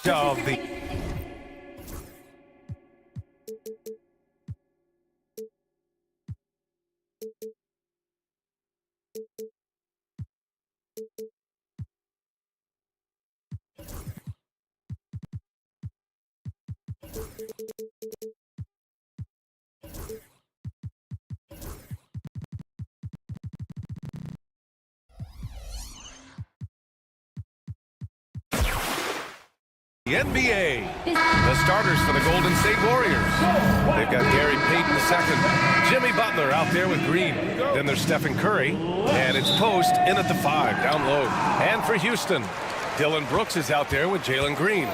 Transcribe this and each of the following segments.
of the NBA. The starters for the Golden State Warriors. They've got Gary Payton II, Jimmy Butler out there with Green. Then there's Stephen Curry, and it's Post in at the 5, down low. And for Houston, Dylan Brooks is out there with Jalen Green.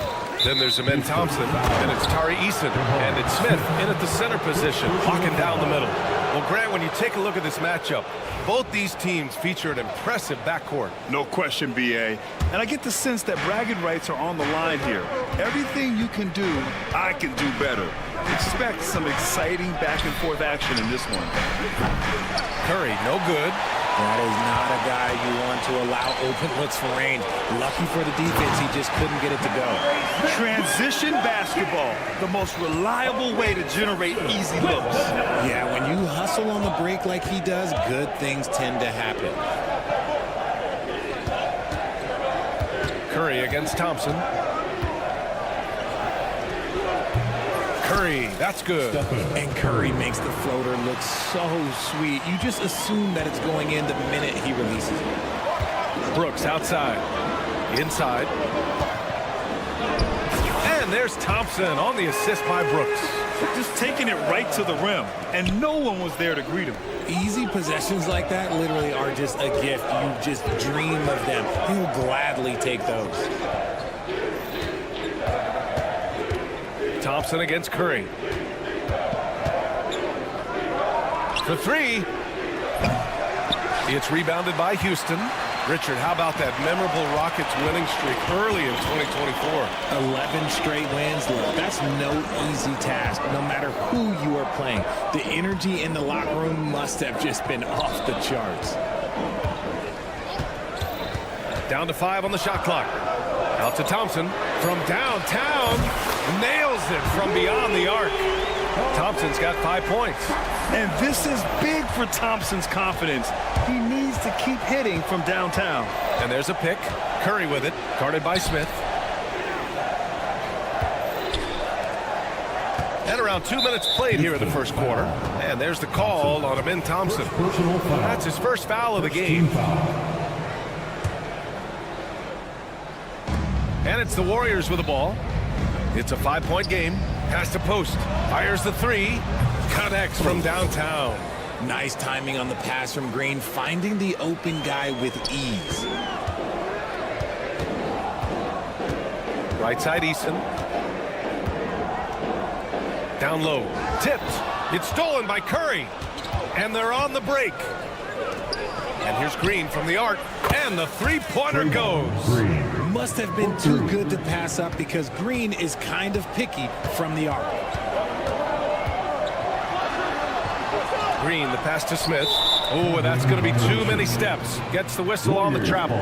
Then there's Amen Thompson, and it's Tari Eason, and it's Smith in at the center position, locking down the middle. Well, Grant, when you take a look at this matchup, both these teams feature an impressive backcourt. No question, B.A. And I get the sense that bragging rights are on the line here. Everything you can do, I can do better. Expect some exciting back-and-forth action in this one. Curry, no good. That is not a guy you want to allow open looks for range. Lucky for the defense, he just couldn't get it to go. Transition basketball, the most reliable way to generate easy looks. Yeah, when you hustle on the break like he does, good things tend to happen. Curry against Thompson. Curry, that's good. And Curry makes the floater look so sweet. You just assume that it's going in the minute he releases it. Brooks outside. Inside. And there's Thompson on the assist by Brooks. Just taking it right to the rim, and no one was there to greet him. Easy possessions like that literally are just a gift. You just dream of them. He'll gladly take those. Thompson against Curry. For 3. It's rebounded by Houston. Richard, how about that memorable Rockets winning streak early in 2024? 11 straight wins. Look, that's no easy task, no matter who you are playing. The energy in the locker room must have just been off the charts. Down to 5 on the shot clock. Out to Thompson from downtown. Nails it from beyond the arc. Thompson's got 5 points. And this is big for Thompson's confidence. He needs to keep hitting from downtown. And there's a pick. Curry with it, guarded by Smith. And around 2 minutes played here in the first quarter. And there's the call on Amen Thompson. That's his first foul of the game. And it's the Warriors with the ball. It's a 5-point game. Pass to Post. Fires the 3. Connects from downtown. Nice timing on the pass from Green, finding the open guy with ease. Right side Eason. Down low. Tipped. It's stolen by Curry. And they're on the break. And here's Green from the arc. And the three-pointer goes. Must have been too good to pass up because Green is kind of picky from the arc. Green, the pass to Smith. Oh, that's going to be too many steps. Gets the whistle on the travel.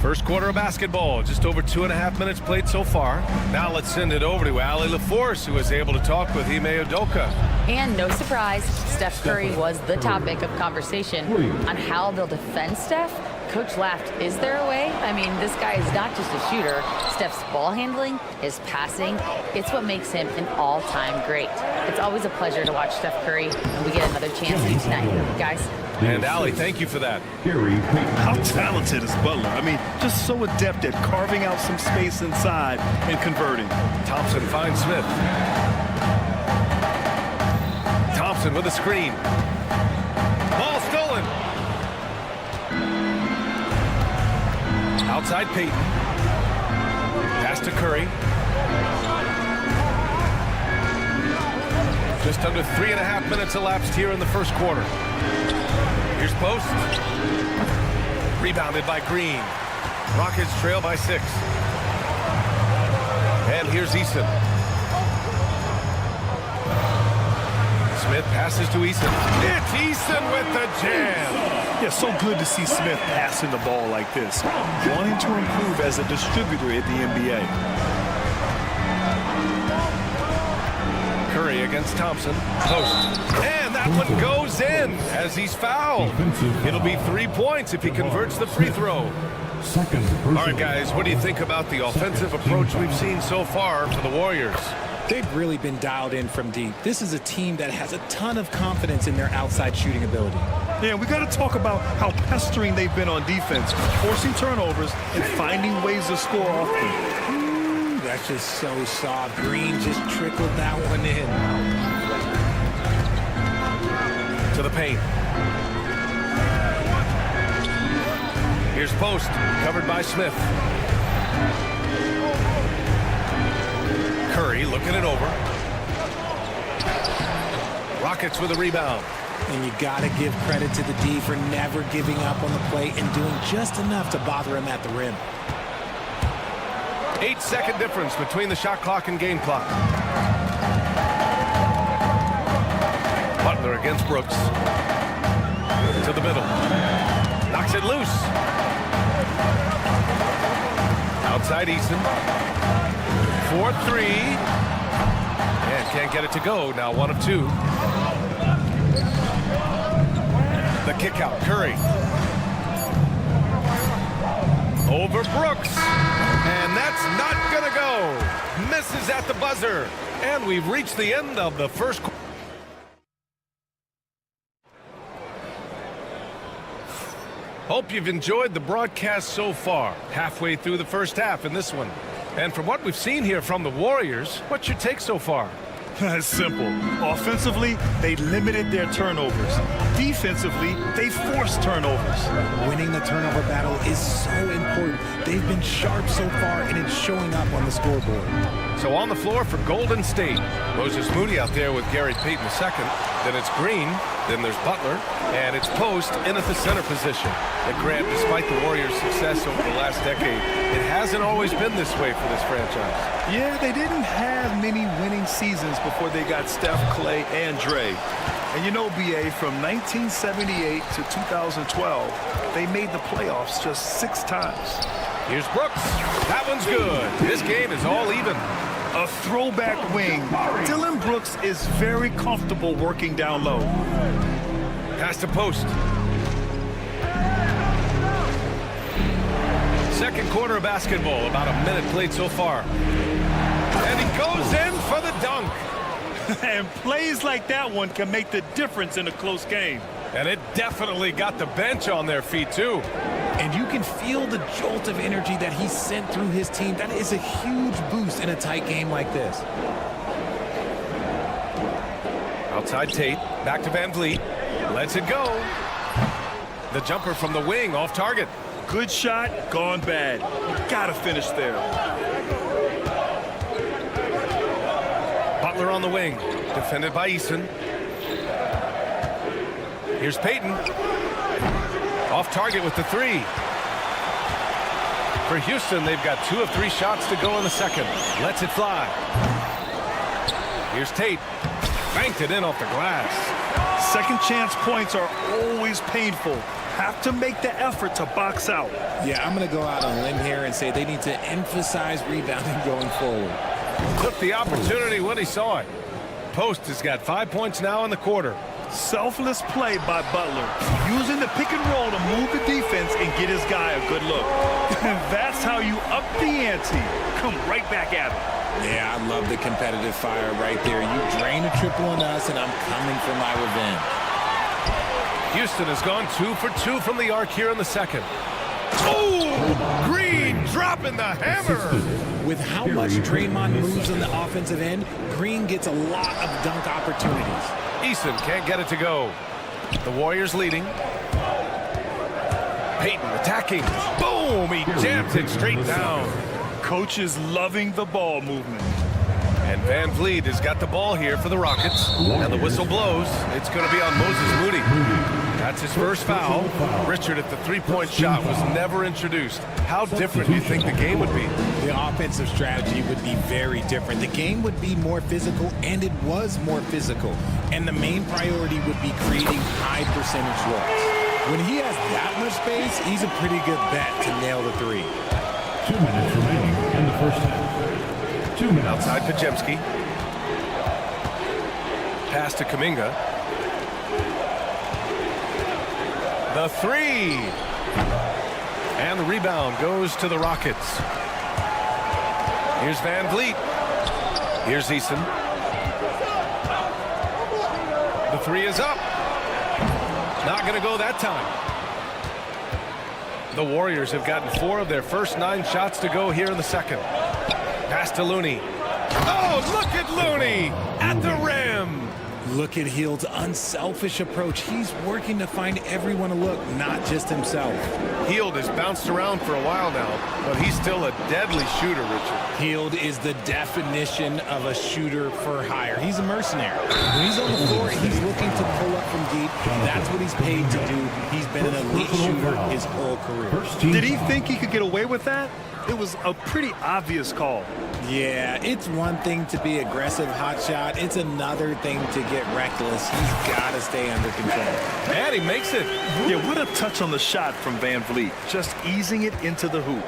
First quarter of basketball, just over 2.5 minutes played so far. Now let's send it over to Ali LaForce, who was able to talk with Ime Udoka. And no surprise, Steph Curry was the topic of conversation on how they'll defend Steph. Coach laughed, is there a way? I mean, this guy is not just a shooter. Steph's ball handling, his passing, it's what makes him an all-time great. It's always a pleasure to watch Steph Curry, and we get another chance to tonight. Guys. And Ali, thank you for that. How talented is Butler? I mean, just so adept at carving out some space inside and converting. Thompson finds Smith. Thompson with a screen. Ball stolen. Outside Payton. Pass to Curry. Just under 3.5 minutes elapsed here in the first quarter. Here's Post. Rebounded by Green. Rockets trail by 6. And here's Eason. Smith passes to Eason. It's Eason with the jam. Yeah, so good to see Smith passing the ball like this, wanting to improve as a distributor at the NBA. Curry against Thompson. Post. And that one goes in as he's fouled. It'll be 3 points if he converts the free throw. All right, guys, what do you think about the offensive approach we've seen so far for the Warriors? They've really been dialed in from deep. This is a team that has a ton of confidence in their outside shooting ability. Yeah, we got to talk about how pestering they've been on defense, forcing turnovers and finding ways to score often. Ooh, that's just so soft. Green just trickled that one in. To the paint. Here's post, covered by Smith. Curry looking it over. Rockets with a rebound. And you got to give credit to the D for never giving up on the play and doing just enough to bother him at the rim. 8-second difference between the shot clock and game clock. Butler against Brooks. To the middle. Knocks it loose. Outside Easton. 4-3. And can't get it to go. Now 1 of 2. The kick out. Curry. Over Brooks. And that's not going to go. Misses at the buzzer. And we've reached the end of the first quarter. Hope you've enjoyed the broadcast so far. Halfway through the first half in this one. And from what we've seen here from the Warriors, what's your take so far? It's simple. Offensively, they limited their turnovers. Defensively, they forced turnovers. Winning the turnover battle is so important. They've been sharp so far, and it's showing up on the scoreboard. So on the floor for Golden State, Moses Moody out there with Gary Payton II. Then it's Green. Then there's Butler. And it's Post in at the center position. And Grant, despite the Warriors' success over the last decade, it hasn't always been this way for this franchise. Yeah, they didn't have many winning seasons before they got Steph, Clay, and Dre. And you know, BA, from 1978 to 2012, they made the playoffs just 6 times. Here's Brooks. That one's good. This game is all even. A throwback wing. Dylan Brooks is very comfortable working down low. Pass to Post. Second quarter of basketball. About a minute played so far. And he goes in for the dunk. And plays like that one can make the difference in a close game. And it definitely got the bench on their feet, too. And you can feel the jolt of energy that he sent through his team. That is a huge boost in a tight game like this. Outside Tate. Back to Van Vliet. Lets it go. The jumper from the wing off target. Good shot, gone bad. You gotta finish there. Butler on the wing. Defended by Easton. Here's Payton. Off target with the 3. For Houston, they've got 2 of 3 shots to go in the second. Lets it fly. Here's Tate. Banked it in off the glass. Second chance points are always painful. Have to make the effort to box out. Yeah, I'm going to go out on a limb here and say they need to emphasize rebounding going forward. Took the opportunity when he saw it. Post has got 5 points now in the quarter. Selfless play by Butler, using the pick and roll to move the defense and get his guy a good look. That's how you up the ante. Come right back at him. Yeah, I love the competitive fire right there. You drain a triple on us, and I'm coming for my revenge. Houston has gone 2 for 2 from the arc here in the second. Oh, Green dropping the hammer. With how much Draymond moves on the offensive end, Green gets a lot of dunk opportunities. Easton can't get it to go. The Warriors leading. Payton attacking. Boom! He jams it straight down. Coach is loving the ball movement. And Van Vliet has got the ball here for the Rockets. And the whistle blows. It's going to be on Moses Moody. That's his first foul. Richard at the three-point shot was never introduced. How different do you think the game would be? The offensive strategy would be very different. The game would be more physical, and it was more physical. And the main priority would be creating high percentage looks. When he has that much space, he's a pretty good bet to nail the three. 2 minutes remaining in the first half. 2 minutes. Outside Pajemski. Pass to Kuminga. The three. And the rebound goes to the Rockets. Here's Van Vliet. Here's Eason. The three is up. Not going to go that time. The Warriors have gotten 4 of their first 9 shots to go here in the second. Pass to Looney. Oh, look at Looney at the rim. Look at Hield's unselfish approach. He's working to find everyone a look, not just himself. Hield has bounced around for a while now, but he's still a deadly shooter, Richard. Hield is the definition of a shooter for hire. He's a mercenary. When he's on the floor, he's looking to pull up from deep. That's what he's paid to do. He's been an elite shooter his whole career. Did he think he could get away with that? It was a pretty obvious call. Yeah, it's one thing to be aggressive hot shot. It's another thing to get reckless. He's got to stay under control. And he makes it. Yeah, what a touch on the shot from Van Vliet. Just easing it into the hoop.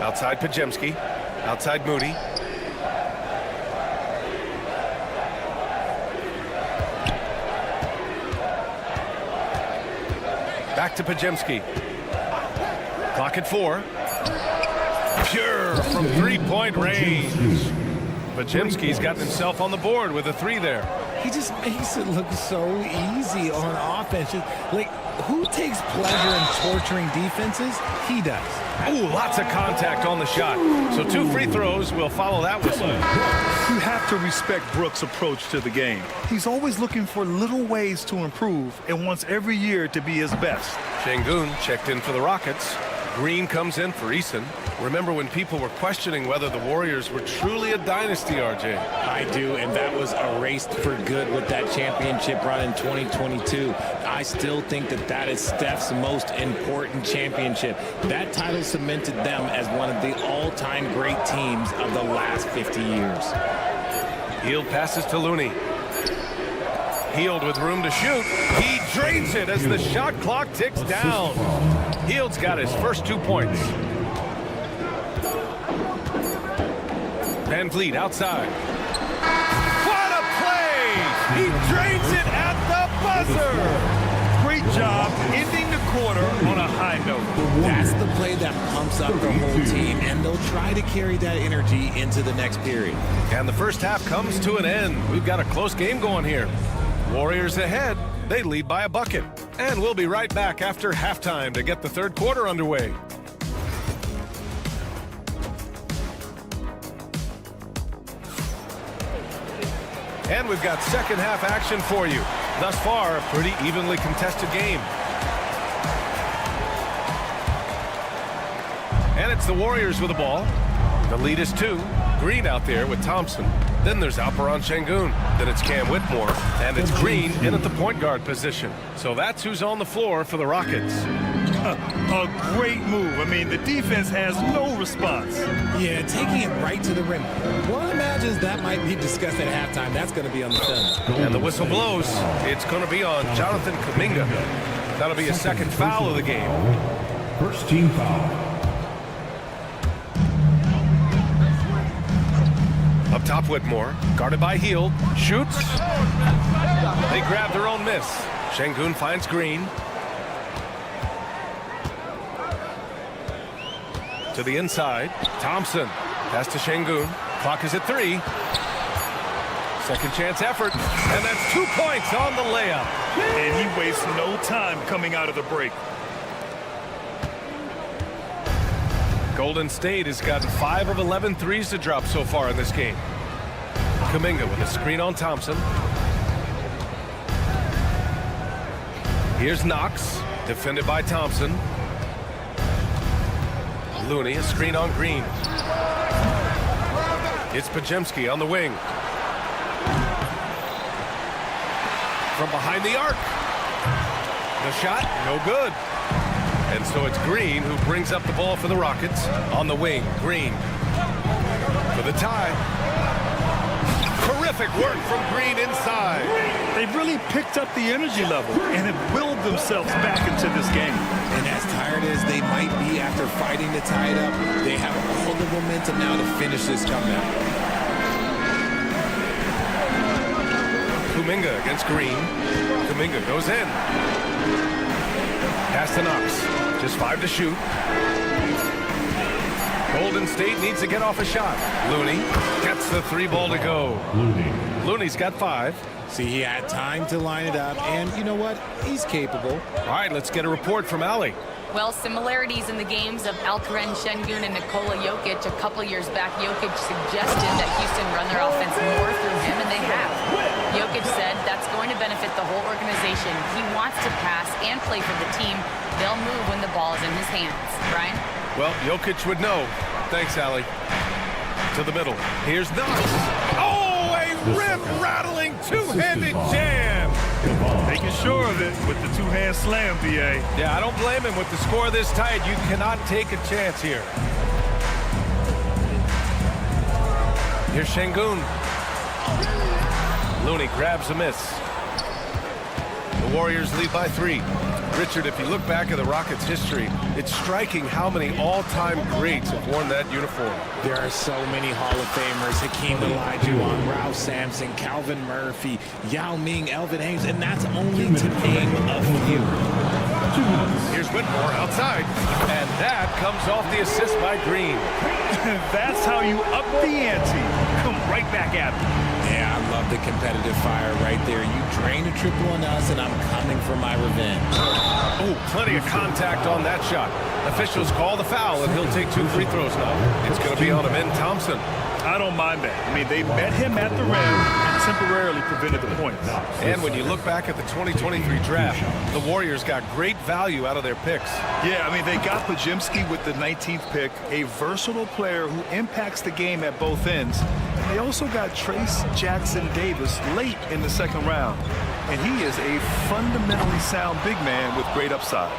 Outside Pajemski. Outside Moody. Back to Pajemski. Clock at 4. Pure from three-point range. Pajemski's gotten himself on the board with a 3 there. He just makes it look so easy on offense. Like, who takes pleasure in torturing defenses? He does. Ooh, lots of contact on the shot. So 2 free throws will follow that whistle. You have to respect Brooks' approach to the game. He's always looking for little ways to improve and wants every year to be his best. Şengün checked in for the Rockets. Green comes in for Eason. Remember when people were questioning whether the Warriors were truly a dynasty, RJ? I do, and that was erased for good with that championship run in 2022. I still think that is Steph's most important championship. That title cemented them as one of the all-time great teams of the last 50 years. Hield passes to Looney. Hield with room to shoot. He drains it as the shot clock ticks down. Hield's got his first 2 points. Van Vliet outside. What a play! He drains it at the buzzer! Great job ending the quarter on a high note. That's the play that pumps up the whole team, and they'll try to carry that energy into the next period. And the first half comes to an end. We've got a close game going here. Warriors ahead. They lead by a bucket. And we'll be right back after halftime to get the third quarter underway. And we've got second half action for you. Thus far, a pretty evenly contested game. And it's the Warriors with the ball. The lead is 2. Green out there with Thompson. Then there's Alperen Şengün. Then it's Cam Whitmore. And it's Green in at the point guard position. So that's who's on the floor for the Rockets. A great move. I mean, the defense has no response. Yeah, taking it right to the rim. One imagines that might be discussed at halftime. That's going to be on the film. And the whistle blows. It's going to be on Jonathan Kuminga. That'll be a second foul of the game. First team foul. Up top, Whitmore, guarded by Hield, shoots. They grab their own miss. Şengün finds Green. To the inside, Thompson. Pass to Şengün. Clock is at 3. Second chance effort, and that's 2 points on the layup. And he wastes no time coming out of the break. Golden State has gotten 5 of 11 threes to drop so far in this game. Kuminga with a screen on Thompson. Here's Knox, defended by Thompson. Looney, a screen on Green. It's Pajemski on the wing. From behind the arc. The shot, no good. And so it's Green who brings up the ball for the Rockets. On the wing, Green for the tie. Terrific work from Green inside. They've really picked up the energy level and have willed themselves back into this game. And as tired as they might be after fighting to tie it up, they have all the momentum now to finish this comeback. Kuminga against Green. Kuminga goes in. Pass to Knox. Just 5 to shoot. Golden State needs to get off a shot. Looney gets the 3 ball to go. Looney's got 5. See, he had time to line it up, and you know what? He's capable. All right, let's get a report from Ali. Well, similarities in the games of Alperen Şengün and Nikola Jokic. A couple years back, Jokic suggested that Houston run their offense more through him, and they have. Jokic said that's going to benefit the whole organization. He wants to pass and play for the team. They'll move when the ball is in his hands. Brian? Well, Jokic would know. Thanks, Ali. To the middle. Here's Knox. Oh, a rip-rattling two-handed jam. Making sure of it with the two-hand slam, B.A. Yeah, I don't blame him. With the score this tight, you cannot take a chance here. Here's Şengün. Looney grabs a miss. The Warriors lead by 3. Richard, if you look back at the Rockets' history, it's striking how many all-time greats have worn that uniform. There are so many Hall of Famers. Hakeem Olajuwon, Ralph Sampson, Calvin Murphy, Yao Ming, Elvin Hayes, and that's only to name a few. Here's Whitmore outside, and that comes off the assist by Green. That's how you up the ante. Come right back at them. Yeah, I love the competitive fire right there. You drain a triple on us, and I'm coming for my revenge. Oh, plenty of contact on that shot. Officials call the foul, and he'll take 2 free throws now. It's going to be on Amin Thompson. I don't mind that. I mean, they met him at the rim and temporarily prevented the points. And when you look back at the 2023 draft, the Warriors got great value out of their picks. Yeah, I mean, they got Podziemski with the 19th pick, a versatile player who impacts the game at both ends. They also got Trace Jackson Davis late in the 2nd round. And he is a fundamentally sound big man with great upside.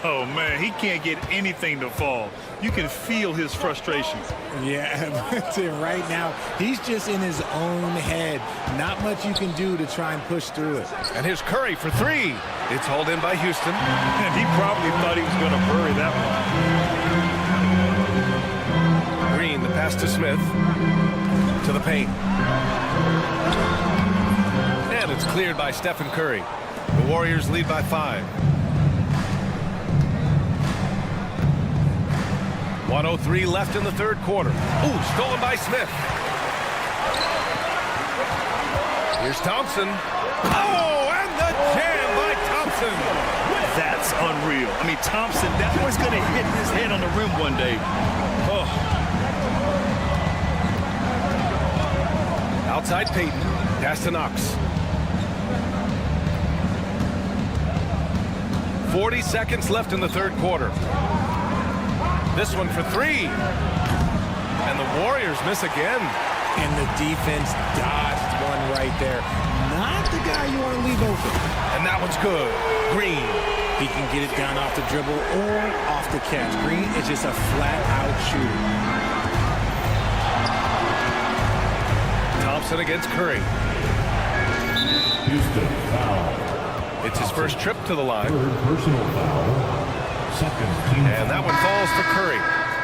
Oh, man, he can't get anything to fall. You can feel his frustration. Yeah, but right now, he's just in his own head. Not much you can do to try and push through it. And here's Curry for 3. It's hauled in by Houston. And he probably thought he was going to bury that one. Green, the pass to Smith. To the paint. And it's cleared by Stephen Curry. The Warriors lead by 5. 1:03 left in the 3rd quarter. Ooh, stolen by Smith. Here's Thompson. Oh, and the jam by Thompson. That's unreal. I mean, Thompson, that boy's going to hit his head on the rim one day. Oh. Outside Payton. Pass to Knox. 40 seconds left in the 3rd quarter. This one for 3. And the Warriors miss again. And the defense dodged one right there. Not the guy you want to leave open. And that one's good. Green. He can get it down off the dribble or off the catch. Green is just a flat-out shooter. Thompson against Curry. Houston foul. It's his first trip to the line. 3rd personal foul. 2nd team And that one falls to Curry.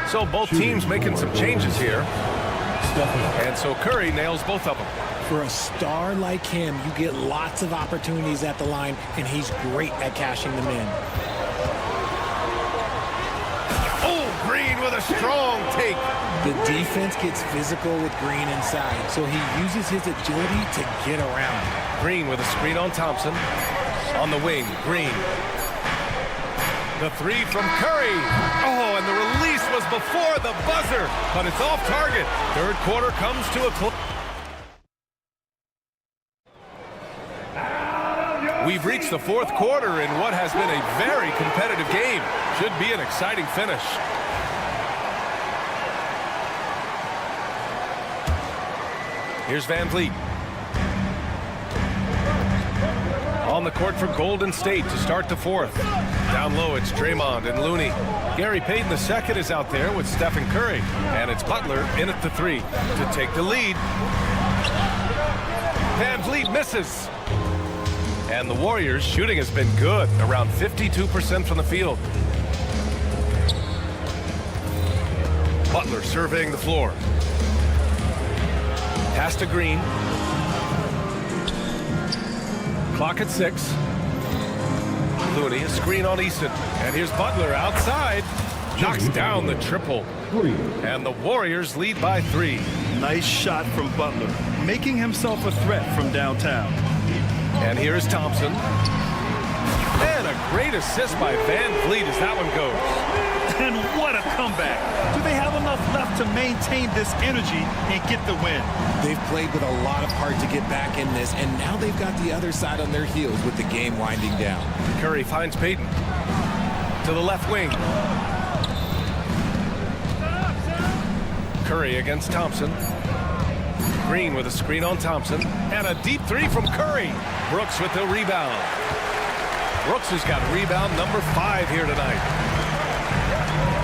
So both teams making some changes here. And so Curry nails both of them. For a star like him, you get lots of opportunities at the line, and he's great at cashing them in. Oh, Green with a strong take. The defense gets physical with Green inside, so he uses his agility to get around. Green with a screen on Thompson. On the wing, Green. The 3 from Curry. Oh, and the release was before the buzzer, but it's off target. 3rd quarter comes to a close. We've reached the 4th quarter in what has been a very competitive game. Should be an exciting finish. Here's Van Vliet. On the court for Golden State to start the 4th. Down low, it's Draymond and Looney. Gary Payton II is out there with Stephen Curry. And it's Butler in at the 3 to take the lead. Van Vliet misses. And the Warriors' shooting has been good, around 52% from the field. Butler surveying the floor. Pass to Green. Clock at 6. Looney, a screen on Easton. And here's Butler outside. Knocks down the triple. And the Warriors lead by 3. Nice shot from Butler, making himself a threat from downtown. And here is Thompson. And a great assist by Van Vliet as that one goes. And what a comeback. Do they have enough left to maintain this energy and get the win? They've played with a lot of heart to get back in this, and now they've got the other side on their heels with the game winding down. Curry finds Payton. To the left wing. Curry against Thompson. Green with a screen on Thompson. And a deep 3 from Curry. Brooks with the rebound. Brooks has got rebound number 5 here tonight.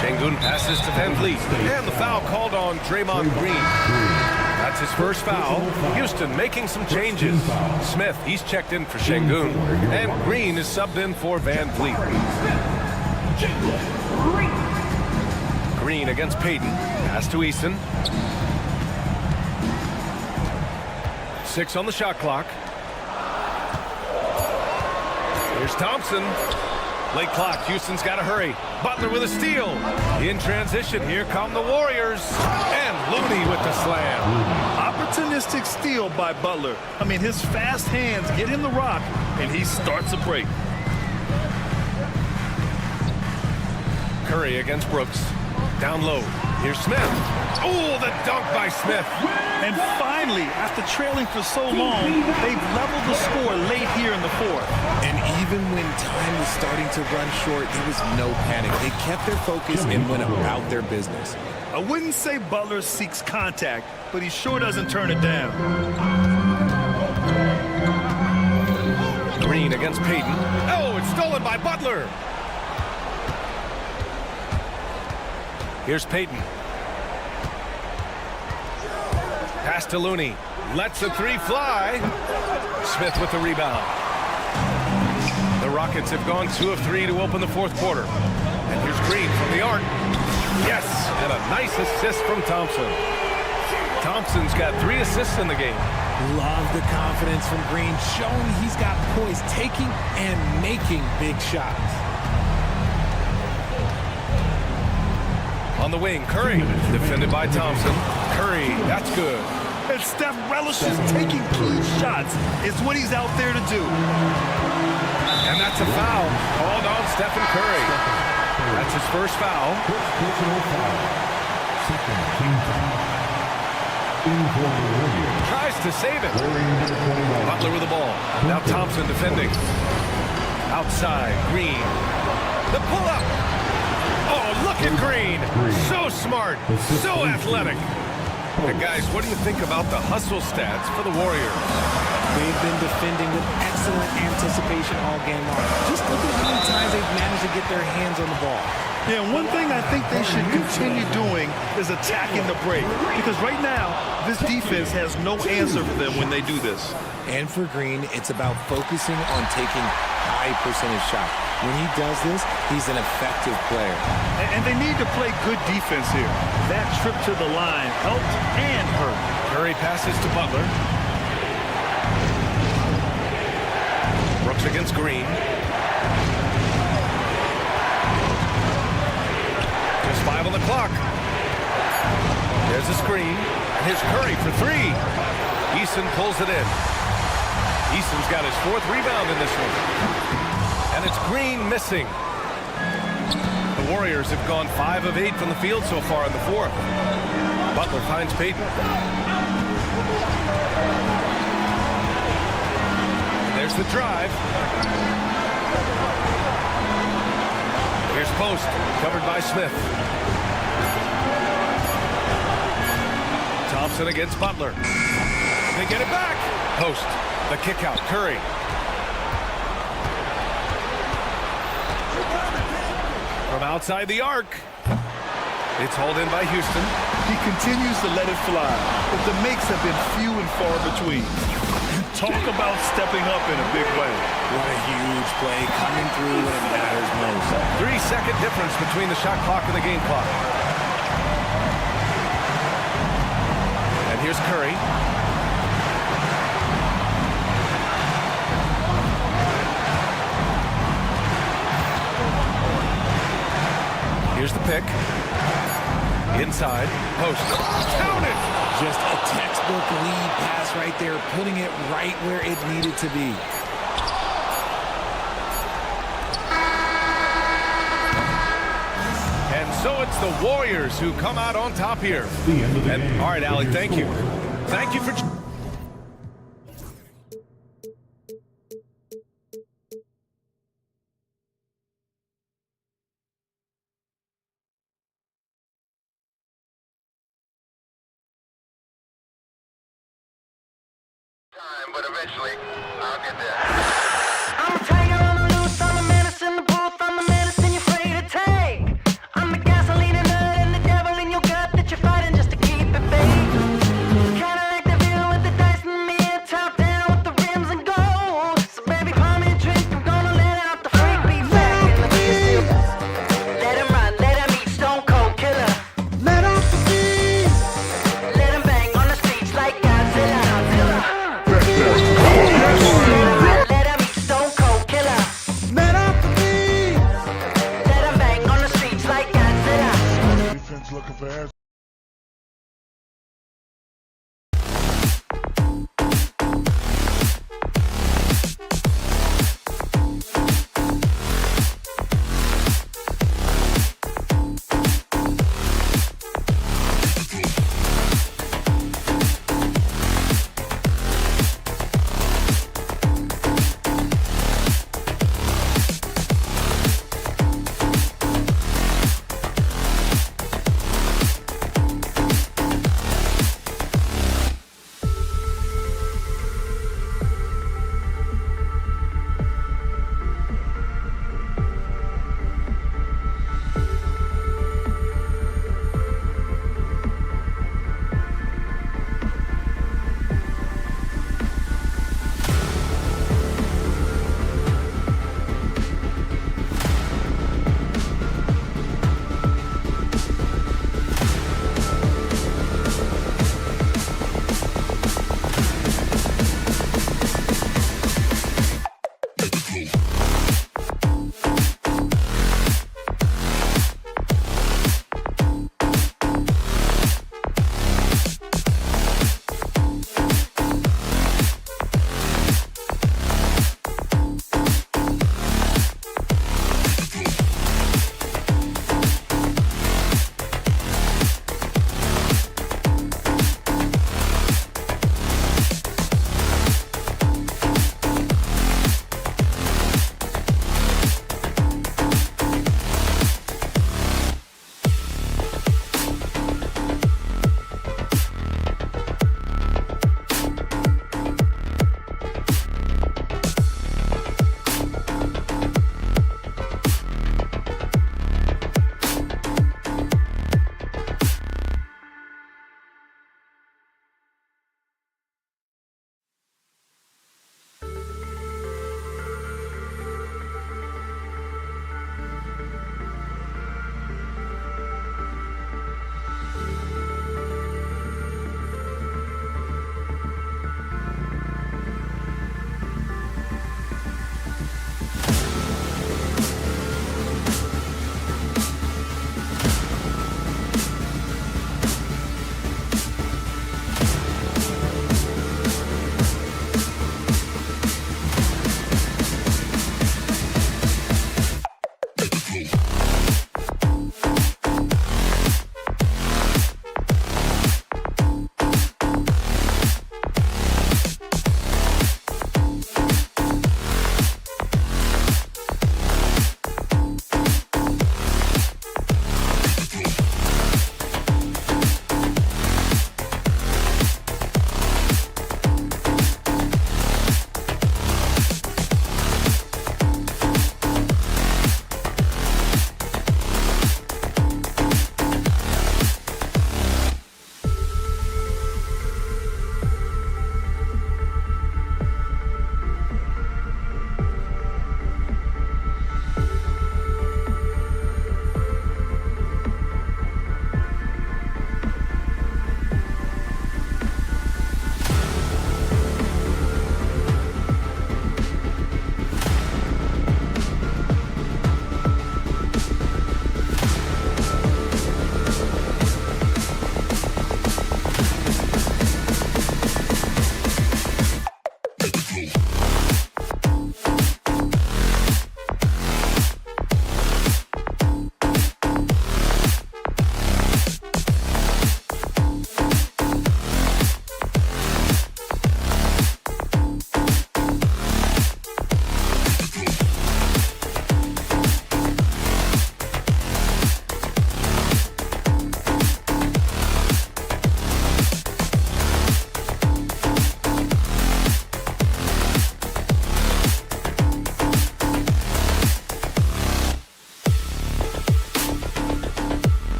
Şengün passes to Van Vliet. And the foul called on Draymond Green. That's his first foul. Houston making some changes. Smith, he's checked in for Şengün. And Green is subbed in for Van Vliet. Green against Payton. Pass to Easton. 6 on the shot clock. Here's Thompson. Late clock. Houston's got to hurry. Butler with a steal. In transition, here come the Warriors. And Looney with the slam. Opportunistic steal by Butler. I mean, his fast hands get him the rock, and he starts a break. Curry against Brooks. Down low. Here's Smith. Oh, the dunk by Smith. And finally, after trailing for so long, they've leveled the score late here in the 4th. And even when time was starting to run short, there was no panic. They kept their focus and went about their business. I wouldn't say Butler seeks contact, but he sure doesn't turn it down. Green against Payton. Oh, it's stolen by Butler. Here's Payton. Pass to Looney. Lets the 3 fly. Smith with the rebound. The Rockets have gone 2 of 3 to open the 4th quarter. And here's Green from the arc. Yes, and a nice assist from Thompson. Thompson's got 3 assists in the game. Love the confidence from Green, showing he's got poise, taking and making big shots. On the wing, Curry, defended by Thompson. Curry, that's good. And Steph relishes taking key shots. It's what he's out there to do. And that's a foul called on Stephen Curry. That's his first foul. Tries to save it. Butler with the ball. Now Thompson defending. Outside, Green. The pull-up. Oh, look at Green. So smart, so athletic. And guys, what do you think about the hustle stats for the Warriors? They've been defending with excellent anticipation all game long. Just look at how many times they've managed to get their hands on the ball. Yeah, one thing I think they should continue doing is attacking the break. Because right now, this defense has no answer for them when they do this. And for Green, it's about focusing on taking high percentage shots. When he does this, he's an effective player. And they need to play good defense here. That trip to the line helped and hurt. Curry passes to Butler. Brooks against Green. Just 5 on the clock. There's a screen. And here's Curry for 3. Easton pulls it in. Easton's got his 4th rebound in this one. And it's Green missing. The Warriors have gone 5 of 8 from the field so far in the 4th. Butler finds Payton. There's the drive. Here's Post, covered by Smith. Thompson against Butler. They get it back. Post, the kick out, Curry. From outside the arc. It's hauled in by Houston. He continues to let it fly, but the makes have been few and far between. Talk about stepping up in a big way. What a huge play coming through when it matters most. 3-second difference between the shot clock and the game clock. And here's Curry. Here's the pick. Inside. Post. Count it! Just a textbook lead pass right there, putting it right where it needed to be. And so it's the Warriors who come out on top here. The end of the And game. all right, Allie, thank you. Thank you for... But eventually, I'll get there. I'm a tiger on the loose, I'm a menace in the booth, I'm the medicine you're afraid to take. I'm the gasoline and nut and the devil in your gut that you're fighting just to keep it baked. Kinda like the view with the dice and me, top down with the rims and gold. So baby, pour me a drink, I'm gonna let out the freak beat back in the music. Let him run, let him eat, stone cold killer. Let off the beat. Let him bang on the streets like Godzilla. Let him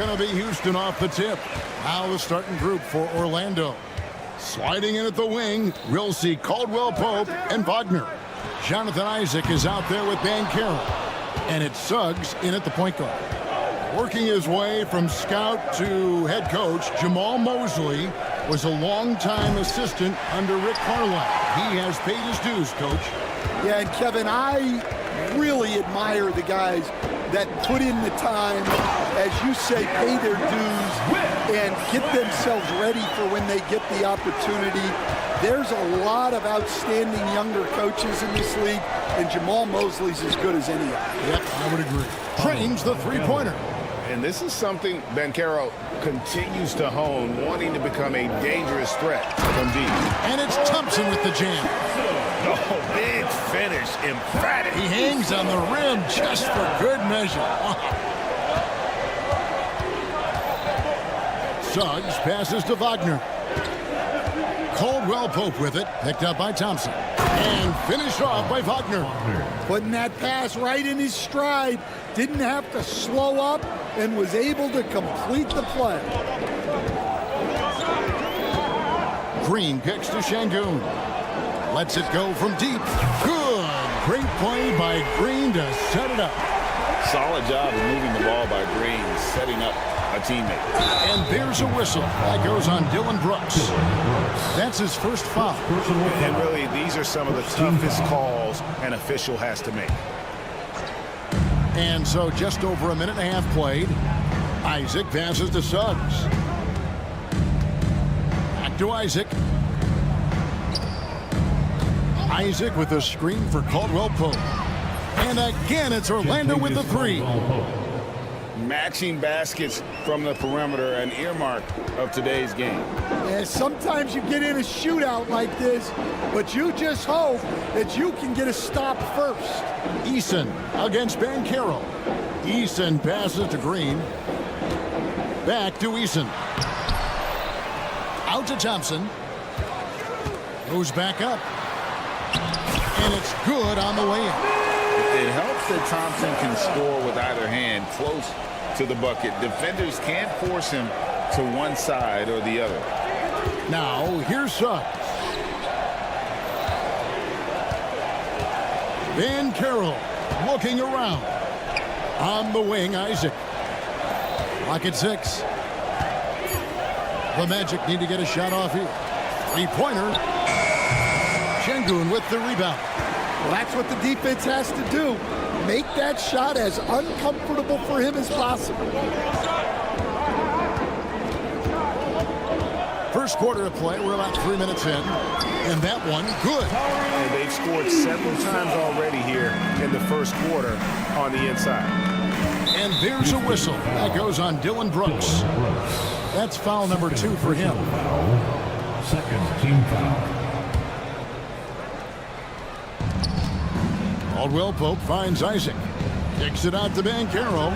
going to be Houston off the tip. Now the starting group for Orlando. Sliding in at the wing, we'll see Caldwell Pope and Wagner. Jonathan Isaac is out there with Banchero. And it's Suggs in at the point guard. Working his way from scout to head coach, Jamal Mosley was a longtime assistant under Rick Carlisle. He has paid his dues, Coach. Yeah, and Kevin, I really admire the guys that put in the time, as you say, pay their dues and get themselves ready for when they get the opportunity. There's a lot of outstanding younger coaches in this league, and Jamal Mosley's as good as any of them. Yep, I would agree. Trains the three-pointer. And this is something Banchero continues to hone, wanting to become a dangerous threat from deep. And it's Thompson with the jam. Oh, big finish, emphatic. He hangs on the rim just for good measure. Suggs passes to Wagner. Caldwell Pope with it, picked up by Thompson. And finished off by Wagner. Putting that pass right in his stride. Didn't have to slow up and was able to complete the play. Green kicks to Şengün. Lets it go from deep. Good. Great play by Green to set it up. Solid job of moving the ball by Green, setting up a teammate. And there's a whistle. That goes on Dylan Brooks. That's his first foul. And really, these are some of the toughest calls an official has to make. And so just over a minute and a half played. Isaac passes to Suggs. Back to Isaac. Isaac with a screen for Caldwell Pope. And again, it's Orlando with the three. Matching baskets from the perimeter, an earmark of today's game. Yeah, sometimes you get in a shootout like this, but you just hope that you can get a stop first. Eason against Banchero. Eason passes to Green. Back to Eason. Out to Thompson. Goes back up. And it's good on the way in. It helps that Thompson can score with either hand close to the bucket. Defenders can't force him to one side or the other. Now, here's Suggs. Banchero looking around. On the wing, Isaac. Clock at 6. The Magic need to get a shot off here. Three-pointer. Şengün with the rebound. Well, that's what the defense has to do. Make that shot as uncomfortable for him as possible. First quarter of play, we're about 3 minutes in. And that one, good. And they've scored several times already here in the first quarter on the inside. And there's a whistle. That goes on Dylan Brooks. That's foul number 2 for him. Second team foul. Caldwell Pope finds Isaac. Kicks it out to Banchero.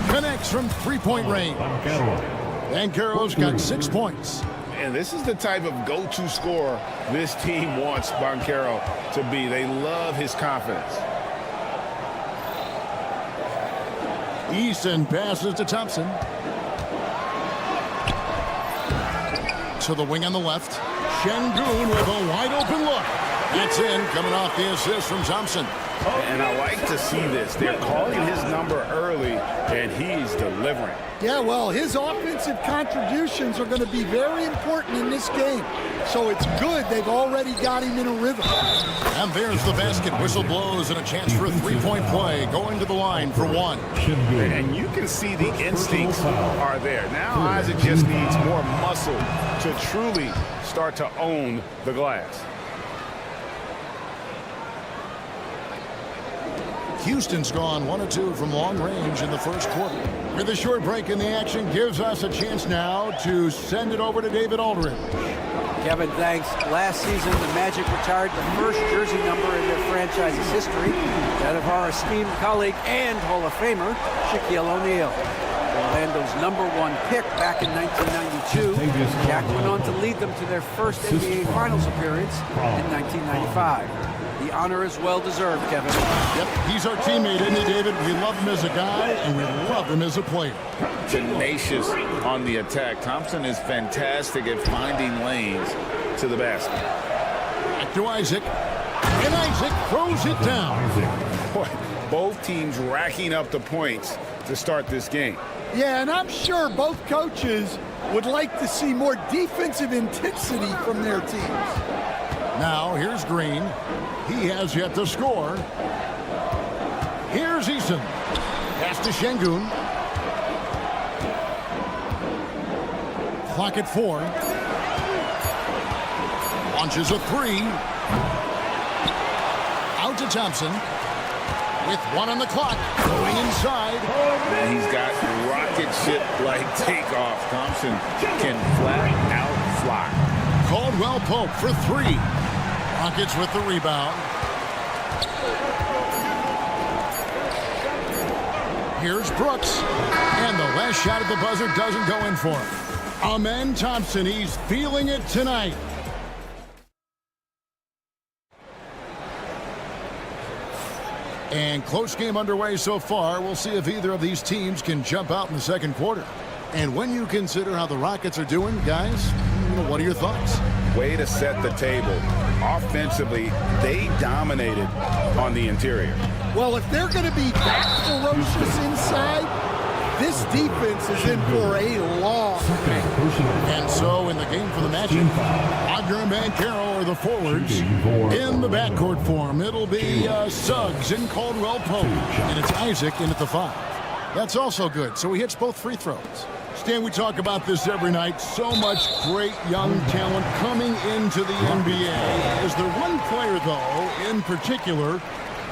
Connects from three-point range. Banchero's got 6 points. And this is the type of go-to scorer this team wants Banchero to be. They love his confidence. Eason passes to Thompson. To the wing on the left. Şengün with a wide-open look. That's in, coming off the assist from Thompson. And I like to see this. They're calling his number early, and he's delivering. Yeah, well, his offensive contributions are going to be very important in this game. So it's good they've already got him in a rhythm. And there's the basket. Whistle blows and a chance for a three-point play. Going to the line for one. And you can see the instincts are there. Now Isaac just needs more muscle to truly start to own the glass. Houston's gone 1 of 2 from long range in the first quarter. With a short break in the action, gives us a chance now to send it over to David Aldridge. Kevin, thanks. Last season, the Magic retired the first jersey number in their franchise's history, that of our esteemed colleague and Hall of Famer, Shaquille O'Neal. Orlando's #1 pick back in 1992. Jack went on to lead them to their first NBA Finals appearance in 1995. The honor is well-deserved, Kevin. Yep, he's our teammate, isn't he, David? We love him as a guy, and we love him as a player. Tenacious on the attack. Thompson is fantastic at finding lanes to the basket. Back to Isaac. And Isaac throws it down. Boy, both teams racking up the points to start this game. Yeah, and I'm sure both coaches would like to see more defensive intensity from their teams. Now, here's Green. He has yet to score. Here's Eason. Pass to Şengün. Clock at 4. Launches a 3. Out to Thompson. With 1 on the clock. Going inside. And he's got rocket ship-like takeoff. Thompson can flat out fly. Caldwell Pope for 3. Rockets with the rebound. Here's Brooks. And the last shot at the buzzer doesn't go in for him. Amen Thompson, he's feeling it tonight. And close game underway so far. We'll see if either of these teams can jump out in the second quarter. And when you consider how the Rockets are doing, guys, what are your thoughts? Way to set the table. Offensively, they dominated on the interior. Well, if they're going to be that ferocious inside, this defense is in for a long game. And so in the game for the Magic, Wagner and Banchero are the forwards. In the backcourt form, it'll be Suggs and Caldwell Pope. And it's Isaac in at the 5. That's also good, so he hits both free throws. Stan, we talk about this every night. So much great young talent coming into the NBA. Is there one player, though, in particular,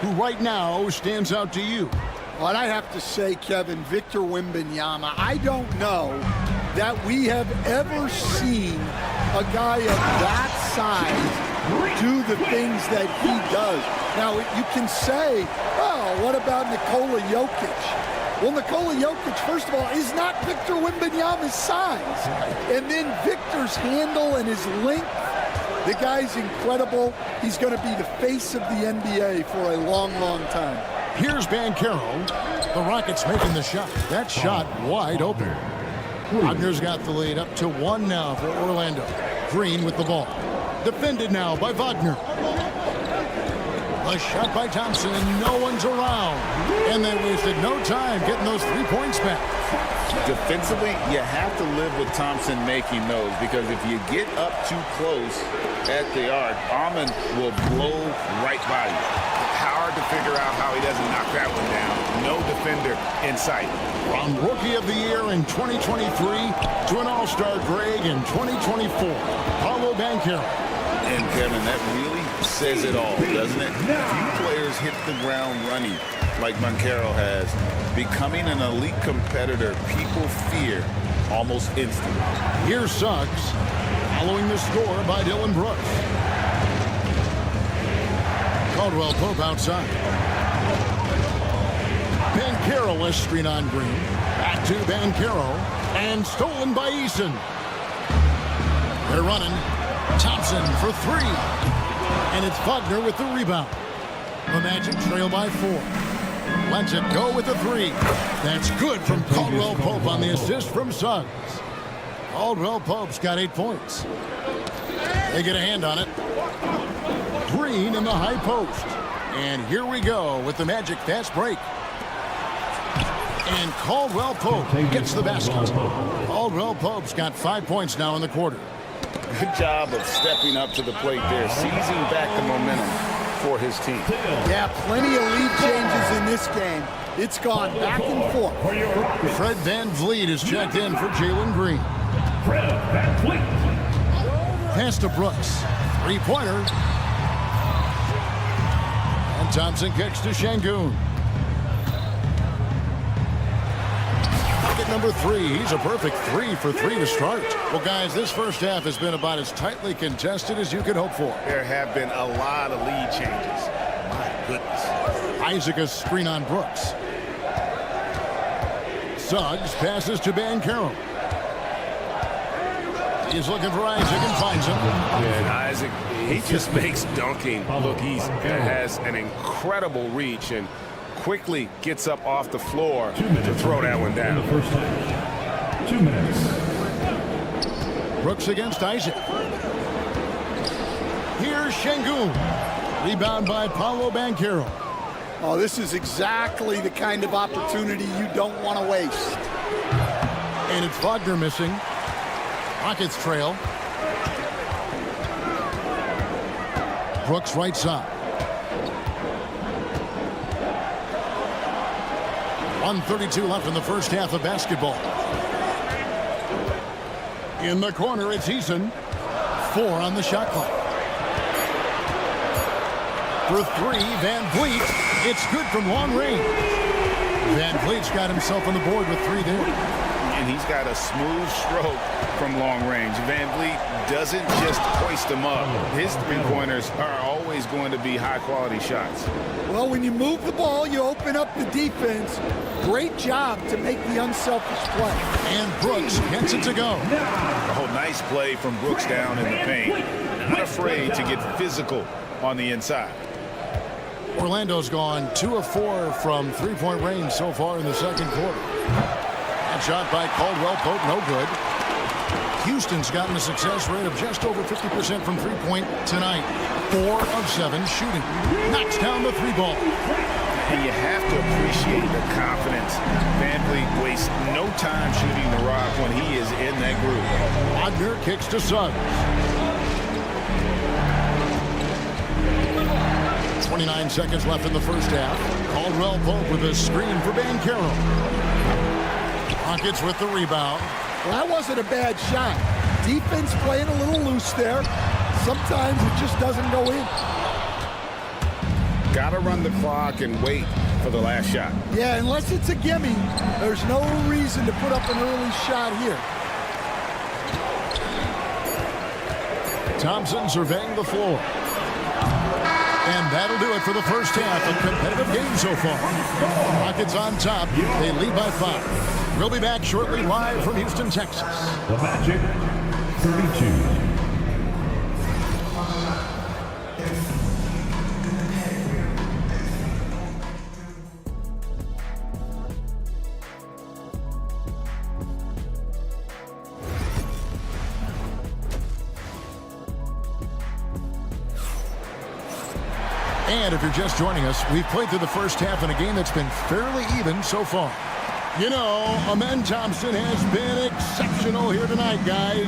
who right now stands out to you? Well, I have to say, Kevin, Victor Wembanyama. I don't know that we have ever seen a guy of that size do the things that he does. Now, you can say, oh, what about Nikola Jokic? Well, Nikola Jokic, first of all, is not Victor Wembanyama's size. And then Victor's handle and his length, the guy's incredible. He's going to be the face of the NBA for a long, long time. Here's Banchero. The Rockets making the shot. That shot wide open. Wagner's got the lead up to 1 now for Orlando. Green with the ball. Defended now by Wagner. A shot by Thompson, and no one's around. And they wasted no time getting those 3 points back. Defensively, you have to live with Thompson making those, because if you get up too close at the arc, Ahmed will blow right by you. Hard to figure out how he doesn't knock that one down. No defender in sight. From Rookie of the Year in 2023 to an All-Star grade in 2024, Paolo Banchero. And Kevin, that really says it all, doesn't it? Few players hit the ground running like Banchero has. Becoming an elite competitor, people fear almost instantly. Here's Suggs, following the score by Dylan Brooks. Caldwell Pope outside. Banchero, a screen on Green. Back to Banchero, and stolen by Eason. They're running. Thompson for 3. And it's Wagner with the rebound. The Magic trail by 4. Lets it go with the 3. That's good from Caldwell Pope on the assist from Suggs. Caldwell Pope's got 8 points. They get a hand on it. Green in the high post. And here we go with the Magic fast break. And Caldwell Pope gets the basket. Caldwell Pope's got 5 points now in the quarter. Good job of stepping up to the plate there, seizing back the momentum for his team. Yeah, plenty of lead changes in this game. It's gone back and forth. Fred VanVleet is checked in for Jalen Green. Fred VanVleet. Pass to Brooks. 3-pointer. And Thompson kicks to Şengün. Bucket number 3. He's a perfect 3 for 3 to start. Well, guys, this first half has been about as tightly contested as you could hope for. There have been a lot of lead changes. My goodness. Isaac a screen on Brooks. Suggs passes to Van Carroll. He's looking for Isaac and finds him. And Isaac, he just makes dunking look easy. Has an incredible reach and quickly gets up off the floor to throw that one down. First half. 2 minutes. Brooks against Isaac. Here's Şengün. Rebound by Paolo Banchero. Oh, this is exactly the kind of opportunity you don't want to waste. And it's Wagner missing. Rockets trail. Brooks right side. 1:32 left in the first half of basketball. In the corner, it's Eason. 4 on the shot clock. For 3, Van Vliet. It's good from long range. Van Vliet's got himself on the board with 3 there. And he's got a smooth stroke from long range. Van Vliet doesn't just hoist them up. His three-pointers are always going to be high-quality shots. Well, when you move the ball, you open up the defense. Great job to make the unselfish play. And Brooks gets it to go. Oh, nice play from Brooks down in the paint. Not afraid to get physical on the inside. Orlando's gone 2 of 4 from three-point range so far in the second quarter. That shot by Caldwell Pope, no good. Houston's gotten a success rate of just over 50% from three-point tonight. 4 of 7 shooting. Knocks down the 3-ball. And you have to appreciate the confidence. Van Vliet wastes no time shooting the rock when he is in that group. Wagner kicks to Suggs. 29 seconds left in the first half. Caldwell Pope with a screen for Banchero. Rockets with the rebound. Well, that wasn't a bad shot. Defense playing a little loose there. Sometimes it just doesn't go in. Got to run the clock and wait for the last shot. Yeah, unless it's a gimme, there's no reason to put up an early shot here. Thompson surveying the floor. And that'll do it for the first half. A competitive game so far. Rockets on top. They lead by 5. We'll be back shortly live from Houston, Texas. The Magic, 32. And if you're just joining us, we've played through the first half in a game that's been fairly even so far. You know, Amen Thompson has been exceptional here tonight, guys.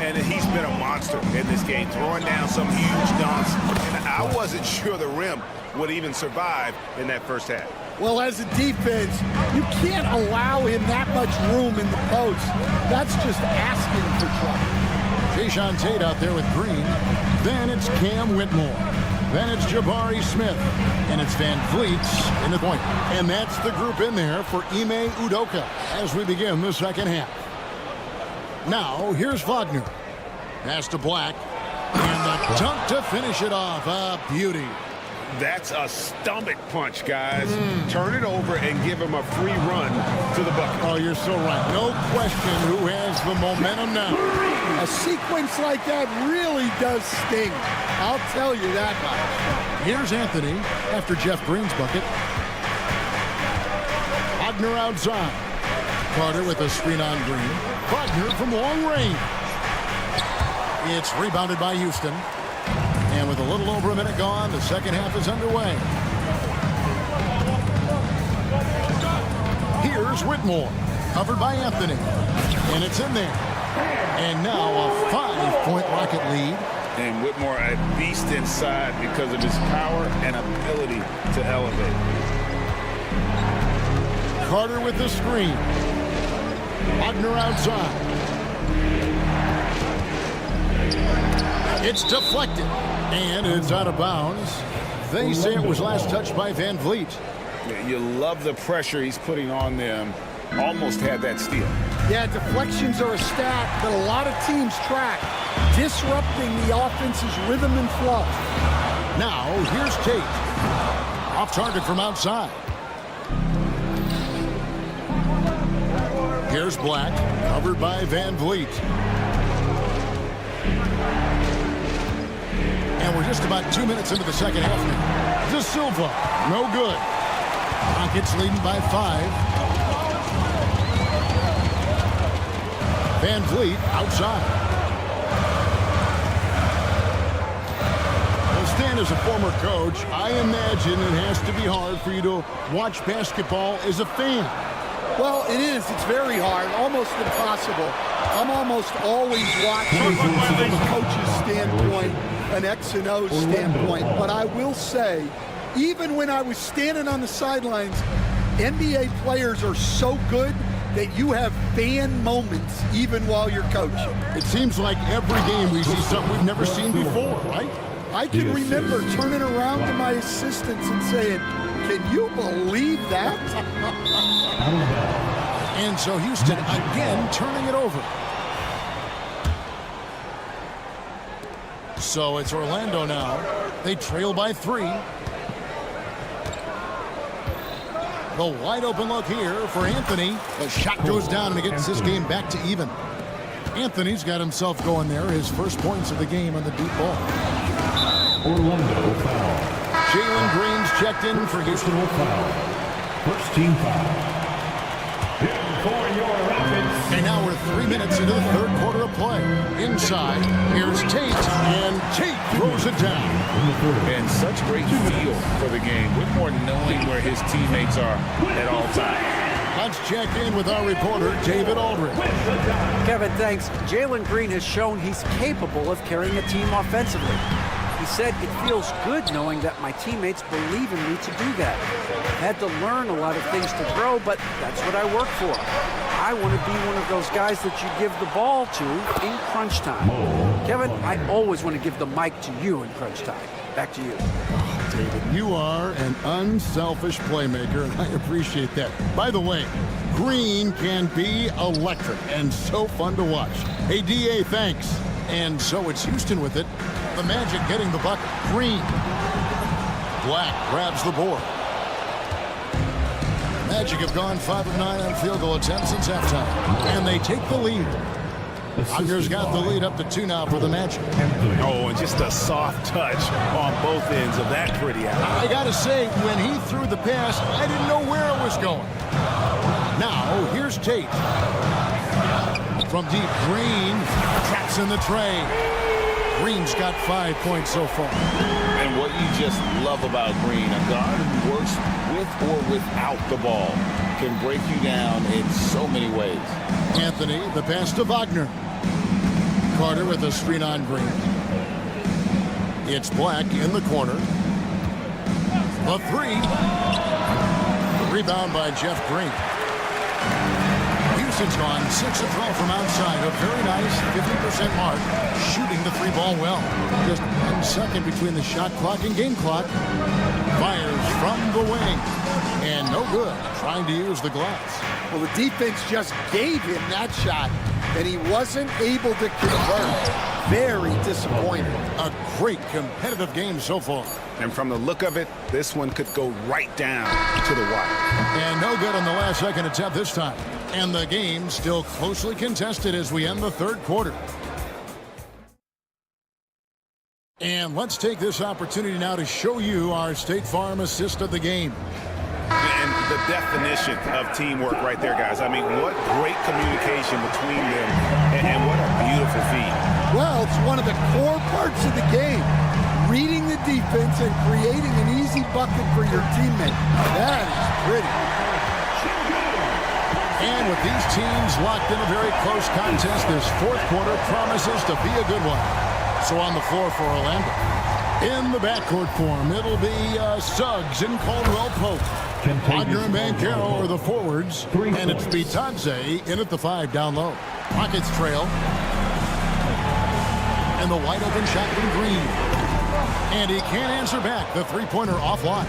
And he's been a monster in this game, throwing down some huge dunks. And I wasn't sure the rim would even survive in that first half. Well, as a defense, you can't allow him that much room in the post. That's just asking for trouble. Jayshawn Tate out there with Green. Then it's Cam Whitmore. Then it's Jabari Smith. And it's Van Vliet in the point. And that's the group in there for Ime Udoka as we begin the second half. Now, here's Wagner. Pass to Black. And the dunk to finish it off. A beauty. That's a stomach punch, guys. Turn it over and give him a free run to the bucket. Oh, you're so right. No question who has the momentum now. A sequence like that really does sting. I'll tell you that much. Here's Anthony after Jeff Green's bucket. Wagner outside. Carter with a screen on Green. Wagner from long range. It's rebounded by Houston. And with a little over a minute gone, the second half is underway. Here's Whitmore, covered by Anthony. And it's in there. And now a 5-point Rocket lead. And Whitmore a beast inside because of his power and ability to elevate. Carter with the screen. Wagner outside. It's deflected. And it's out of bounds. They say it was last touched by Van Vliet. You love the pressure he's putting on them. Almost had that steal. Yeah, deflections are a stat that a lot of teams track, disrupting the offense's rhythm and flow. Now, here's Tate. Off target from outside. Here's Black, covered by Van Vliet. And we're just about 2 minutes into the second half now. De Silva, no good. Rockets leading by 5. Van Vliet outside. Well, Stan, as a former coach, I imagine it has to be hard for you to watch basketball as a fan. Well, it is. It's very hard, almost impossible. I'm almost always watching from a coach's standpoint, an X and O standpoint. But I will say, even when I was standing on the sidelines, NBA players are so good that you have fan moments even while you're coaching. It seems like every game we see something we've never seen before, right? I can remember turning around to my assistants and saying, can you believe that? And so Houston again turning it over. So it's Orlando now. They trail by 3. The wide open look here for Anthony. The shot goes down and it gets this game back to even. Anthony's got himself going there. His first points of the game on the deep ball. Orlando foul. Jalen Green's checked in for Houston. Foul. First team foul. And now we're 3 minutes into the third quarter of play. Inside, here's Tate, and Tate throws it down. And such great feel for the game. Whitmore knowing where his teammates are at all times. Let's check in with our reporter, David Aldridge. Kevin, thanks. Jalen Green has shown he's capable of carrying a team offensively. He said, it feels good knowing that my teammates believe in me to do that. I've had to learn a lot of things to grow, but that's what I work for. I want to be one of those guys that you give the ball to in crunch time. Kevin, I always want to give the mic to you in crunch time. Back to you. David, you are an unselfish playmaker, and I appreciate that. By the way, Green can be electric and so fun to watch. Hey, DA, thanks. And so it's Houston with it. The Magic getting the bucket. Green. Black grabs the board. Magic have gone 5 of 9 on field goal attempts since halftime. And they take the lead. Wagner's got the lead up to 2 now for the Magic. Oh, and just a soft touch on both ends of that pretty alley. I got to say, when he threw the pass, I didn't know where it was going. Now, here's Tate. From deep, Green traps in the tray. Green's got 5 points so far. And what you just love about Green, a guard who works with or without the ball, can break you down in so many ways. Anthony, the pass to Wagner. Carter with a screen on Green. It's Black in the corner. The 3. Rebound by Jeff Green. Houston's gone 6 of 12 from outside. A very nice 50% mark. Shooting the 3-ball well. Just 1 second between the shot clock and game clock. Fires from the wing. And no good. Trying to use the glass. Well, the defense just gave him that shot, and he wasn't able to convert. Very disappointed. A great competitive game so far. And from the look of it, this one could go right down to the wire. And no good on the last second attempt this time. And the game still closely contested as we end the third quarter. And let's take this opportunity now to show you our State Farm assist of the game. And the definition of teamwork right there, guys. I mean, what great communication between them, and what a beautiful feat. Well, it's one of the core parts of the game. Reading the defense and creating an easy bucket for your teammate. That is pretty. And with these teams locked in a very close contest, this fourth quarter promises to be a good one. So on the floor for Orlando. In the backcourt form, it'll be Suggs and Caldwell Pope. Wagner and Banchero are the forwards. And it's Bitadze in at the 5 down low. Rockets trail. And the wide open shot from Green. And he can't answer back. The 3-pointer offline.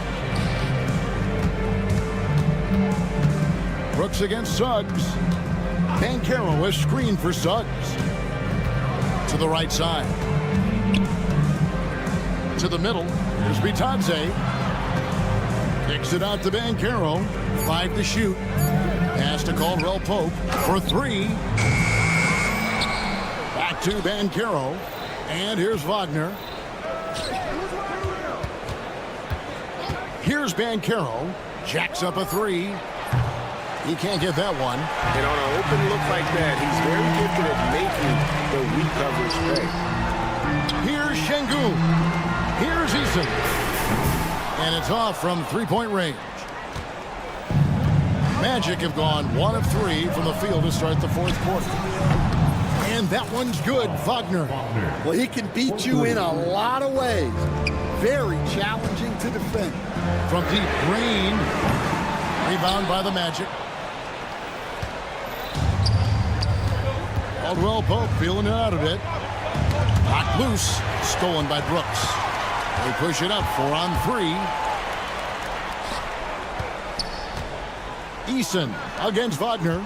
Brooks against Suggs. Banchero a screen for Suggs. To the right side. To the middle. Here's Bitadze. Kicks it out to Banchero. 5 to shoot. Pass to Caldwell Pope for three. Back to Banchero. And here's Wagner. Here's Banchero. Jacks up a three. He can't get that one. And on an open look like that, he's very gifted at making the weak coverage pay. Here's Şengün. Here's Eason. And it's off from three-point range. Magic have gone 1 of 3 from the field to start the fourth quarter. And that one's good, Wagner. Well, he can beat you in a lot of ways. Very challenging to defend. From deep, Green. Rebound by the Magic. Caldwell Pope feeling it out a bit. Knocked loose. Stolen by Brooks. They push it up 4 on 3. Eason against Wagner.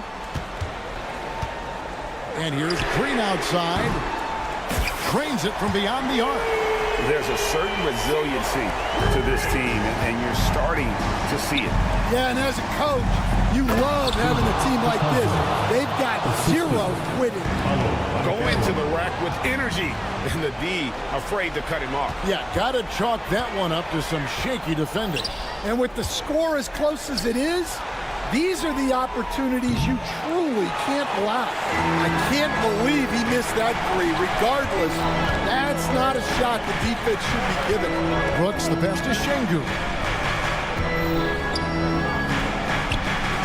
And here's Green outside. Trains it from beyond the arc. There's a certain resiliency to this team, and you're starting to see it. Yeah, and as a coach, you love having a team like this. They've got 0 quitting. Go into the rack with energy, and the D afraid to cut him off. Yeah, got to chalk that one up to some shaky defending. And with the score as close as it is, these are the opportunities you truly can't allow. I can't believe he missed that three. Regardless, that's not a shot the defense should be given. Brooks, the pass to Şengün.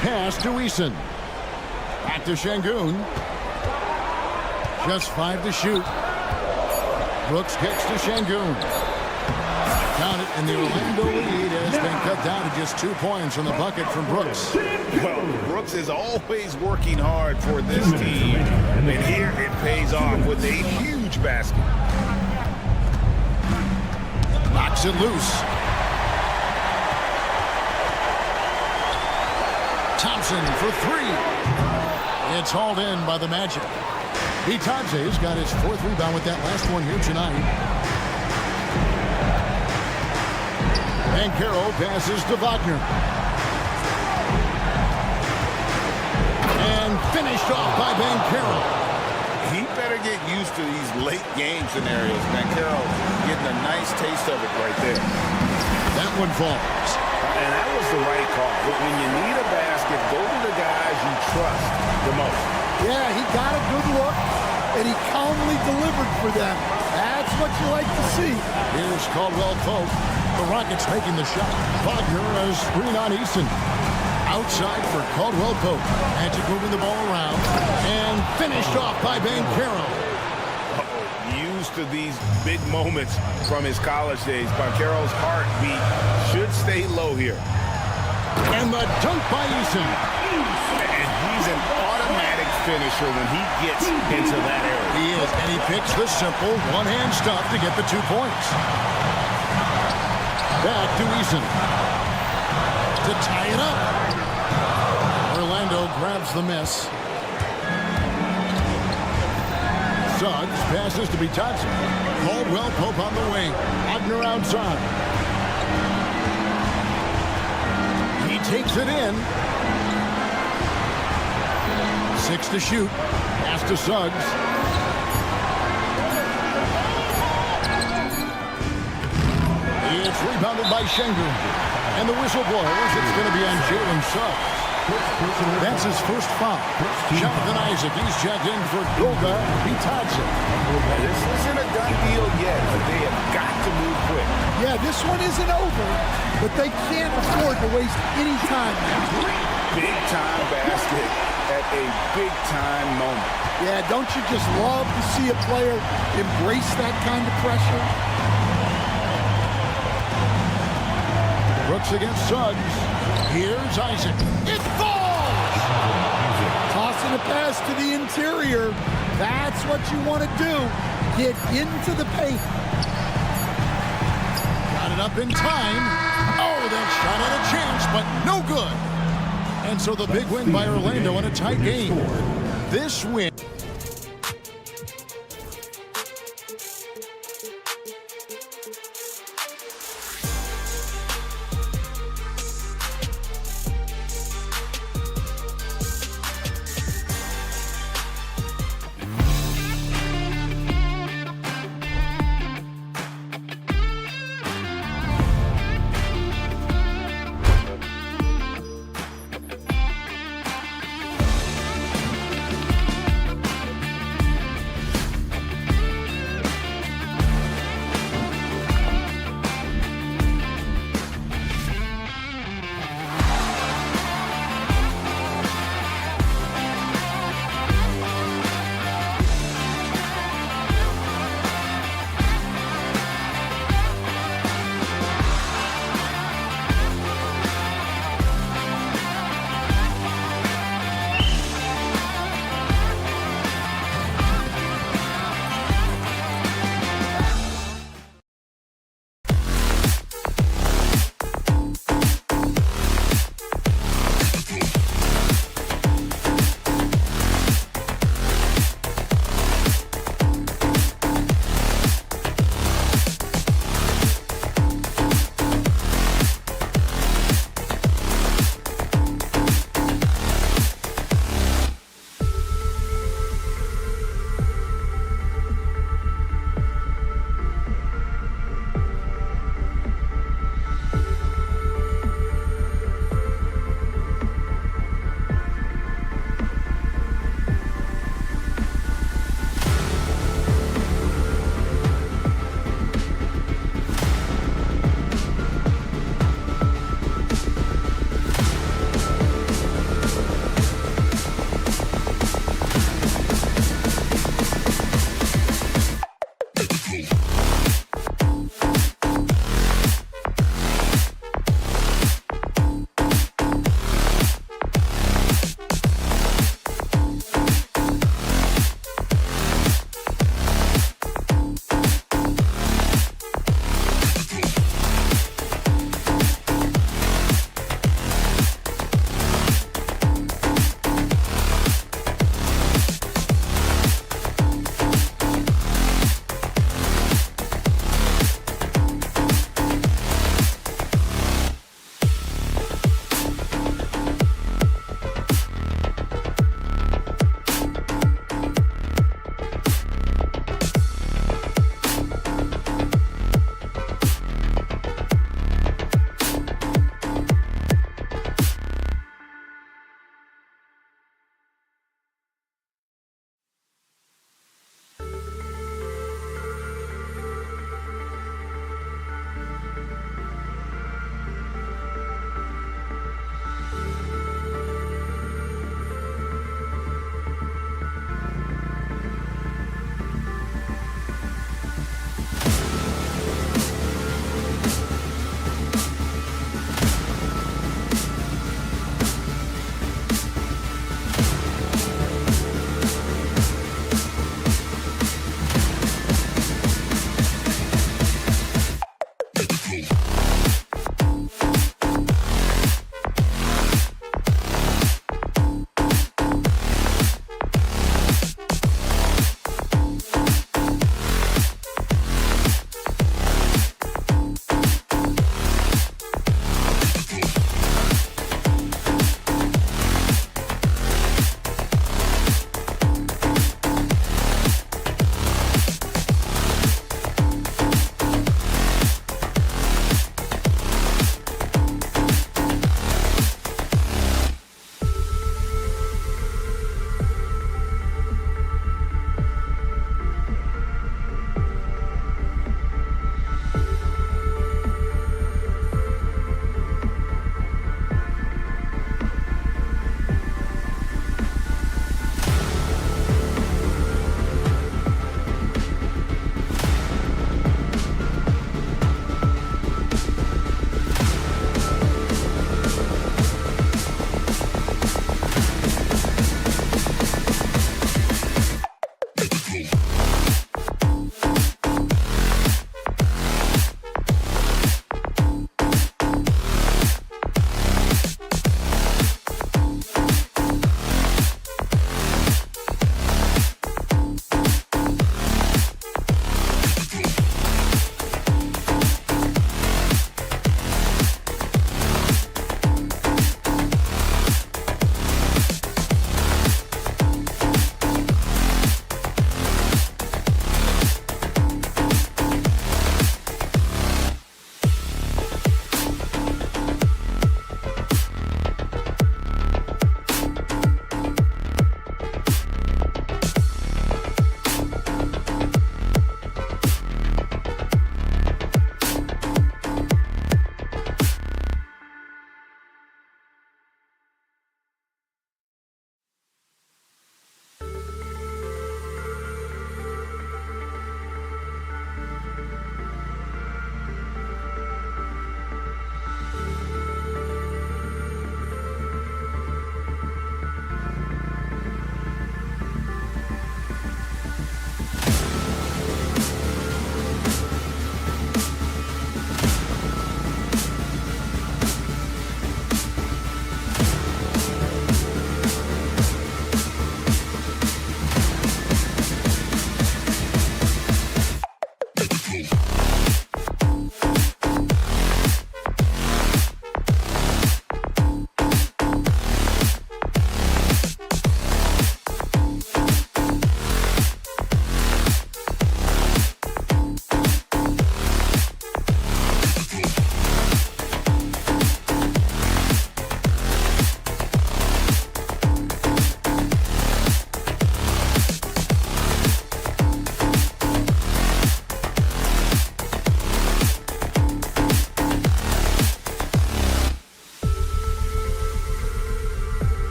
Pass to Eason. Back to Şengün. Just 5 to shoot. Brooks kicks to Şengün. Count it, and the Orlando lead has been cut down to just 2 points from the bucket from Brooks. Well, Brooks is always working hard for this team, and here it pays off with a huge basket. Knocks it loose. Thompson for 3. It's hauled in by the Magic. Tonci's got his 4th rebound with that last one here tonight. Banchero passes to Wagner. And finished off by Banchero. He better get used to these late game scenarios. Banchero getting a nice taste of it right there. That one falls. And that was the right call. But when you need a basket, go to the guys you trust the most. Yeah, he got a good look, and he calmly delivered for them. That's what you like to see. Here's Caldwell Pope. The Rockets taking the shot. Wagner has screen on Eason. Outside for Caldwell Pope. Magic moving the ball around. And finished off by Banchero. Used to these big moments from his college days. Banchero's heartbeat should stay low here. And the dunk by Eason. And he's an automatic finisher when he gets into that area. He is, and he picks the simple one-hand stuff to get the 2 points. Back to Eason to tie it up. Orlando grabs the miss. Suggs passes to Tonci. Caldwell Pope on the wing. Wagner outside. He takes it in. 6 to shoot. Pass to Suggs. It's rebounded by Şengün. And the whistle blows. It's going to be on Jalen Suggs. That's his first foul. Jonathan Isaac, he's checked in for Goga Tonci. This isn't a done deal yet, but they have got to move quick. Yeah, this one isn't over, but they can't afford to waste any time now. Big-time basket at a big-time moment. Yeah, don't you just love to see a player embrace that kind of pressure? Brooks against Suggs. Here's Isaac. It falls! Tossing a pass to the interior. That's what you want to do. Get into the paint. Got it up in time. Oh, that shot had a chance, but no good. And so the big win by Orlando in a tight game. This win.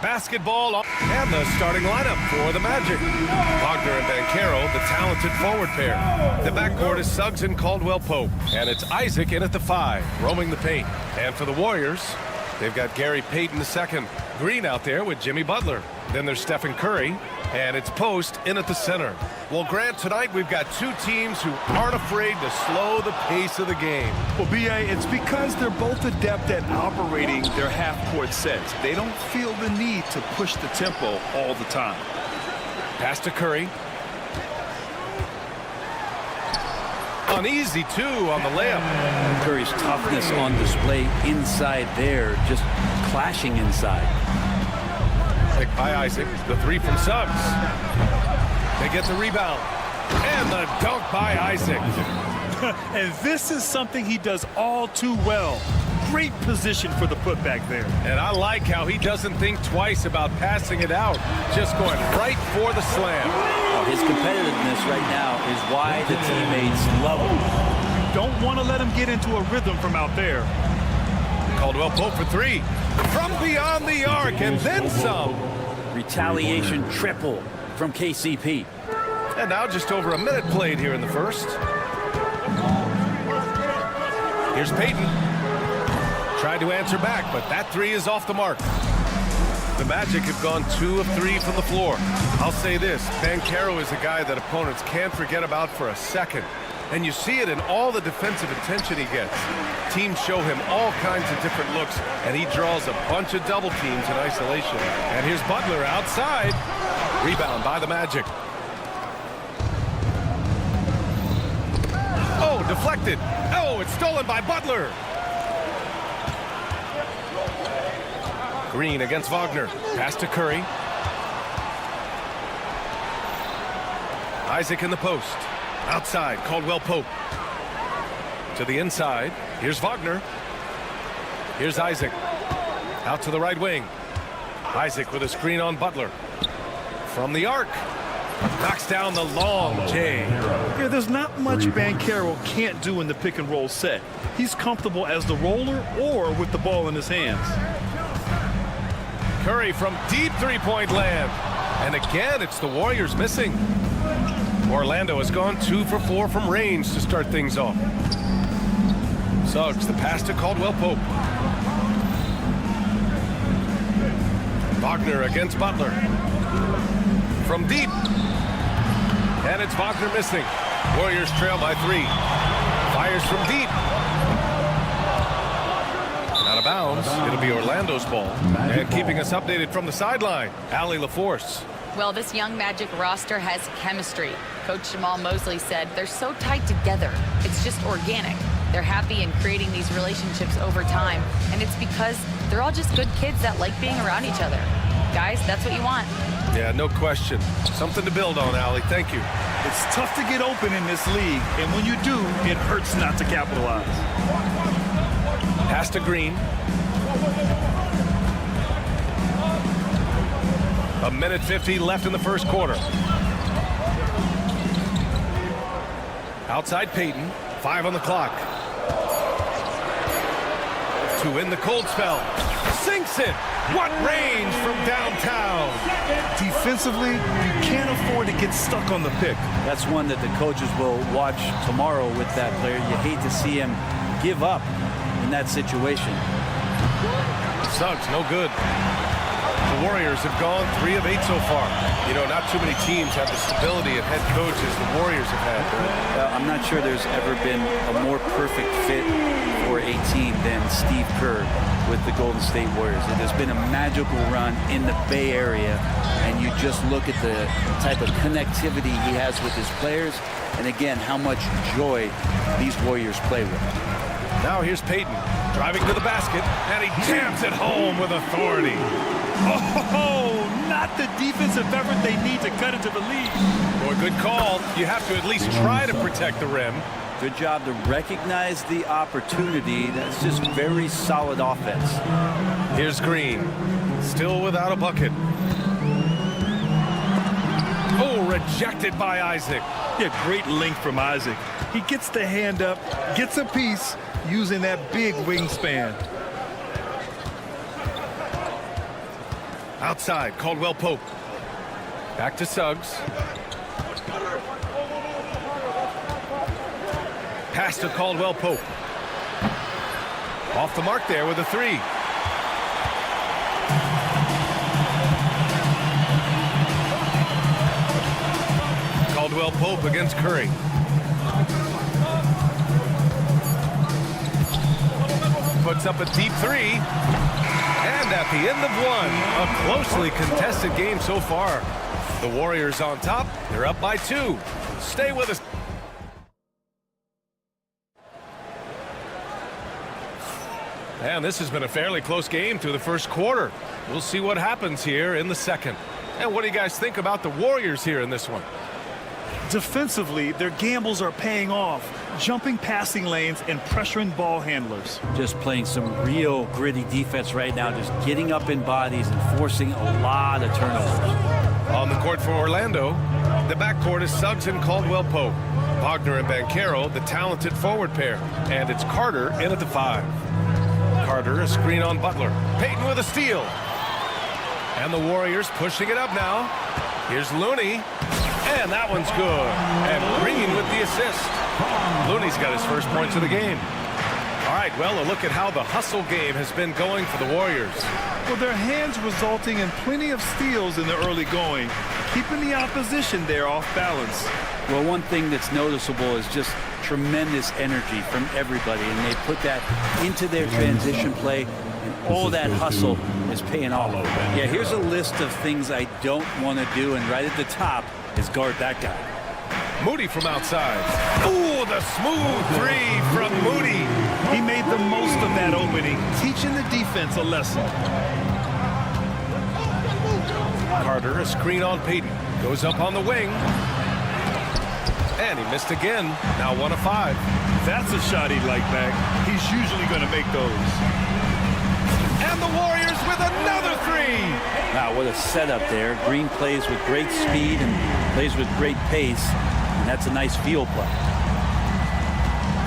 Basketball and the starting lineup for the Magic. Wagner and Banchero, the talented forward pair. The backcourt is Suggs and Caldwell-Pope. And it's Isaac in at the 5, roaming the paint. And for the Warriors, they've got Gary Payton II. Green out there with Jimmy Butler. Then there's Stephen Curry. And it's Post in at the center. Well, Grant, tonight we've got two teams who aren't afraid to slow the pace of the game. Well, B.A., it's because they're both adept at operating their half-court sets. They don't feel the need to push the tempo all the time. Pass to Curry. Uneasy, too, on the layup. Curry's toughness on display inside there, just clashing inside. Picked by Isaac, the 3 from Suggs. They get the rebound. And the dunk by Isaac. And this is something he does all too well. Great position for the putback there. And I like how he doesn't think twice about passing it out. Just going right for the slam. Well, his competitiveness right now is why the teammates love him. Don't want to let him get into a rhythm from out there. Caldwell-Pope for 3. From beyond the arc, and then some. Retaliation triple from KCP. And now just over a minute played here in the first. Here's Payton. Tried to answer back, but that 3 is off the mark. The Magic have gone 2 of 3 from the floor. I'll say this, Banchero is a guy that opponents can't forget about for a second. And you see it in all the defensive attention he gets. Teams show him all kinds of different looks, and he draws a bunch of double teams in isolation. And here's Butler outside. Rebound by the Magic. Oh, deflected. Oh, it's stolen by Butler. Green against Wagner. Pass to Curry. Isaac in the post. Outside, Caldwell-Pope. To the inside. Here's Wagner. Here's Isaac. Out to the right wing. Isaac with a screen on Butler. From the arc. Knocks down the long J. Yeah, there's not much Banchero can't do in the pick-and-roll set. He's comfortable as the roller or with the ball in his hands. Curry from deep three-point land. And again, it's the Warriors missing. Orlando has gone 2 for 4 from range to start things off. Suggs, the pass to Caldwell-Pope. Wagner against Butler. From deep. And it's Wagner missing. Warriors trail by 3. Fires from deep. Out of bounds. It'll be Orlando's ball. And keeping us updated from the sideline, Allie LaForce. Well, this young Magic roster has chemistry. Coach Jamal Mosley said they're so tight together. It's just organic. They're happy in creating these relationships over time, and it's because they're all just good kids that like being around each other. Guys, that's what you want. Yeah, no question. Something to build on, Allie. Thank you. It's tough to get open in this league, and when you do, it hurts not to capitalize. Pass to Green. A minute 50 left in the first quarter. Outside Payton. 5 on the clock. To win the cold spell. Sinks it. What range from downtown. Defensively, you can't afford to get stuck on the pick. That's one that the coaches will watch tomorrow with that player. You hate to see him give up in that situation. Suggs, no good. The Warriors have gone 3 of 8 so far. You know, not too many teams have the stability of head coaches the Warriors have had. I'm not sure there's ever been a more perfect fit for a team than Steve Kerr with the Golden State Warriors. It has been a magical run in the Bay Area, and you just look at the type of connectivity he has with his players, and again, how much joy these Warriors play with. Now here's Payton, driving to the basket, and he jams it home with authority. Oh, not the defensive effort they need to cut into the lead. Boy, good call. You have to at least try to protect the rim. Good job to recognize the opportunity. That's just very solid offense. Here's Green, still without a bucket. Oh, rejected by Isaac. Yeah, great length from Isaac. He gets the hand up, gets a piece, using that big wingspan. Outside, Caldwell Pope. Back to Suggs. Pass to Caldwell Pope. Off the mark there with a 3. Caldwell Pope against Curry. Puts up a deep 3. And at the end of 1, a closely contested game so far. The Warriors on top. They're up by 2. Stay with us. And this has been a fairly close game through the first quarter. We'll see what happens here in the second. And what do you guys think about the Warriors here in this one? Defensively, their gambles are paying off, jumping passing lanes and pressuring ball handlers. Just playing some real gritty defense right now, just getting up in bodies and forcing a lot of turnovers. On the court for Orlando, the backcourt is Suggs and Caldwell Pope. Wagner and Banchero, the talented forward pair. And it's Carter in at the 5. Carter, a screen on Butler. Payton with a steal. And the Warriors pushing it up now. Here's Looney. And that one's good. And Green with the assist. Looney's got his first points of the game. All right, well, a look at how the hustle game has been going for the Warriors. Well, their hands resulting in plenty of steals in the early going, keeping the opposition there off balance. Well, one thing that's noticeable is just tremendous energy from everybody, and they put that into their transition play, and all that hustle is paying off. Yeah, here's a list of things I don't want to do, and right at the top is guard that guy. Moody from outside. Ooh, the smooth 3 from Moody. He made the most of that opening, teaching the defense a lesson. Carter, a screen on Payton. Goes up on the wing. And he missed again. Now 1 of 5. That's a shot he'd like back. He's usually going to make those. And the Warriors with another 3. Wow, what a setup there. Green plays with great speed and plays with great pace, and that's a nice field play.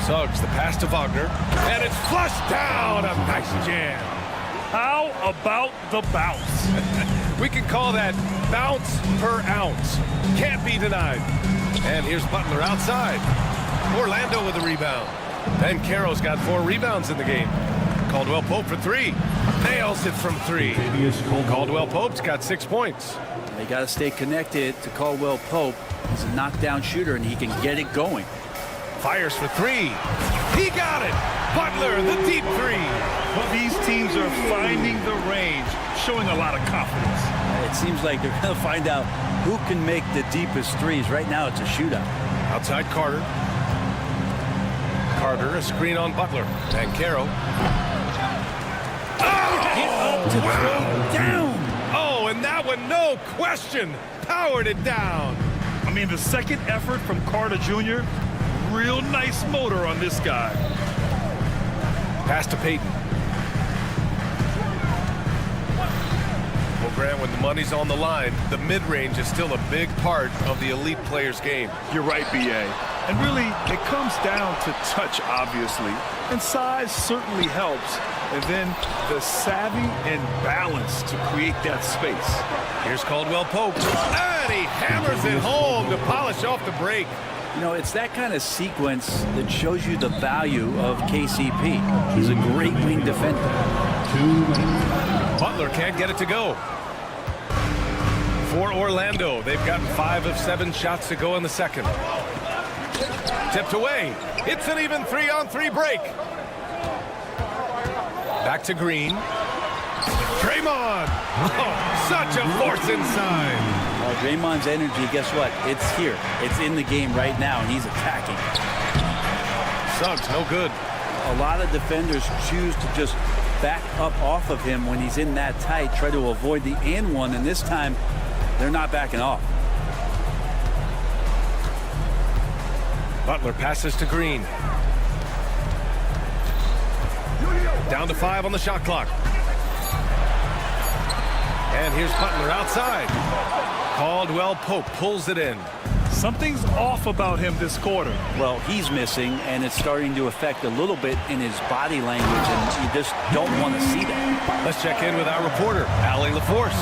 Suggs, the pass to Wagner, and it's flushed down. A nice jam. How about the bounce? We can call that bounce per ounce. Can't be denied. And here's Butler outside. Orlando with a rebound. And Carroll's got 4 rebounds in the game. Caldwell Pope for 3. Nails it from 3. Caldwell Pope's got 6 points. They got to stay connected to Caldwell Pope. He's a knockdown shooter, and he can get it going. Fires for 3. He got it. Butler, the deep 3. These teams are finding the range, showing a lot of confidence. It seems like they're going to find out who can make the deepest threes. Right now, it's a shootout. Outside Carter. Carter, a screen on Butler. And Carroll. To throw down. Oh, and that one, no question, powered it down. I mean, the second effort from Carter Jr., real nice motor on this guy. Pass to Payton. Well, Grant, when the money's on the line, the mid-range is still a big part of the elite player's game. You're right, B.A. And really, it comes down to touch, obviously. And size certainly helps. And then the savvy and balance to create that space. Here's Caldwell Pope. And he hammers it home to polish off the break. You know, it's that kind of sequence that shows you the value of KCP. He's a great wing defender. Butler can't get it to go. For Orlando, they've gotten 5 of 7 shots to go in the second. Tipped away. It's an even 3-on-3 break. Back to Green. Draymond. Oh, such a force inside. Draymond's energy, guess what? It's here. It's in the game right now, and he's attacking. Suggs, no good. A lot of defenders choose to just back up off of him when he's in that tight, try to avoid the and one, and this time they're not backing off. Butler passes to Green. Down to 5 on the shot clock. And here's Butler outside. Caldwell Pope pulls it in. Something's off about him this quarter. Well, he's missing, and it's starting to affect a little bit in his body language, and you just don't want to see that. Let's check in with our reporter, Allie LaForce.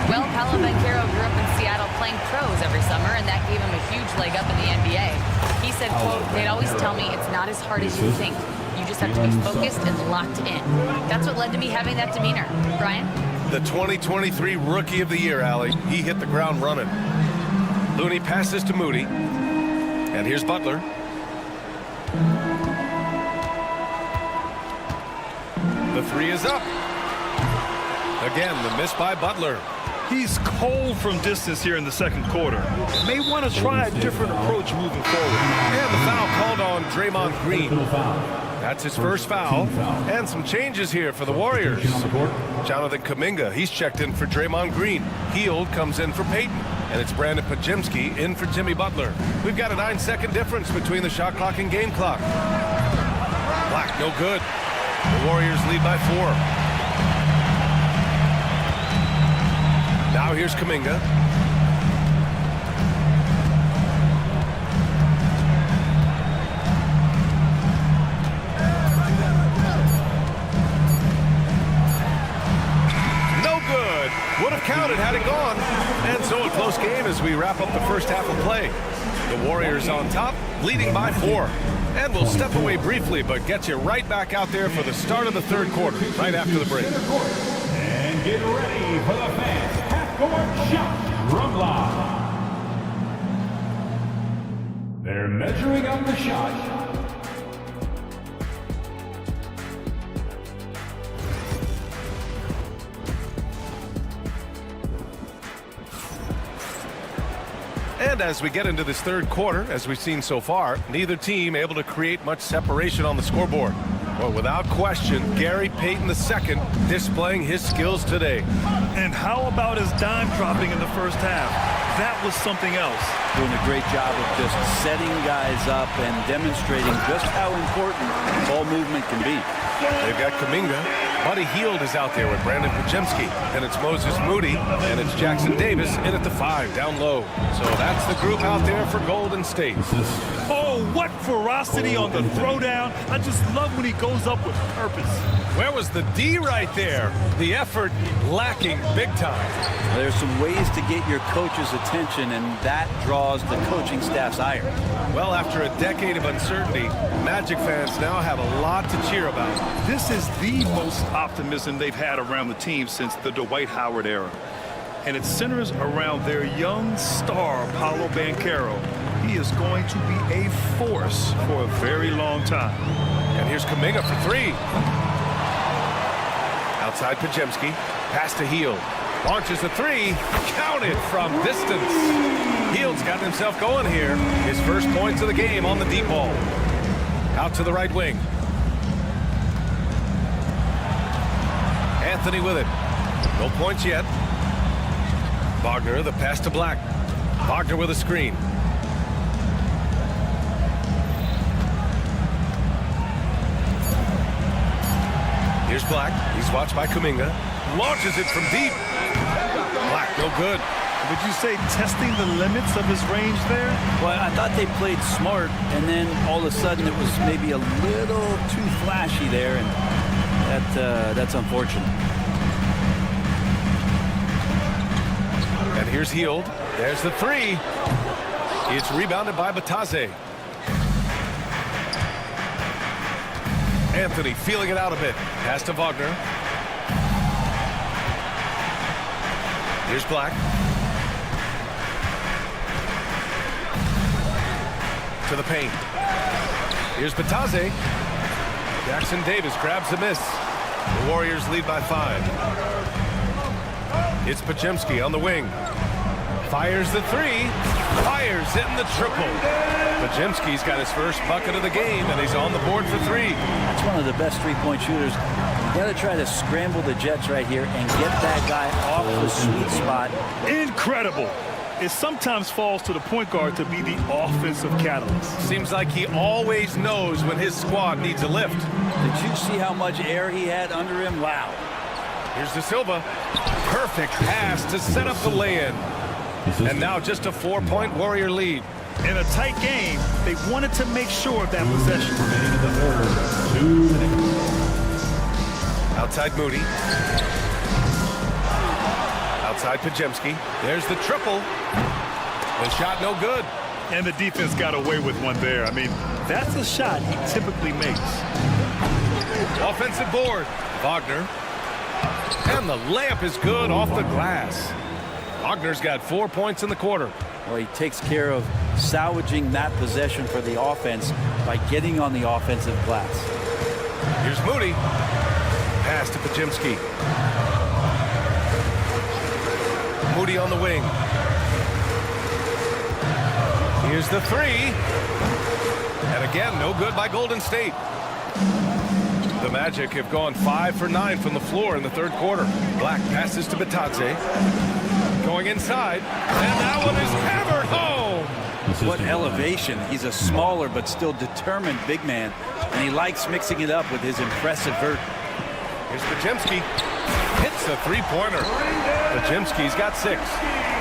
Well, Paolo Banchero grew up in Seattle playing pros every summer, and that gave him a huge leg up in the NBA. He said, quote, they'd always tell me it's not as hard as you think. You just have to be focused and locked in. That's what led to me having that demeanor. Brian? The 2023 Rookie of the Year, Allie. He hit the ground running. Looney passes to Moody. And here's Butler. The three is up. Again, the miss by Butler. He's cold from distance here in the second quarter. May want to try a different approach moving forward. And the foul called on Draymond Green. That's his first foul. And some changes here for the Warriors. Jonathan Kuminga, he's checked in for Draymond Green. Hield comes in for Payton. And it's Brandon Pajemski in for Jimmy Butler. We've got a 9-second difference between the shot clock and game clock. Black, no good. The Warriors lead by 4. Now here's Kuminga. No good. Would have counted had it gone. And so a close game as we wrap up the first half of play. The Warriors on top, leading by 4. And we'll step away briefly, but get you right back out there for the start of the third quarter, right after the break. And get ready for the fans. Half-court shot from live. They're measuring up the shot. And as we get into this third quarter, as we've seen so far, neither team able to create much separation on the scoreboard. But without question, Gary Payton II displaying his skills today. And how about his dime dropping in the first half? That was something else. Doing a great job of just setting guys up and demonstrating just how important ball movement can be. They've got Kuminga. Buddy Hield is out there with Brandon Pajemski. And it's Moses Moody. And it's Jackson Davis in at the 5, down low. So that's the group out there for Golden State. Oh, what ferocity on the throwdown. I just love when he goes up with purpose. Where was the D right there? The effort lacking big time. There's some ways to get your coach's attention, and that draws the coaching staff's ire. Well, after a decade of uncertainty, Magic fans now have a lot to cheer about. This is the most optimism they've had around the team since the Dwight Howard era. And it centers around their young star, Paolo Banchero. He is going to be a force for a very long time. And here's Kuminga for 3. Outside Pajemski, pass to Hield. Launches a 3, counted from distance. Hield's gotten himself going here. His first points of the game on the deep ball. Out to the right wing. Anthony with it. No points yet. Wagner, the pass to Black. Wagner with a screen. Here's Black. He's watched by Kuminga. Launches it from deep. Black, no good. Would you say testing the limits of his range there? Well, I thought they played smart, and then all of a sudden it was maybe a little too flashy there, and that's unfortunate. And here's Hield. There's the 3. It's rebounded by Batase. Anthony feeling it out a bit. Pass to Wagner. Here's Black. To the paint. Here's Batase. Jackson Davis grabs the miss. The Warriors lead by 5. It's Pajemski on the wing. Fires the 3. Fires hitting the triple. Pajemski's got his first bucket of the game, and he's on the board for 3. That's one of the best three-point shooters. You got to try to scramble the Jets right here and get that guy off the sweet spot. Incredible. It sometimes falls to the point guard to be the offensive catalyst. Seems like he always knows when his squad needs a lift. Did you see how much air he had under him? Wow. Here's De Silva. Perfect pass to set up the lay-in. And now just a 4-point Warrior lead. In a tight game, they wanted to make sure of that possession. Remaining in the third, 2 minutes. Outside Moody. Outside Pajemski. There's the triple. The shot no good. And the defense got away with one there. I mean, that's a shot he typically makes. Offensive board. Wagner. And the layup is good off the glass. Wagner's got 4 points in the quarter. Well, he takes care of salvaging that possession for the offense by getting on the offensive glass. Here's Moody. Pass to Pajemski. Moody on the wing. Here's the three. And again, no good by Golden State. The Magic have gone 5 for 9 from the floor in the third quarter. Black passes to Batadze. Going inside. And that one is hammered home. What elevation. He's a smaller but still determined big man. And he likes mixing it up with his impressive vert. Here's Pajemski. Hits a three-pointer. Pajemski's got 6.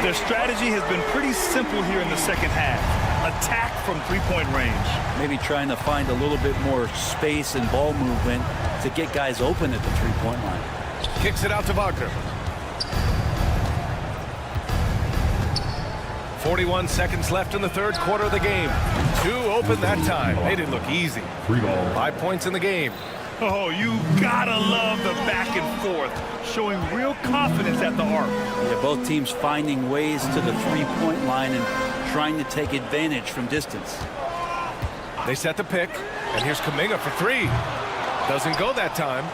Their strategy has been pretty simple here in the second half. Attack from three-point range. Maybe trying to find a little bit more space and ball movement to get guys open at the three-point line. Kicks it out to Wagner. 41 seconds left in the third quarter of the game. 2 open that time. Made it look easy. 3 ball. 5 points in the game. Oh, you gotta love the back and forth, showing real confidence at the arc. Yeah, both teams finding ways to the three-point line and trying to take advantage from distance. They set the pick, and here's Kuminga for 3. Doesn't go that time.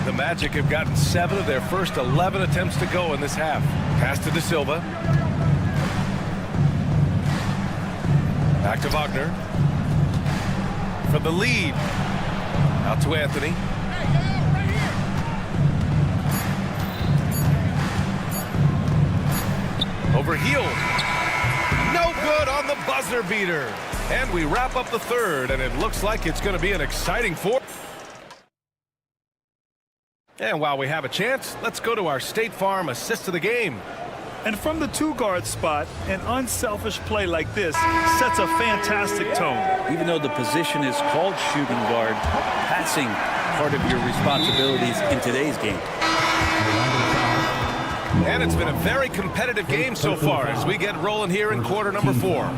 The Magic have gotten 7 of their first 11 attempts to go in this half. Pass to De Silva. Back to Wagner. For the lead. Out to Anthony. Overhealed. No good on the buzzer beater. And we wrap up the third, and it looks like it's going to be an exciting fourth. And while we have a chance, let's go to our State Farm assist of the game. And from the two-guard spot, an unselfish play like this sets a fantastic tone. Even though the position is called shooting guard, passing part of your responsibilities in today's game. And it's been a very competitive game so far as we get rolling here in quarter number 4.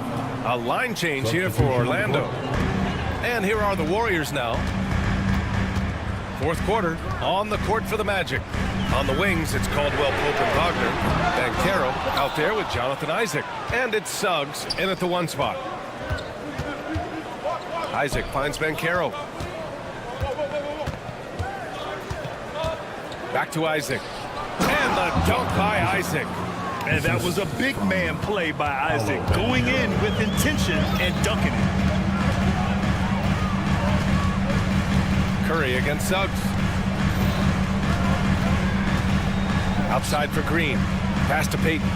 A line change here for Orlando. And here are the Warriors now. Fourth quarter on the court for the Magic. On the wings, it's Caldwell Pope and Wagner. Banchero out there with Jonathan Isaac. And it's Suggs in at the 1 spot. Isaac finds Banchero. Back to Isaac. And the dunk by Isaac. And that was a big man play by Isaac, going in with intention and dunking it. Curry against Suggs. Outside for Green. Pass to Payton.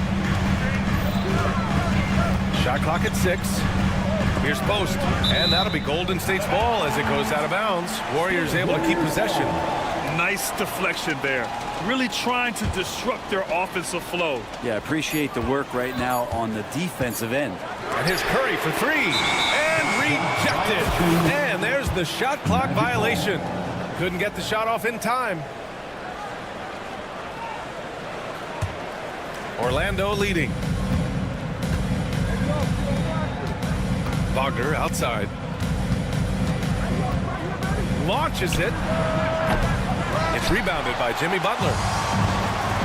Shot clock at 6. Here's Post. And that'll be Golden State's ball as it goes out of bounds. Warriors able to keep possession. Nice deflection there. Really trying to disrupt their offensive flow. Yeah, appreciate the work right now on the defensive end. And here's Curry for 3. And rejected. And there's the shot clock violation. Couldn't get the shot off in time. Orlando leading. Wagner outside. Launches it. It's rebounded by Jimmy Butler.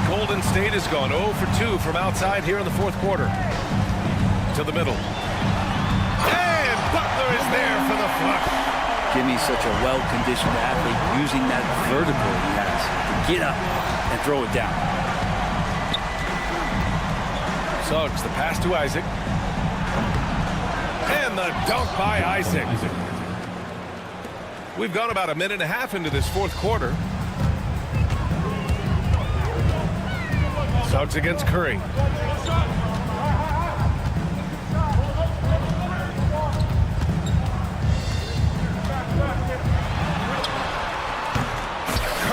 Golden State has gone 0 for 2 from outside here in the fourth quarter. To the middle. And Butler is there for the flush. Jimmy's such a well-conditioned athlete, using that vertical he has to get up and throw it down. Suggs, the pass to Isaac. And the dunk by Isaac. We've gone about a minute and a half into this fourth quarter. Suggs against Curry.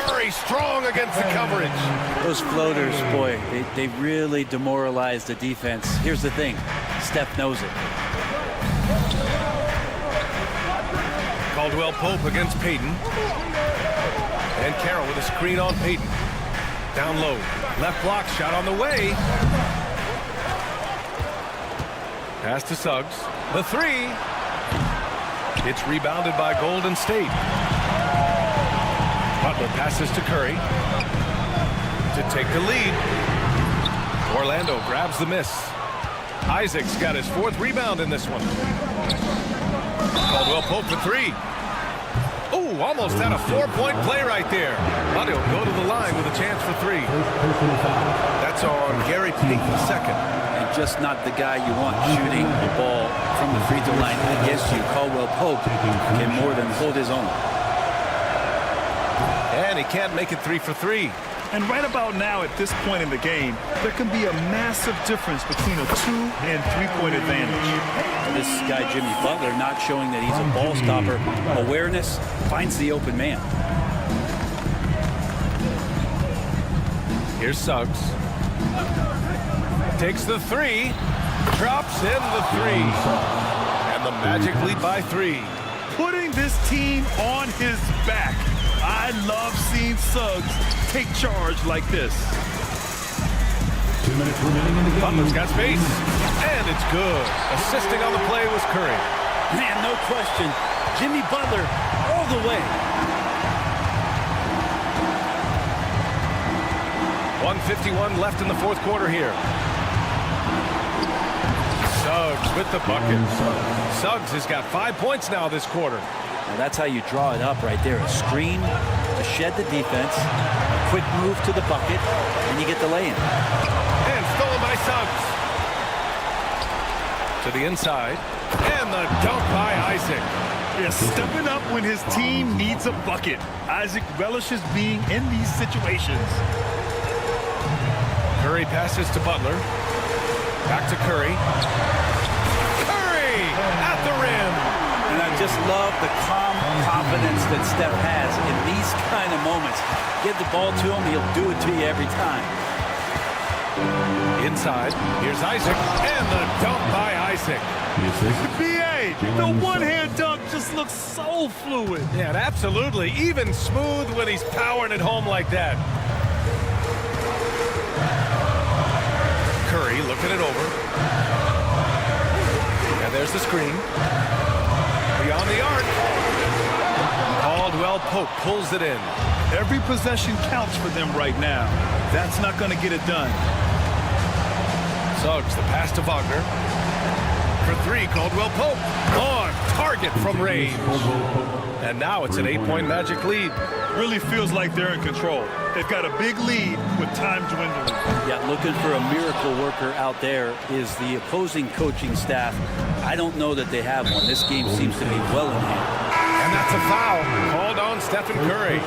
Curry strong against the coverage. Those floaters, boy, they really demoralize the defense. Here's the thing, Steph knows it. Caldwell Pope against Payton. And Carroll with a screen on Payton. Down low. Left block shot on the way. Pass to Suggs. The three. It's rebounded by Golden State. Butler passes to Curry to take the lead. Orlando grabs the miss. Isaac's got his 4th rebound in this one. Caldwell Pope for three. Oh, almost had a 4-point play right there. But he'll go to the line with a chance for three. That's on Gary Payton II. And just not the guy you want shooting the ball from the free throw line against you. Caldwell Pope can more than hold his own. And he can't make it 3 for 3. And right about now, at this point in the game, there can be a massive difference between a 2- and 3-point advantage. This guy, Jimmy Butler, not showing that he's a ball stopper. Awareness, finds the open man. Here's Suggs. Takes the three. Drops in the three. And the Magic lead by 3. Putting this team on his back. I love seeing Suggs take charge like this. 2 minutes remaining in the game. Butler's got space. And it's good. Assisting on the play was Curry. Man, no question. Jimmy Butler all the way. 1:51 left in the 4th quarter here. Suggs with the bucket. Suggs has got 5 points now this quarter. Now that's how you draw it up right there. A screen to shed the defense, a quick move to the bucket, and you get the lay-in. And stolen by Suggs. To the inside. And the dunk by Isaac. Yeah, stepping up when his team needs a bucket. Isaac relishes being in these situations. Curry passes to Butler. Back to Curry. Curry at the rim. And I just love the calm confidence that Steph has in these kind of moments. Give the ball to him, he'll do it to you every time. Inside, here's Isaac, and the dunk by Isaac. BA, the one-hand dunk just looks so fluid. Yeah, absolutely. Even smooth when he's powering it home like that. Curry looking it over. And there's the screen. Beyond the arc. Caldwell Pope pulls it in. Every possession counts for them right now. That's not going to get it done. Suggs, the pass to Wagner. For three, Caldwell Pope. On target from range. And now it's an 8-point Magic lead. Really feels like they're in control. They've got a big lead with time dwindling. Yeah, looking for a miracle worker out there is the opposing coaching staff. I don't know that they have one. This game seems to be well in hand. And that's a foul called on Stephen Curry.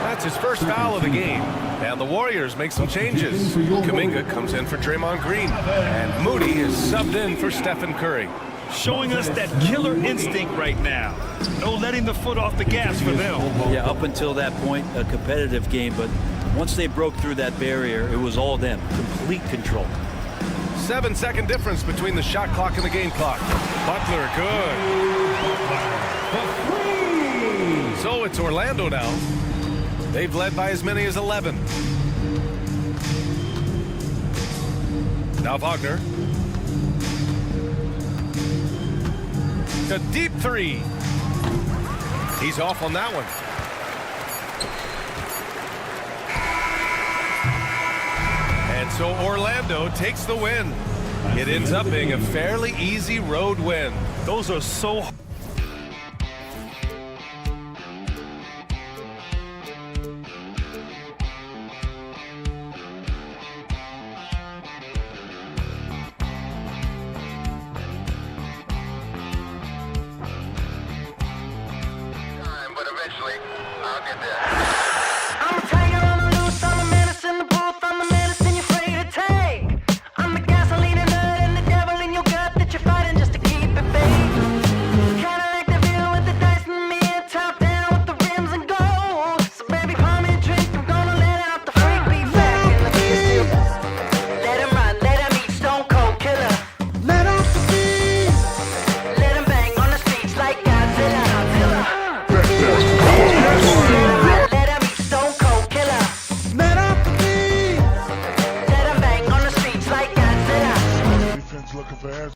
That's his first foul of the game. And the Warriors make some changes. Kuminga comes in for Draymond Green. And Moody is subbed in for Stephen Curry. Showing us that killer instinct right now. No letting the foot off the gas for them. Yeah, up until that point, a competitive game. But once they broke through that barrier, it was all them. Complete control. 7-second difference between the shot clock and the game clock. Butler, good. So it's Orlando now. They've led by as many as 11. Now Wagner. A deep three. He's off on that one. And so Orlando takes the win. It ends up being a fairly easy road win. Those are so but eventually I'll get there. I'm a tiger on the loose, I'm a menace in the booth, I'm the medicine you're afraid to take. I'm the gasoline and nut and the devil in your gut that you're fighting just to keep it fake. Qualifiers.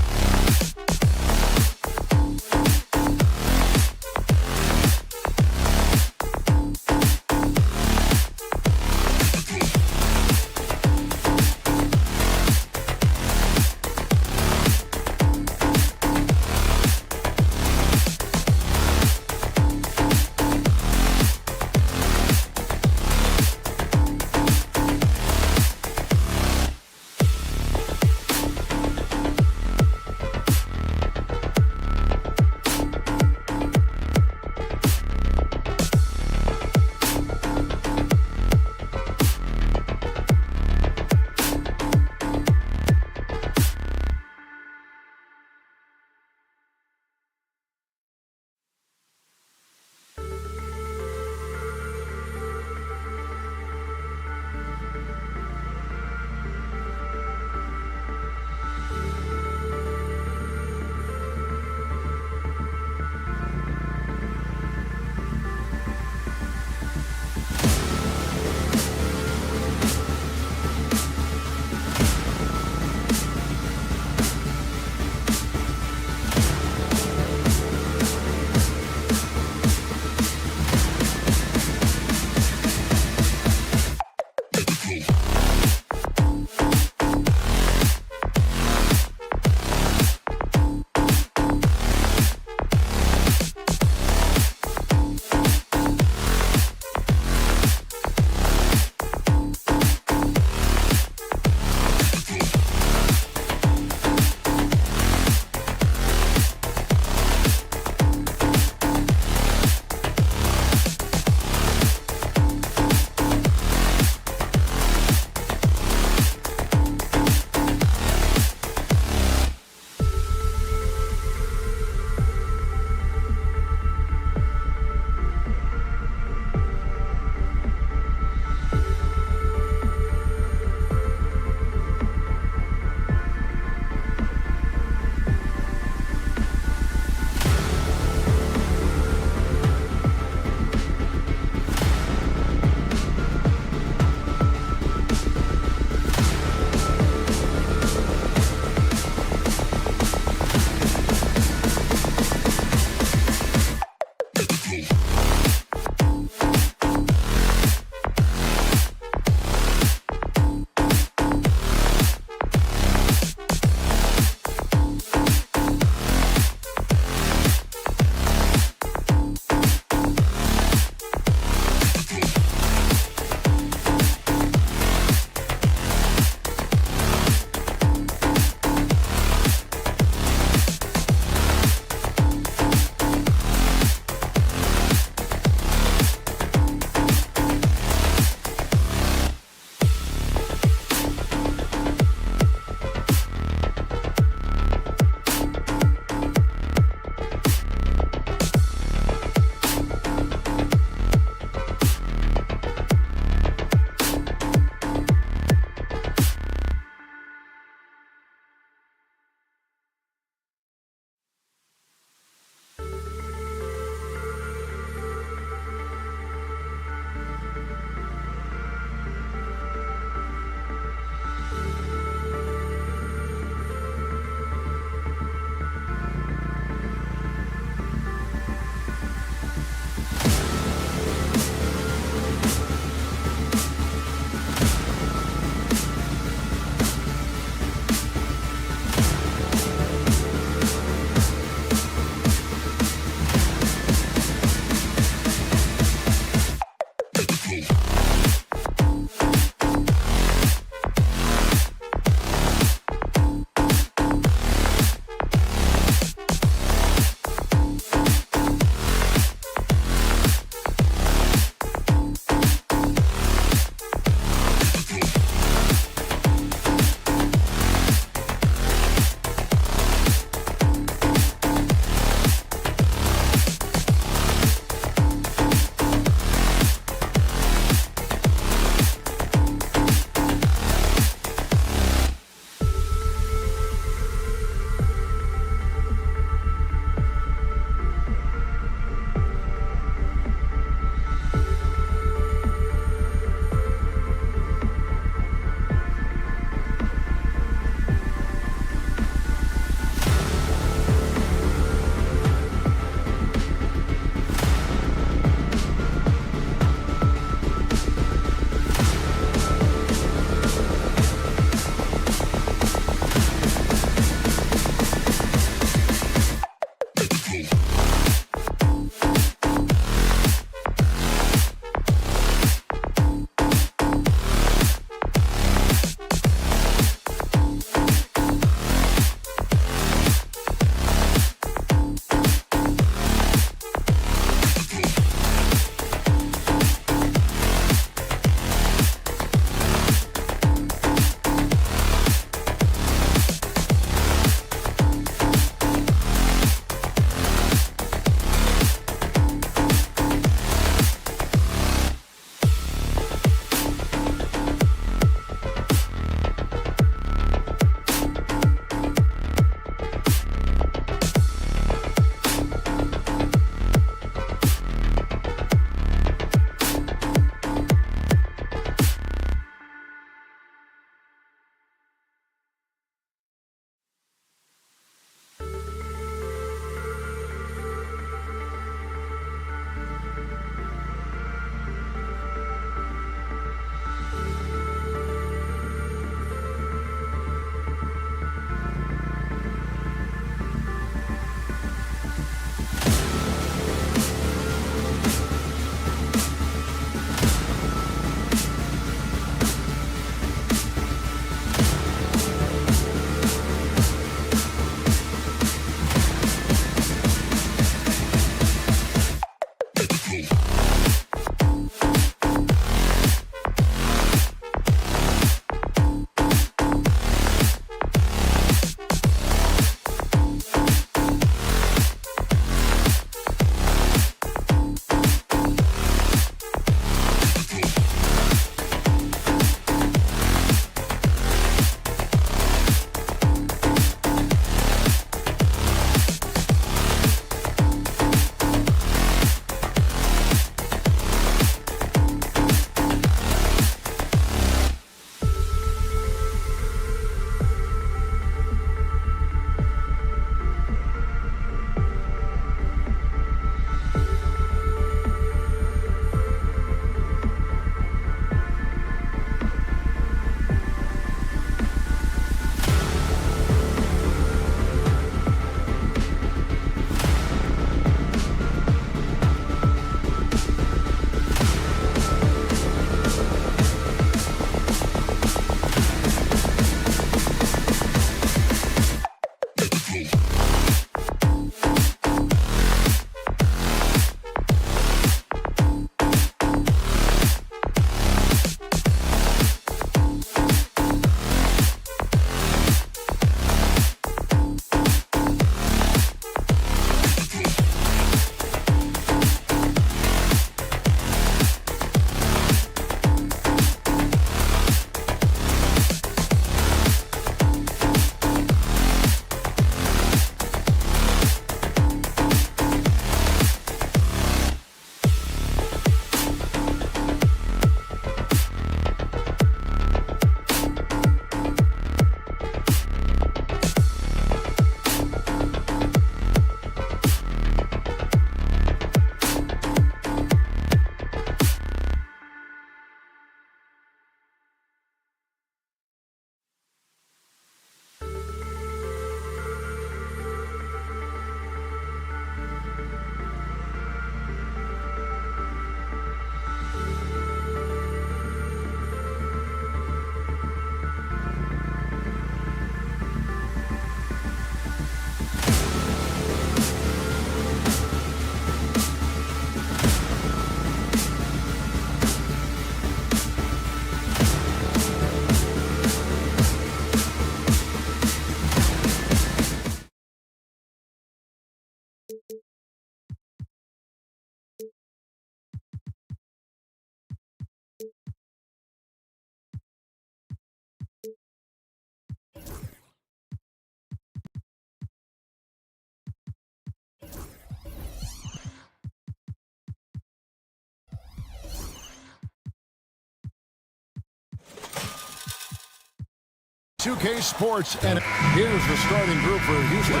2K Sports, and here's the starting group for Houston.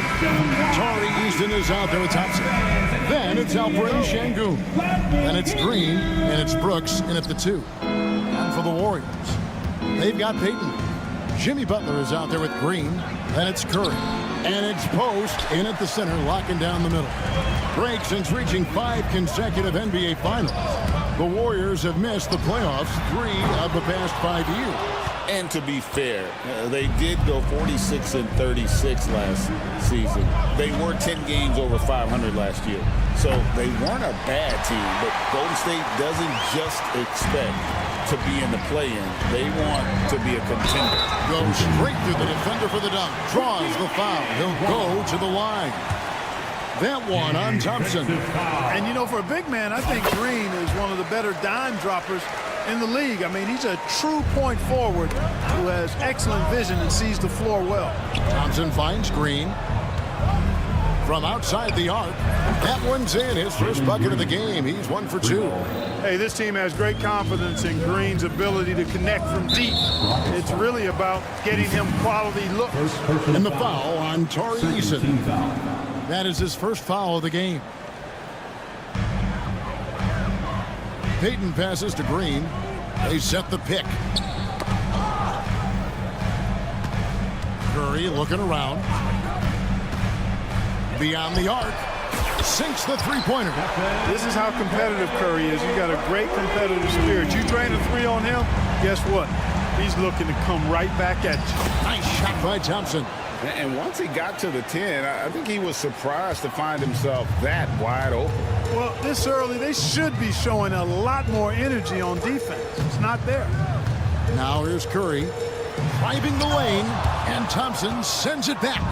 Tari Easton is out there with Thompson. Then it's Alperen Şengün. Then it's Green, and it's Brooks in at the 2. And for the Warriors, they've got Payton. Jimmy Butler is out there with Green. Then it's Curry. And it's Post in at the center, locking down the middle. Break since reaching 5 consecutive NBA Finals. The Warriors have missed the playoffs 3 of the past 5 years. And to be fair, they did go 46-36 last season. They were 10 games over 500 last year. So they weren't a bad team, but Golden State doesn't just expect to be in the play-in. They want to be a contender. Goes straight through the defender for the dunk. Draws the foul. He'll go to the line. That one on Thompson. And, you know, for a big man, I think Green is one of the better dime droppers in the league. I mean, he's a true point forward who has excellent vision and sees the floor well. Thompson finds Green from outside the arc. That one's in. His first bucket of the game. He's 1 for 2. Hey, this team has great confidence in Green's ability to connect from deep. It's really about getting him quality looks. And the foul on Tari Easton. That is his first foul of the game. Payton passes to Green. They set the pick. Curry looking around. Beyond the arc. Sinks the three-pointer. This is how competitive Curry is. You got a great competitive spirit. You drain a 3 on him, guess what? He's looking to come right back at you. Nice shot by Thompson. And once he got to the 10, I think he was surprised to find himself that wide open. Well, this early, they should be showing a lot more energy on defense. It's not there. Now here's Curry driving the lane, and Thompson sends it back.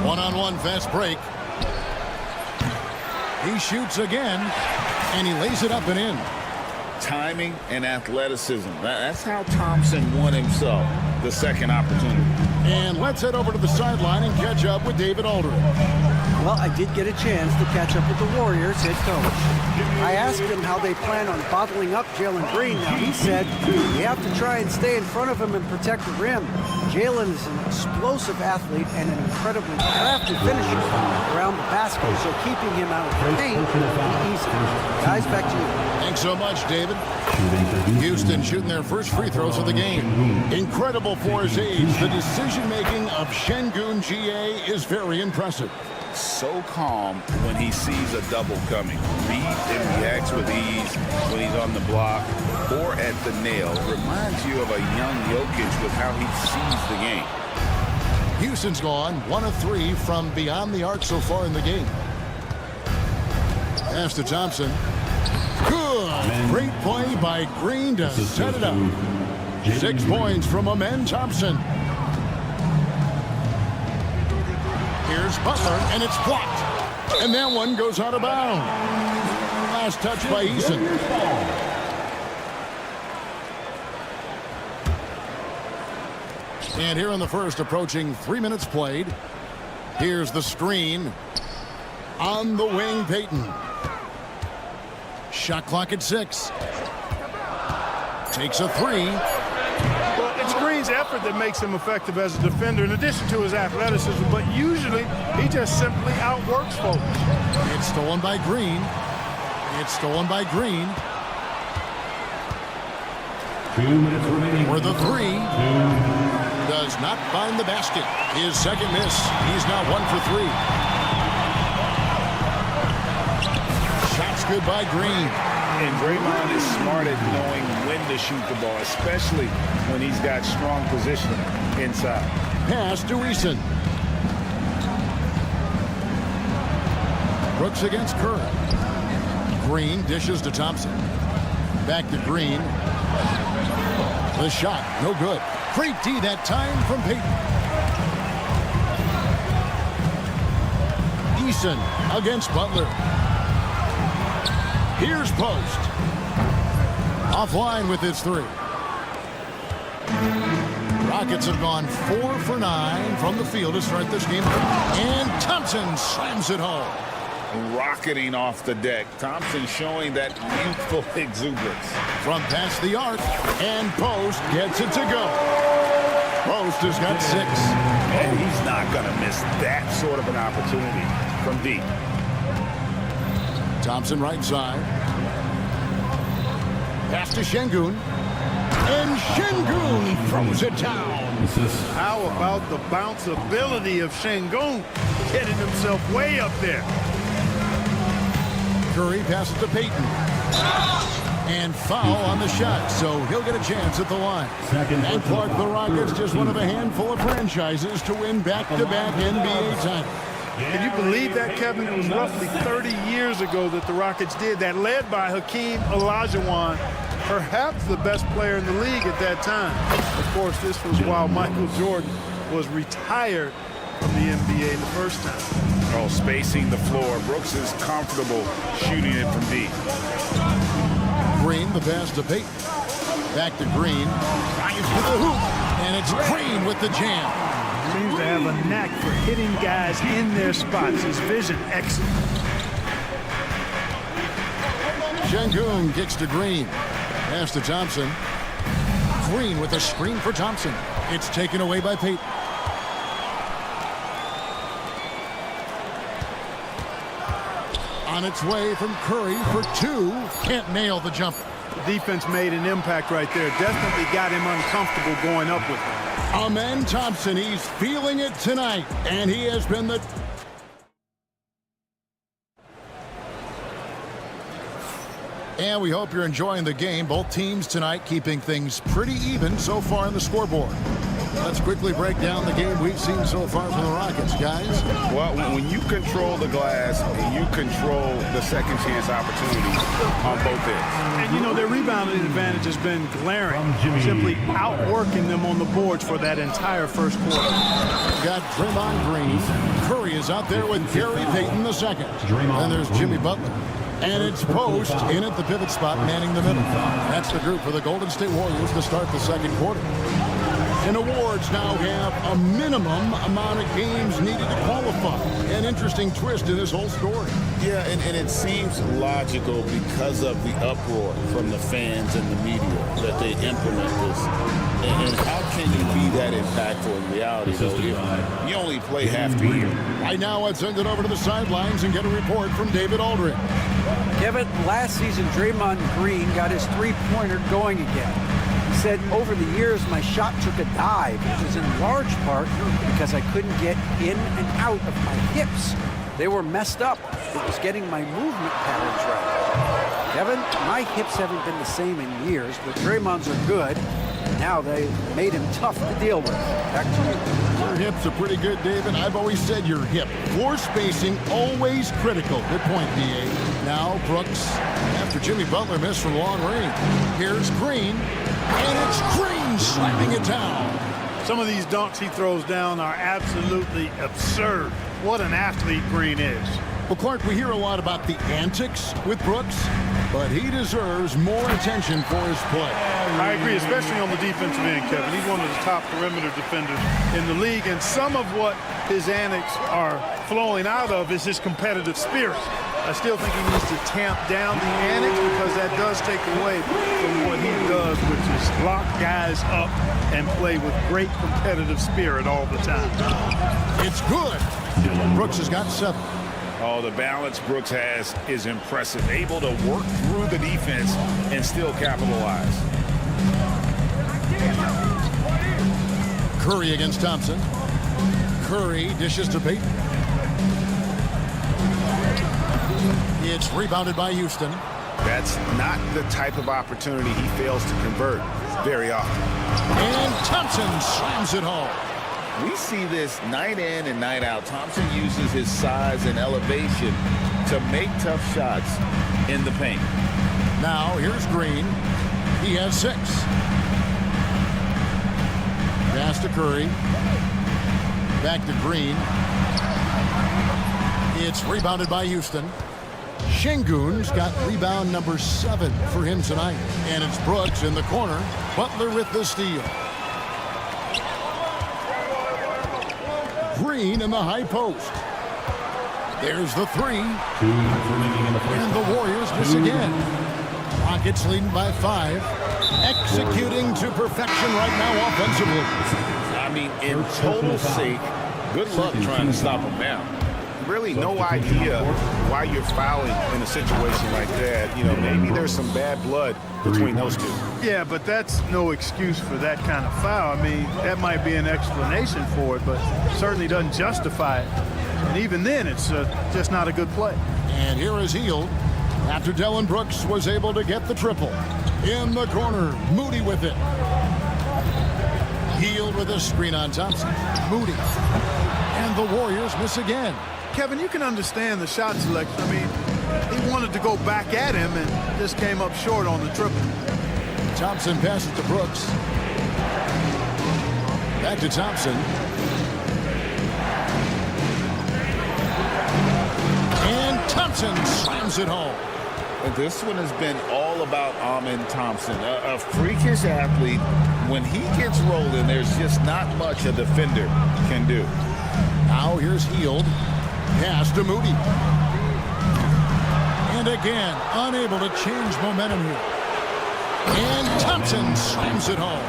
One-on-one fast break. He shoots again, and he lays it up and in. Timing and athleticism. That's how Thompson won himself the second opportunity. And let's head over to the sideline and catch up with David Aldridge. Well, I did get a chance to catch up with the Warriors head coach. I asked him how they plan on bottling up Jalen Green. Now, he said, we have to try and stay in front of him and protect the rim. Jalen is an explosive athlete and an incredibly crafty finisher around the basket, so keeping him out of the paint will be easy. Guys, back to you. Thanks so much, David. Houston shooting their first free throws of the game. Incredible for his age. The decision-making of Şengün GA is very impressive. So calm when he sees a double coming. Reads and reacts with ease when he's on the block or at the nail. Reminds you of a young Jokic with how he sees the game. Houston's gone 1 of 3 from beyond the arc so far in the game. Pass to Thompson. Good. Great play by Green to set it up. 6 points from Amen Thompson. Here's Butler, and it's blocked. And that one goes out of bounds. Last touch by Easton. And here in the first, approaching 3 minutes played. Here's the screen. On the wing, Payton. Shot clock at 6. Takes a 3. Well, it's Green's effort that makes him effective as a defender in addition to his athleticism, but usually he just simply outworks folks. It's stolen by Green. It's stolen by Green. 2 minutes remaining. For the 3. Does not find the basket. His second miss. He's now 1 for 3. Shots good by Green. And Draymond is smart at knowing when to shoot the ball, especially when he's got strong positioning inside. Pass to Easton. Brooks against Curry. Green dishes to Thompson. Back to Green. The shot, no good. Great D that time from Payton. Easton against Butler. Here's Post. Offline with his 3. Rockets have gone 4 for 9 from the field to start this game. And Thompson slams it home. Rocketing off the deck. Thompson showing that youthful exuberance. From past the arc, and Post gets it to go. Post has got 6. And he's not going to miss that sort of an opportunity from deep. Thompson right side. Pass to Şengün. And Şengün throws it down. How about the bounce ability of Şengün, getting himself way up there. Curry passes to Payton. And foul on the shot, so he'll get a chance at the line. And Clark, the Rockets, just one of a handful of franchises to win back-to-back NBA titles. Can you believe that, Kevin? It was roughly 30 years ago that the Rockets did that, led by Hakeem Olajuwon, perhaps the best player in the league at that time. Of course, this was while Michael Jordan was retired from the NBA the first time. Oh, spacing the floor. Brooks is comfortable shooting it from deep. Green, the pass to Payton. Back to Green. Drives to the hoop. And it's Green with the jam. Seems to have a knack for hitting guys in their spots. His vision excellent. Şengün kicks to Green. Pass to Thompson. Green with a screen for Thompson. It's taken away by Payton. On its way from Curry for 2. Can't nail the jumper. The defense made an impact right there. Definitely got him uncomfortable going up with him. Amen Thompson, he's feeling it tonight, and he has been the... And we hope you're enjoying the game. Both teams tonight keeping things pretty even so far on the scoreboard. Let's quickly break down the game we've seen so far from the Rockets, guys. Well, when you control the glass, you control the second chance opportunities on both ends. And, you know, their rebounding advantage has been glaring, simply outworking them on the boards for that entire first quarter. Got Draymond Green. Curry is out there with Gary Payton II. And there's Jimmy Butler. And it's Post in at the pivot spot, manning the middle. That's the group for the Golden State Warriors to start the second quarter. And awards now have a minimum amount of games needed to qualify. An interesting twist in this whole story. Yeah, and it seems logical because of the uproar from the fans and the media that they implement this. And how can you be that impactful in reality, though, if you only play half the year? Right now, let's send it over to the sidelines and get a report from David Aldridge. Kevin, last season, Draymond Green got his three-pointer going again. He said, over the years, my shot took a dive, which was in large part because I couldn't get in and out of my hips. They were messed up. It was getting my movement patterns right. Kevin, my hips haven't been the same in years, but Draymond's are good. Now they made him tough to deal with. Back to you. Your hips are pretty good, David. I've always said your hip. Floor spacing, always critical. Good point, D.A. Now Brooks, after Jimmy Butler missed from long range. Here's Green, and it's Green slapping it down. Some of these dunks he throws down are absolutely absurd. What an athlete Green is. Well, Clark, we hear a lot about the antics with Brooks, but he deserves more attention for his play. I agree, especially on the defensive end, Kevin. He's one of the top perimeter defenders in the league, and some of what his antics are flowing out of is his competitive spirit. I still think he needs to tamp down the antics because that does take away from what he does, which is lock guys up and play with great competitive spirit all the time. It's good. Brooks has got 7. Oh, the balance Brooks has is impressive. Able to work through the defense and still capitalize. Curry against Thompson. Curry dishes to Payton. It's rebounded by Houston. That's not the type of opportunity he fails to convert very often. And Thompson slams it home. We see this night in and night out. Thompson uses his size and elevation to make tough shots in the paint. Now here's Green. He has 6. Pass to Curry. Back to Green. It's rebounded by Houston. Şengün's got rebound number 7 for him tonight. And it's Brooks in the corner. Butler with the steal. Green in the high post. There's the 3. And the Warriors miss again. Rockets leading by 5. Executing to perfection right now offensively. I mean, in total sake, good luck trying to stop him now. Really no idea why you're fouling in a situation like that. You know, maybe there's some bad blood between those two. Yeah, but that's no excuse for that kind of foul. I mean, that might be an explanation for it, but certainly doesn't justify it. And even then, it's just not a good play. And here is Hield after Dylan Brooks was able to get the triple. In the corner, Moody with it. Hield with a screen on Thompson. Moody. And the Warriors miss again. Kevin, you can understand the shot selection. I mean, he wanted to go back at him and just came up short on the triple. Thompson passes to Brooks. Back to Thompson. And Thompson slams it home. This one has been all about Amen Thompson, a freakish athlete. When he gets rolling, there's just not much a defender can do. Now here's Hield. Pass to Moody. And again, unable to change momentum here. And Thompson slams it home.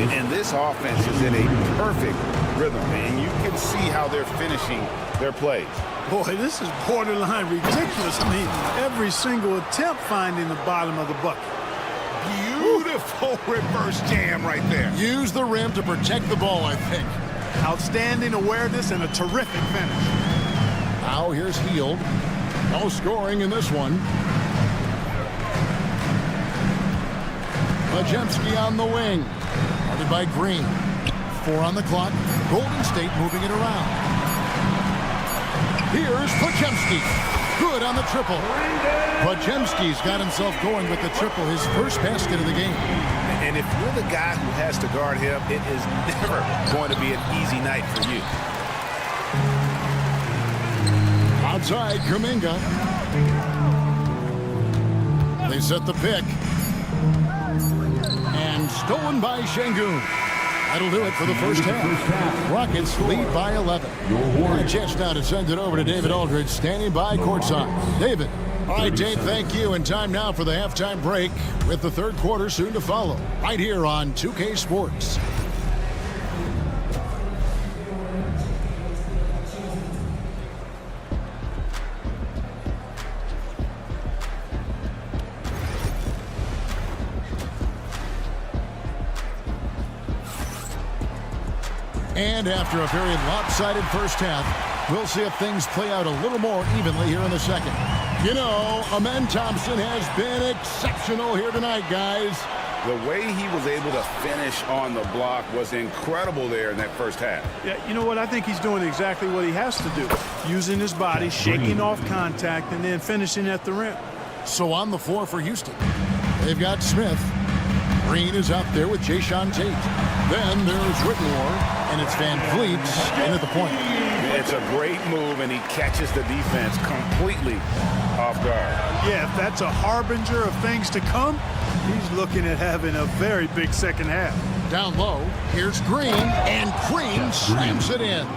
And this offense is in a perfect rhythm, and you can see how they're finishing their plays. Boy, this is borderline ridiculous. I mean, every single attempt finding the bottom of the bucket. Beautiful reverse jam right there. Use the rim to protect the ball, I think. Outstanding awareness and a terrific finish. Now here's Hield. No scoring in this one. Majemski on the wing. Guarded by Green. 4 on the clock. Golden State moving it around. Here's Majemski. Good on the triple. Majemski's got himself going with the triple, his first basket of the game. And if you're the guy who has to guard him, it is never going to be an easy night for you. Outside, Kuminga. They set the pick. And stolen by Şengün. That'll do it for the first half. Rockets lead by 11. A chance now to send it over to David Aldridge, standing by courtside. David. All right, Dave, thank you. And time now for the halftime break, with the third quarter soon to follow, right here on 2K Sports. And after a very lopsided first half, we'll see if things play out a little more evenly here in the second. You know, Amen Thompson has been exceptional here tonight, guys. The way he was able to finish on the block was incredible there in that first half. Yeah, you know what? I think he's doing exactly what he has to do. Using his body, shaking off contact, and then finishing at the rim. So on the floor for Houston, they've got Smith. Green is out there with Jason Tate. Then there's Whitmore, and it's Van Vliet in at the point. It's a great move, and he catches the defense completely off guard. Yeah, if that's a harbinger of things to come, he's looking at having a very big second half. Down low, here's Green, and Green slams it in.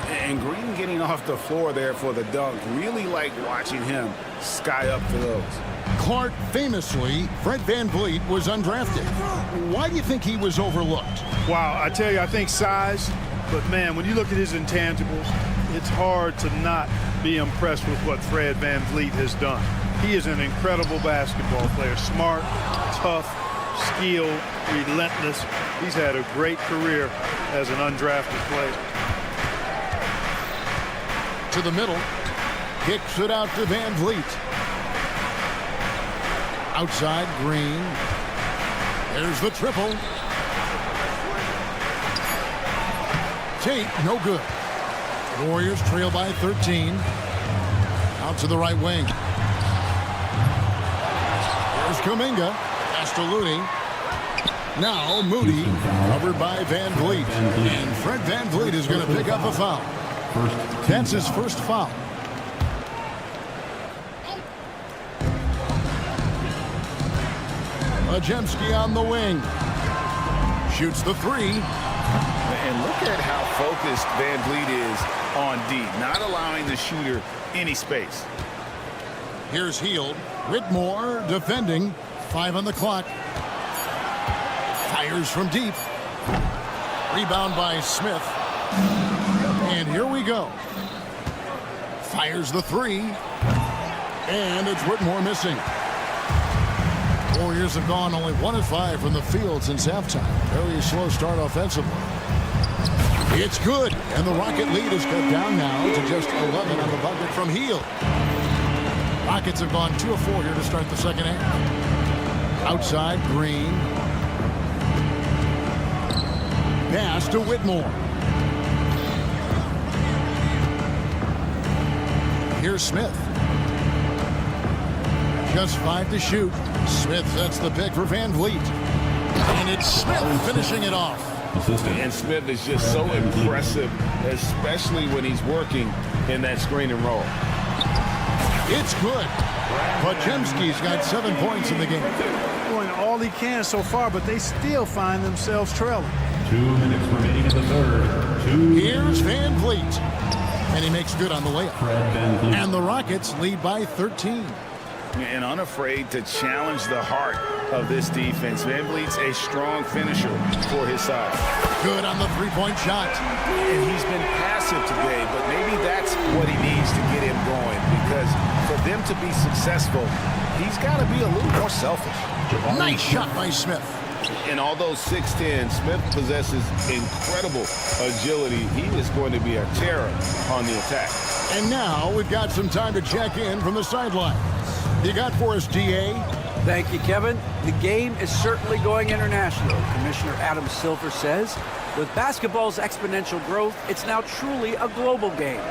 And Green getting off the floor there for the dunk. Really like watching him sky up for those. Clark famously, Fred Van Vliet was undrafted. Why do you think he was overlooked? Wow, I tell you, I think size, but man, when you look at his intangibles, it's hard to not be impressed with what Fred Van Vliet has done. He is an incredible basketball player, smart, tough, skilled, relentless. He's had a great career as an undrafted player. To the middle, kicks it out to Van Vliet. Outside, Green. There's the triple. Tate, no good. Warriors trail by 13. Out to the right wing. There's Kuminga. Pass to Looney. Now Moody, covered by Van Vliet. And Fred Van Vliet is going to pick up a foul. That's his first foul. Majemski on the wing. Shoots the three. And look at how focused Van Vliet is on D, not allowing the shooter any space. Here's Hield. Whitmore defending. 5 on the clock. Fires from deep. Rebound by Smith. And here we go. Fires the three. And it's Whitmore missing. Warriors have gone only 1 of 5 from the field since halftime. Very slow start offensively. It's good. And the Rocket lead is cut down now to just 11 on the bucket from Hield. Rockets have gone 2 of 4 here to start the second half. Outside, Green. Pass to Whitmore. Here's Smith. Just 5 to shoot. Smith sets the pick for Van Vliet. And it's Smith finishing it off. And Smith is just so impressive, especially when he's working in that screen and roll. It's good. Podziemski's got 7 points in the game. Doing all he can so far, but they still find themselves trailing. 2 minutes remaining in the third. Here's Van Vliet. And he makes good on the layup. And the Rockets lead by 13. And unafraid to challenge the heart of this defense. Van Vliet's a strong finisher for his side. Good on the three-point shot. And he's been passive today, but maybe that's what he needs to get him going, because for them to be successful, he's got to be a little more selfish. Nice shot by Smith. And although 6'10", Smith possesses incredible agility. He is going to be a terror on the attack. And now we've got some time to check in from the sideline. You got for us, DA? Thank you, Kevin. The game is certainly going international. Commissioner Adam Silver says, with basketball's exponential growth, it's now truly a global game.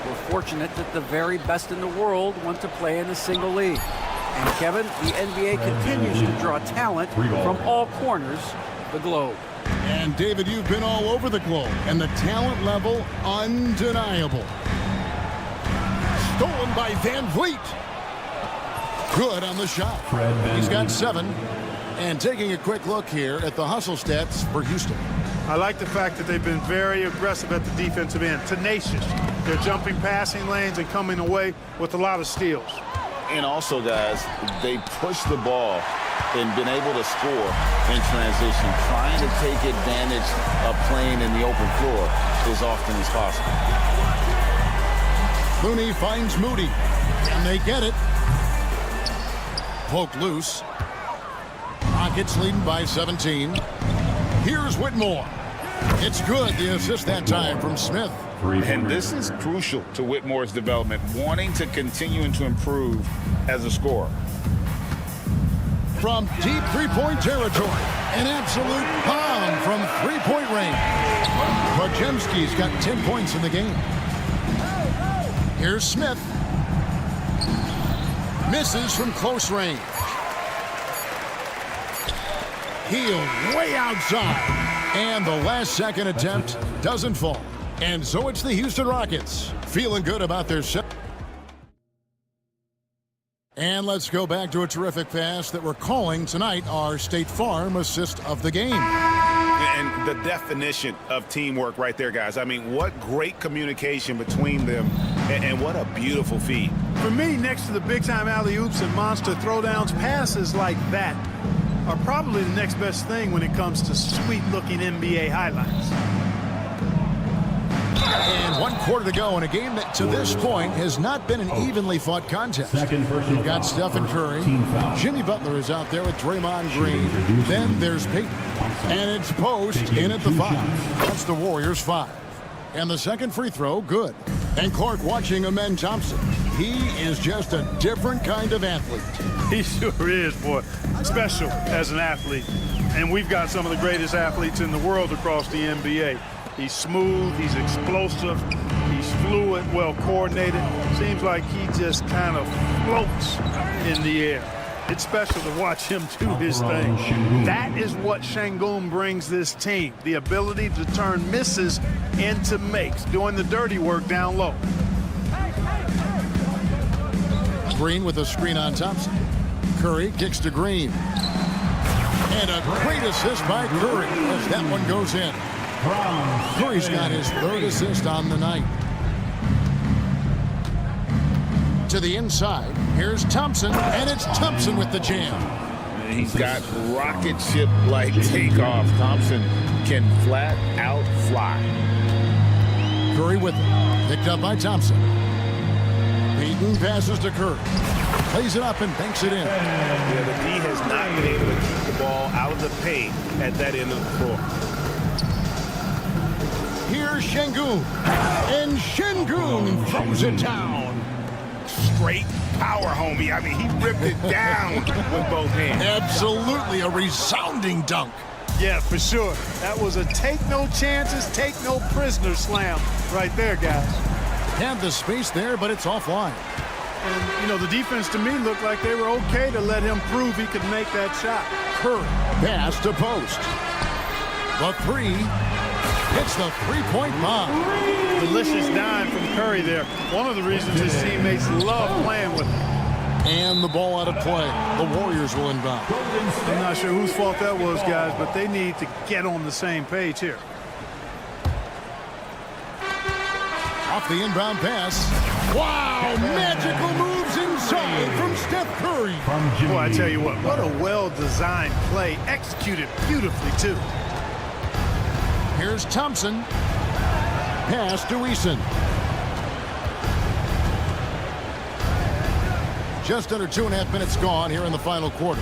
We're fortunate that the very best in the world want to play in a single league. And Kevin, the NBA continues to draw talent from all corners of the globe. And David, you've been all over the globe, and the talent level undeniable. Stolen by Van Vliet. Good on the shot. He's got 7. And taking a quick look here at the hustle stats for Houston. I like the fact that they've been very aggressive at the defensive end, tenacious. They're jumping passing lanes and coming away with a lot of steals. And also, guys, they push the ball and been able to score in transition, trying to take advantage of playing in the open floor as often as possible. Looney finds Moody, and they get it. Poked loose. Rockets leading by 17. Here's Whitmore. It's good. The assist that time from Smith. And this is crucial to Whitmore's development, wanting to continue and to improve as a scorer. From deep three-point territory, an absolute bomb from three-point range. Podziemski's got 10 points in the game. Here's Smith. Misses from close range. Hield way outside. And the last second attempt doesn't fall. And so it's the Houston Rockets feeling good about their set. And let's go back to a terrific pass that we're calling tonight our State Farm assist of the game. And the definition of teamwork right there, guys. I mean, what great communication between them, and what a beautiful feed. For me, next to the big-time alley-oops and monster throwdowns, passes like that are probably the next best thing when it comes to sweet-looking NBA highlights. And 1 quarter to go in a game that to this point has not been an evenly fought contest. You've got Stephen Curry. Jimmy Butler is out there with Draymond Green. Then there's Peyton. And it's post in at the 5. That's the Warriors 5. And the second free throw, good. And Clark watching Amen Thompson. He is just a different kind of athlete. He sure is, boy. Special as an athlete. And we've got some of the greatest athletes in the world across the NBA. He's smooth, he's explosive, he's fluid, well coordinated. Seems like he just kind of floats in the air. It's special to watch him do his thing. That is what Şengün brings this team, the ability to turn misses into makes, doing the dirty work down low. Green with a screen on Thompson. Curry kicks to Green. And a great assist by Curry as that one goes in. Curry's got his 3rd assist on the night. To the inside, here's Thompson, and it's Thompson with the jam. He's got rocket ship-like takeoff. Thompson can flat out fly. Curry with it. Picked up by Thompson. Payton passes to Curry. Plays it up and banks it in. Yeah, the D has not been able to keep the ball out of the paint at that end of the floor. Here's Şengün. And Şengün throws it down. Straight power, homie. I mean, he ripped it down with both hands. Absolutely a resounding dunk. Yeah, for sure. That was a take no chances, take no prisoners slam right there, guys. Had the space there, but it's offline. And, you know, the defense to me looked like they were okay to let him prove he could make that shot. Curry, pass to post. The three, hits the three-point bomb. Delicious dime from Curry there. One of the reasons his teammates love playing with him. And the ball out of play. The Warriors will inbound. I'm not sure whose fault that was, guys, but they need to get on the same page here. Off the inbound pass. Wow, magical moves inside from Steph Curry. Boy, I tell you what a well-designed play, executed beautifully, too. Here's Thompson. Pass to Eason. Just under 2.5 minutes gone here in the final quarter.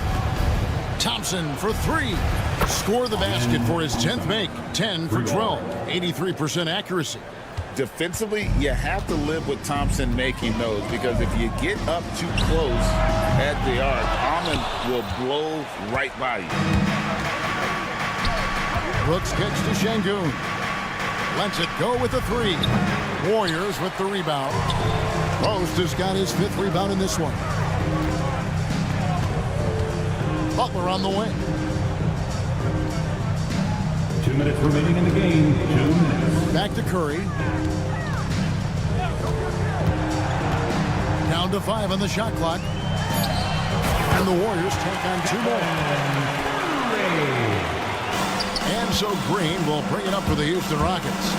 Thompson for three. Score the basket for his 10th make. 10 for 12. 83% accuracy. Defensively, you have to live with Thompson making those, because if you get up too close at the arc, Almond will blow right by you. Brooks gets to Şengün. Lets it go with the three. Warriors with the rebound. Post has got his 5th rebound in this one. Butler on the wing. 2 minutes remaining in the game. 2 minutes. Back to Curry. Down to 5 on the shot clock. And the Warriors take on 2 more. And so Green will bring it up for the Houston Rockets.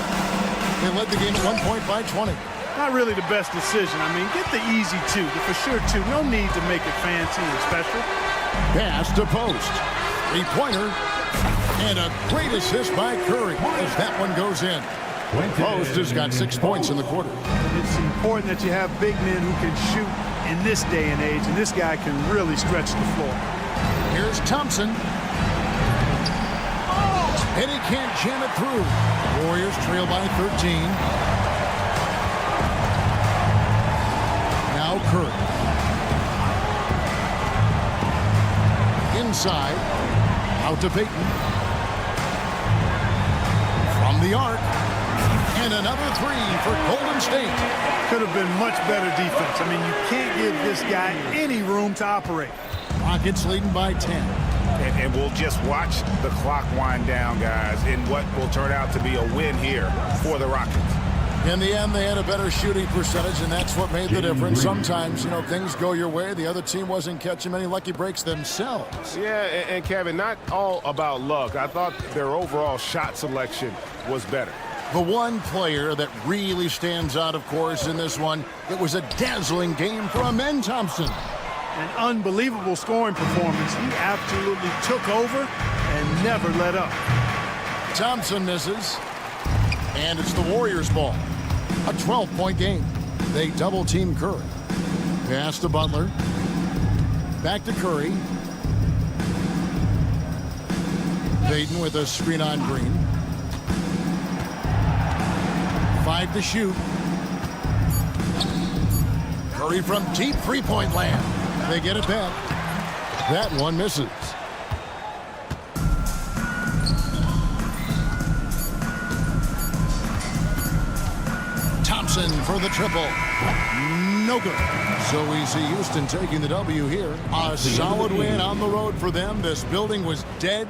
They led the game at 1 point by 20. Not really the best decision. I mean, get the easy 2, the for sure 2. No need to make it fancy and special. Pass to post. 3-pointer. And a great assist by Curry as that one goes in. Post has got 6 points in the quarter. It's important that you have big men who can shoot in this day and age, and this guy can really stretch the floor. Here's Thompson. And he can't jam it through. Warriors trail by 13. Now Curry. Inside. Out to Payton. From the arc. And another three for Golden State. Could have been much better defense. I mean, you can't give this guy any room to operate. Rockets leading by 10. And we'll just watch the clock wind down, guys, in what will turn out to be a win here for the Rockets. In the end, they had a better shooting percentage, and that's what made the difference. Sometimes, things go your way. The other team wasn't catching many lucky breaks themselves. Yeah, and Kevin, not all about luck. I thought their overall shot selection was better. The one player that really stands out, of course, in this one, it was a dazzling game for Amen Thompson. An unbelievable scoring performance. He absolutely took over and never let up. Thompson misses, and it's the Warriors' ball. A 12-point game. They double-team Curry. Pass to Butler. Back to Curry. Payton with a screen on Green. 5 to shoot. Curry from deep three-point land. They get it back. That one misses. Thompson for the triple. No good. So we see Houston taking the W here. A solid win on the road for them. This building was dead.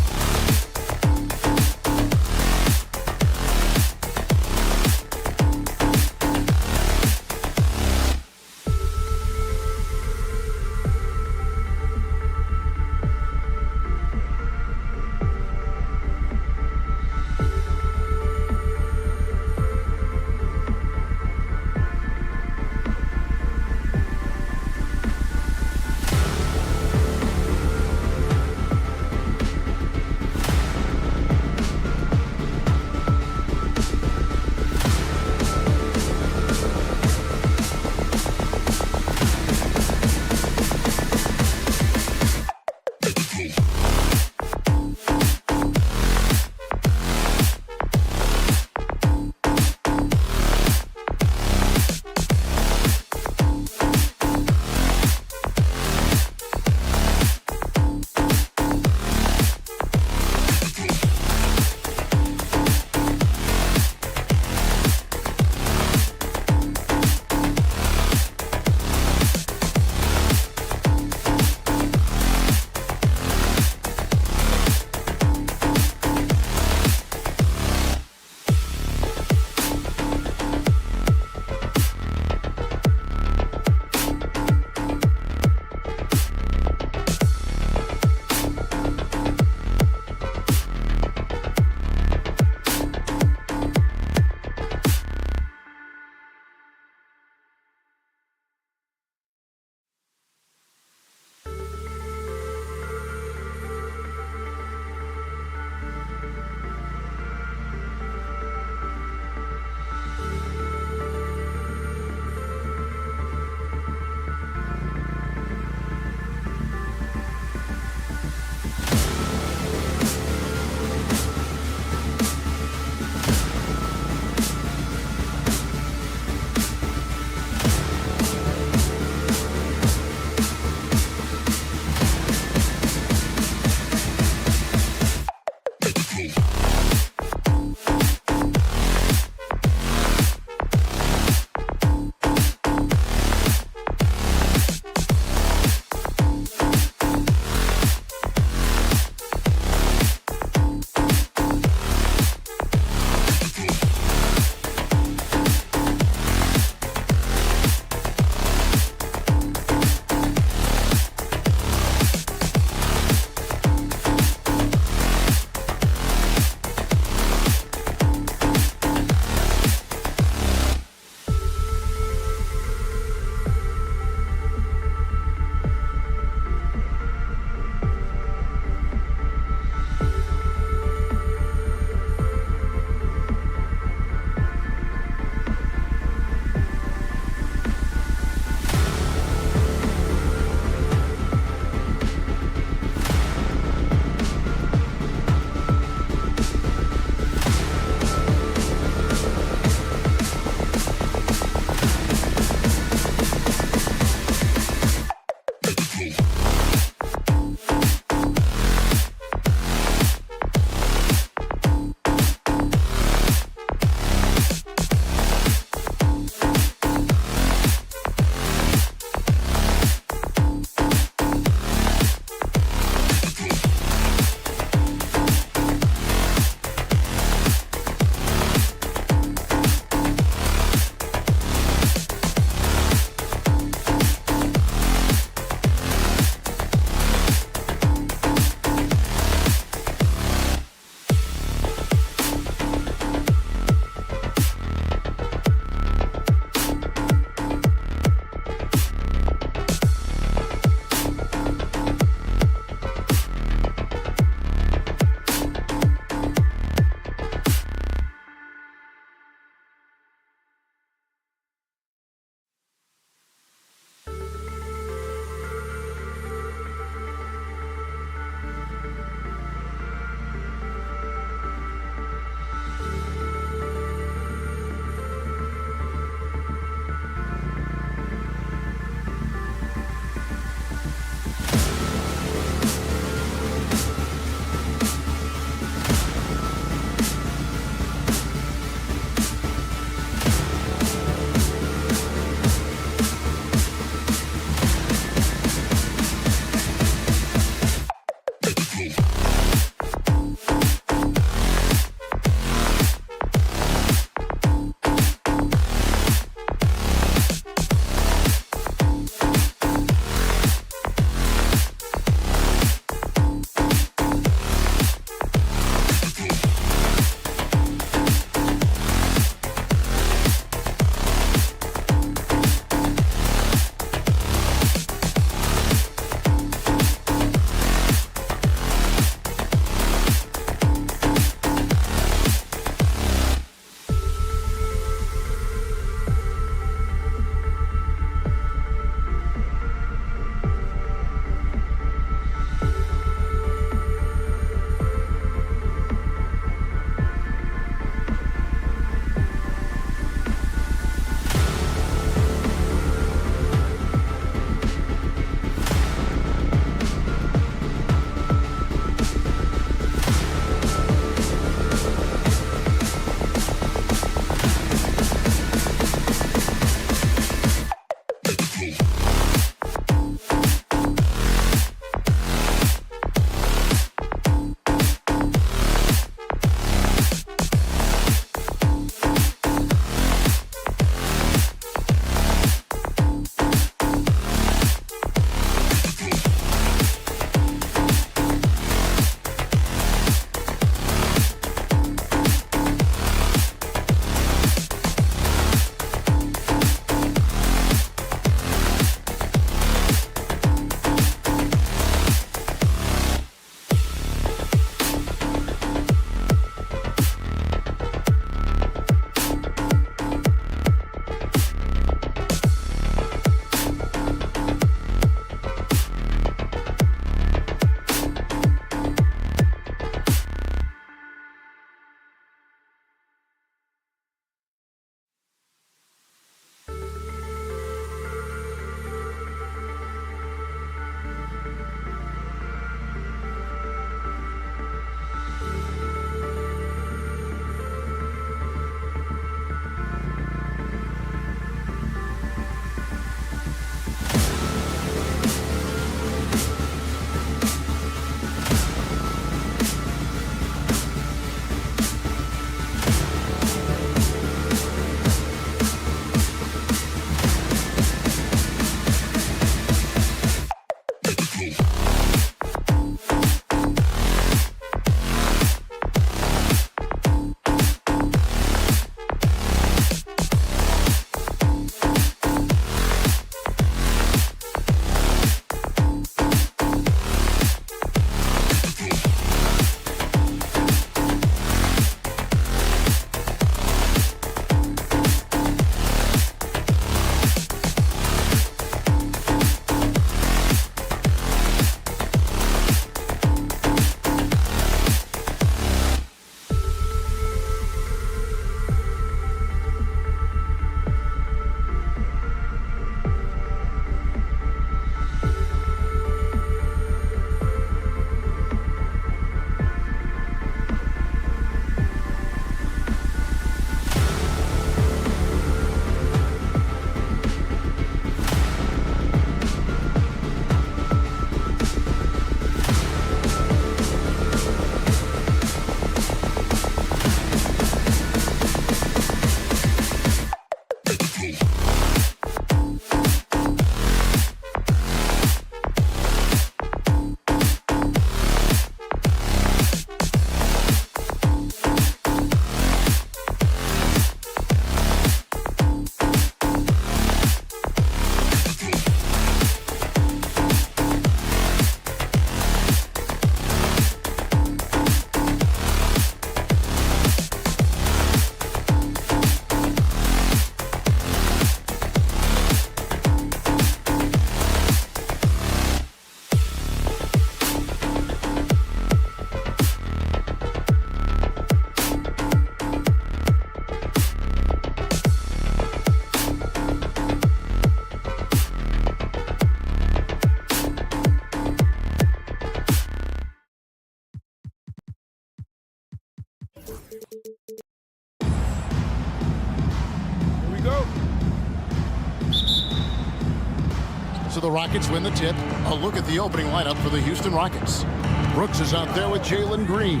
So the Rockets win the tip. A look at the opening lineup for the Houston Rockets. Brooks is out there with Jalen Green.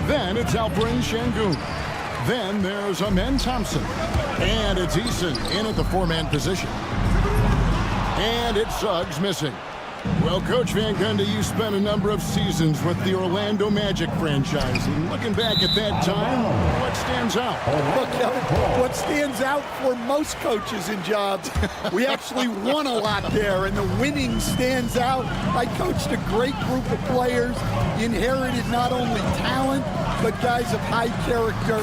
Then it's Alperen Şengün. Then there's Amen Thompson. And it's Eason in at the four-man position. And it's Suggs missing. Well, Coach Van Gundy, you spent a number of seasons with the Orlando Magic franchise. And looking back at that time, what stands out? Look, Kevin, what stands out for most coaches in jobs, we actually won a lot there, and the winning stands out. I coached a great group of players, inherited not only talent, but guys of high character.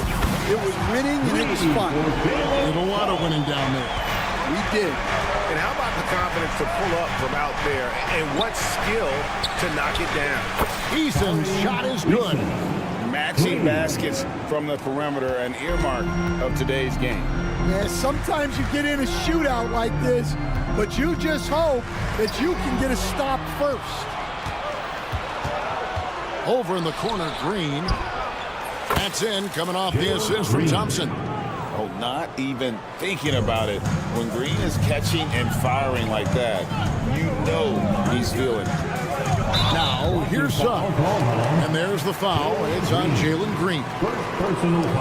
It was winning, and it was fun. Did a lot of winning down there. We did. And how about the confidence to pull up from out there? And what skill to knock it down? Eason's shot is good. Matching baskets from the perimeter, an earmark of today's game. Yeah, sometimes you get in a shootout like this, but you just hope that you can get a stop first. Over in the corner, Green. That's in, coming off the assist from Thompson. Oh, not even thinking about it. When Green is catching and firing like that, you know he's feeling it. Now, here's Suggs. And there's the foul. It's on Jalen Green.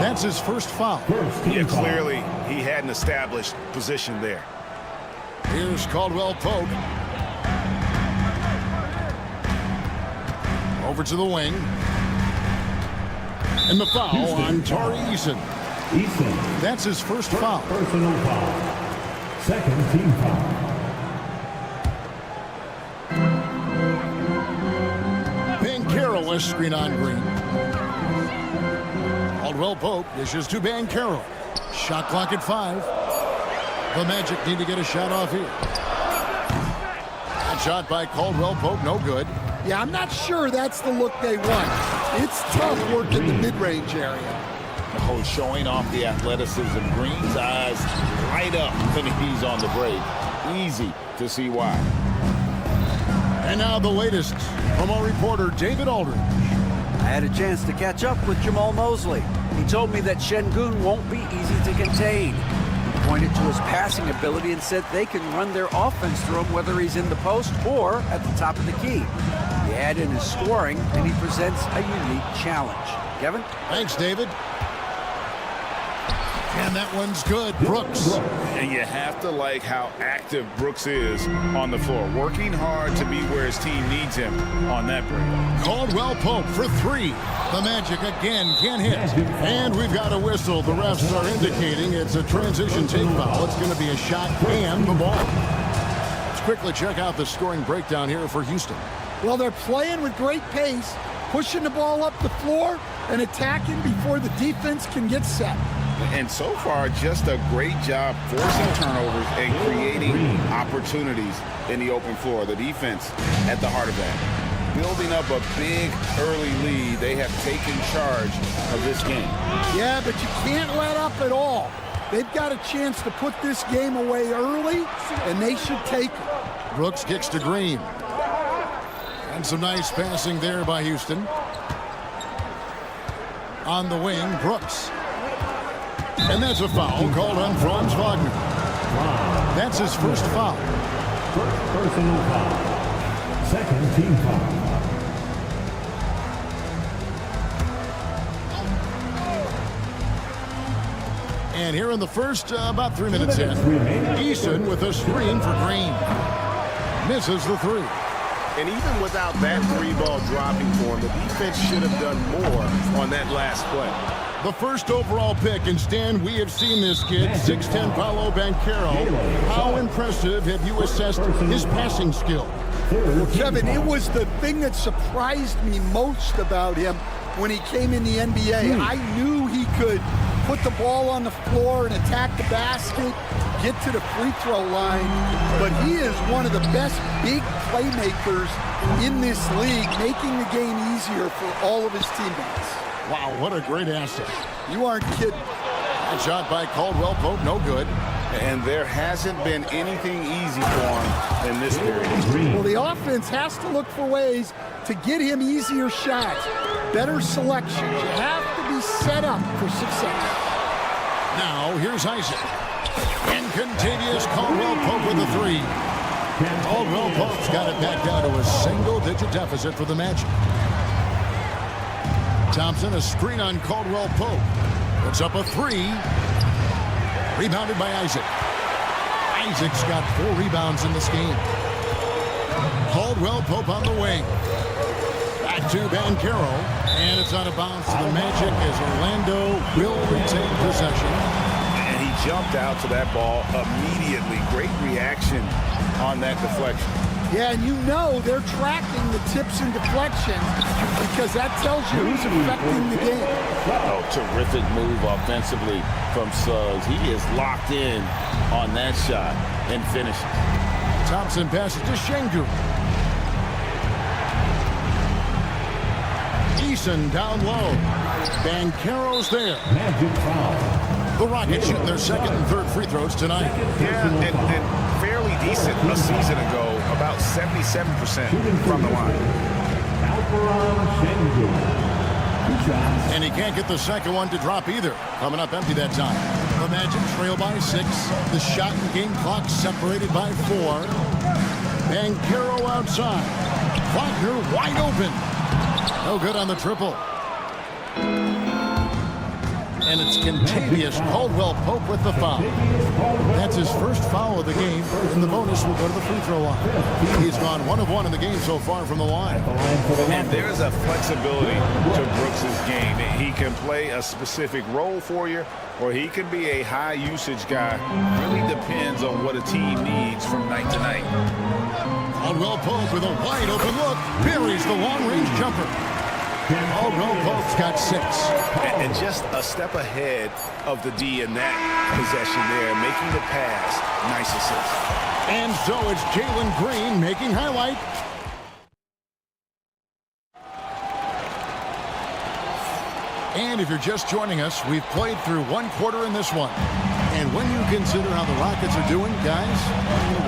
That's his first foul. Yeah, clearly he hadn't established position there. Here's Caldwell Pope. Over to the wing. And the foul on Tari Eason. That's his first foul. Personal foul. Second team foul. Banchero screen on Green. Caldwell Pope dishes to Banchero. Shot clock at 5. The Magic need to get a shot off here. That shot by Caldwell Pope, no good. Yeah, I'm not sure that's the look they want. It's tough work in the mid-range area. Oh, showing off the athleticism. Green's eyes light up when he's on the break. Easy to see why. And now the latest from our reporter, David Aldridge. I had a chance to catch up with Jamal Mosley. He told me that Şengün won't be easy to contain. He pointed to his passing ability and said they can run their offense through him whether he's in the post or at the top of the key. You add in his scoring, and he presents a unique challenge. Kevin? Thanks, David. And that one's good. Brooks. And you have to like how active Brooks is on the floor. Working hard to be where his team needs him on that break. Caldwell Pope for 3. The Magic again can't hit. And we've got a whistle. The refs are indicating it's a transition take foul. It's going to be a shot and the ball. Let's quickly check out the scoring breakdown here for Houston. Well, they're playing with great pace, pushing the ball up the floor and attacking before the defense can get set. And so far, just a great job forcing turnovers and creating opportunities in the open floor. The defense at the heart of that. Building up a big early lead, they have taken charge of this game. Yeah, but you can't let up at all. They've got a chance to put this game away early, and they should take it. Brooks kicks to Green. And some nice passing there by Houston. On the wing, Brooks. And that's a foul called on Franz Wagner. That's his first foul. First personal foul. Second team foul. And here in the first, about 3 minutes in, Eason with a screen for Green. Misses the 3. And even without that 3-ball dropping for him, the defense should have done more on that last play. The first overall pick, and Stan, we have seen this kid, 6'10" Paolo Banchero. How impressive have you assessed his passing skill? Well, Kevin, it was the thing that surprised me most about him when he came in the NBA. I knew he could put the ball on the floor and attack the basket, get to the free throw line, but he is one of the best big playmakers in this league, making the game easier for all of his teammates. Wow, what a great asset. You aren't kidding. That shot by Caldwell Pope, no good. And there hasn't been anything easy for him in this period. Well, the offense has to look for ways to get him easier shots, better selections. You have to be set up for success. Now, here's Isaac. And Contavious Caldwell Pope with the 3. Caldwell Pope's got it back down to a single-digit deficit for the Magic. Thompson, a screen on Caldwell Pope. Puts up a three. Rebounded by Isaac. Isaac's got 4 rebounds in this game. Caldwell Pope on the wing. Back to Banchero. And it's out of bounds to the Magic as Orlando will retain possession. And he jumped out to that ball immediately. Great reaction on that deflection. Yeah, and you know they're tracking the tips and deflections because that tells you who's affecting the game. Oh, terrific move offensively from Suggs. He is locked in on that shot and finishes. Thompson passes to Şengün. Eason down low. Banchero's there. The Rockets shooting their second and third free throws tonight. Yeah, and fairly decent a season ago, about 77% from the line. And he can't get the second one to drop either. Coming up empty that time. The Magic trail by 6. The shot and game clock separated by 4. Banchero outside. Wagner wide open. No good on the triple. And it's Contavious Caldwell Pope with the foul. That's his first foul of the game, and the bonus will go to the free throw line. He's gone 1 of 1 in the game so far from the line. And there's a flexibility to Brooks's game. He can play a specific role for you, or he can be a high-usage guy. Really depends on what a team needs from night to night. Caldwell Pope with a wide open look. Buries the long-range jumper. Caldwell Pope's got 6. And just a step ahead of the D in that possession there, making the pass. Nice assist. And so it's Jalen Green making highlight. And if you're just joining us, we've played through 1 quarter in this one. And when you consider how the Rockets are doing, guys,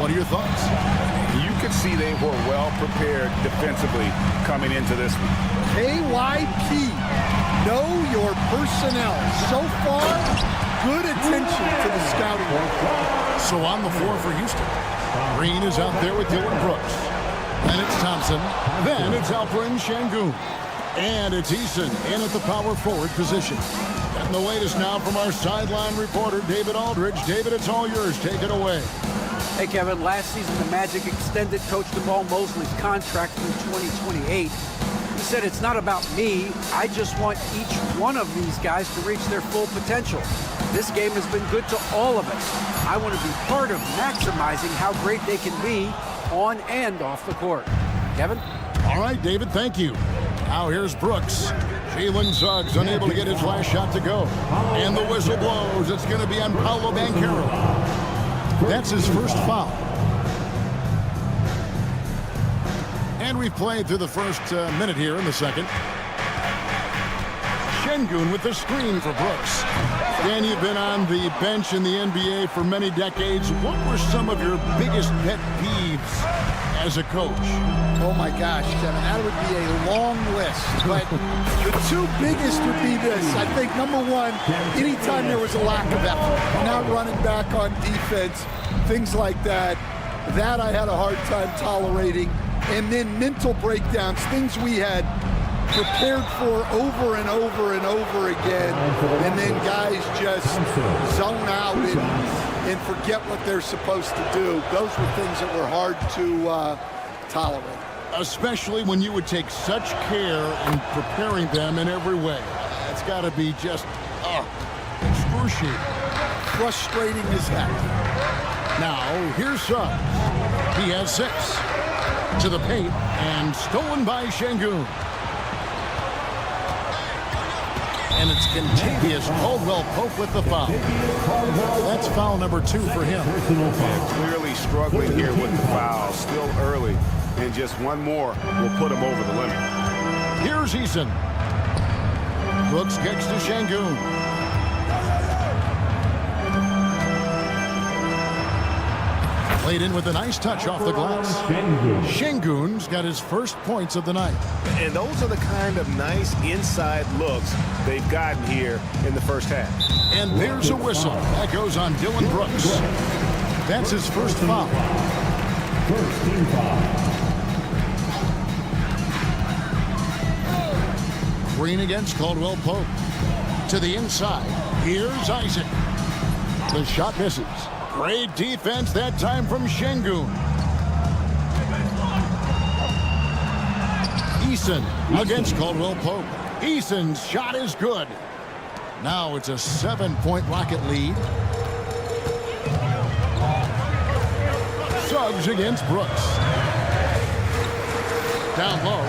what are your thoughts? You could see they were well prepared defensively coming into this one. KYP, know your personnel. So far, good attention to the scouting work. So on the floor for Houston, Green is out there with Dylan Brooks. Then it's Thompson. Then it's Alperen Şengün. And it's Eason in at the power forward position. And the latest now from our sideline reporter, David Aldridge. David, it's all yours. Take it away. Hey, Kevin, last season the Magic extended Coach Jamal Mosley's contract through 2028. He said, it's not about me. I just want each one of these guys to reach their full potential. This game has been good to all of us. I want to be part of maximizing how great they can be on and off the court. Kevin? All right, David, thank you. Now here's Brooks. Jalen Suggs unable to get his last shot to go. And the whistle blows. It's going to be on Paolo Banchero. That's his first foul. And we've played through the first minute here in the second. Şengün with the screen for Brooks. Dan, you've been on the bench in the NBA for many decades. What were some of your biggest pet peeves as a coach? Oh my gosh, Kevin, that would be a long list. But the 2 biggest would be this. I think number 1, anytime there was a lack of effort, not running back on defense, things like that, that I had a hard time tolerating. And then mental breakdowns, things we had prepared for over and over and over again, and then guys just zone out and forget what they're supposed to do. Those were things that were hard to tolerate. Especially when you would take such care in preparing them in every way. It's got to be just excruciating. Frustrating as heck. Now, here's Suggs. He has 6. To the paint, and stolen by Şengün. And it's Contavious Caldwell Pope with the foul. That's foul number 2 for him. And clearly struggling here with the foul. Still early. And just one more will put him over the limit. Here's Eason. Brooks gets to Şengün. Played in with a nice touch off the glass. Şengün's got his first points of the night. And those are the kind of nice inside looks they've gotten here in the first half. And there's a whistle. That goes on Dylan Brooks. That's his first foul. First team foul. Green against Caldwell Pope. To the inside. Here's Isaac. The shot misses. Great defense that time from Şengün. Eason against Caldwell Pope. Eason's shot is good. Now it's a 7-point Rocket lead. Suggs against Brooks. Down low.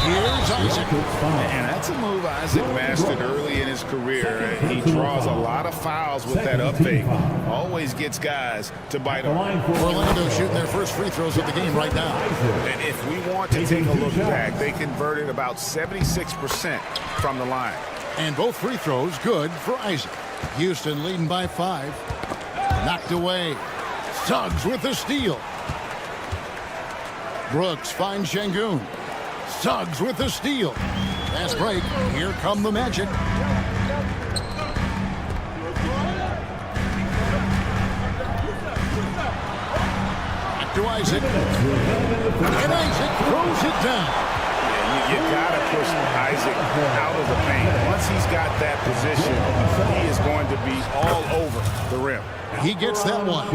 Here's Isaac. And that's a move Isaac mastered early in his career. He draws a lot of fouls with that up fake. Always gets guys to bite on. Orlando shooting their first free throws of the game right now. And if we want to take a look back, they converted about 76% from the line. And both free throws good for Isaac. Houston leading by 5. Knocked away. Suggs with the steal. Brooks finds Şengün. Suggs with the steal. Fast break. Here come the Magic. Back to Isaac. And Isaac throws it down. You got to push Isaac out of the paint. Once he's got that position, he is going to be all over the rim. He gets that one.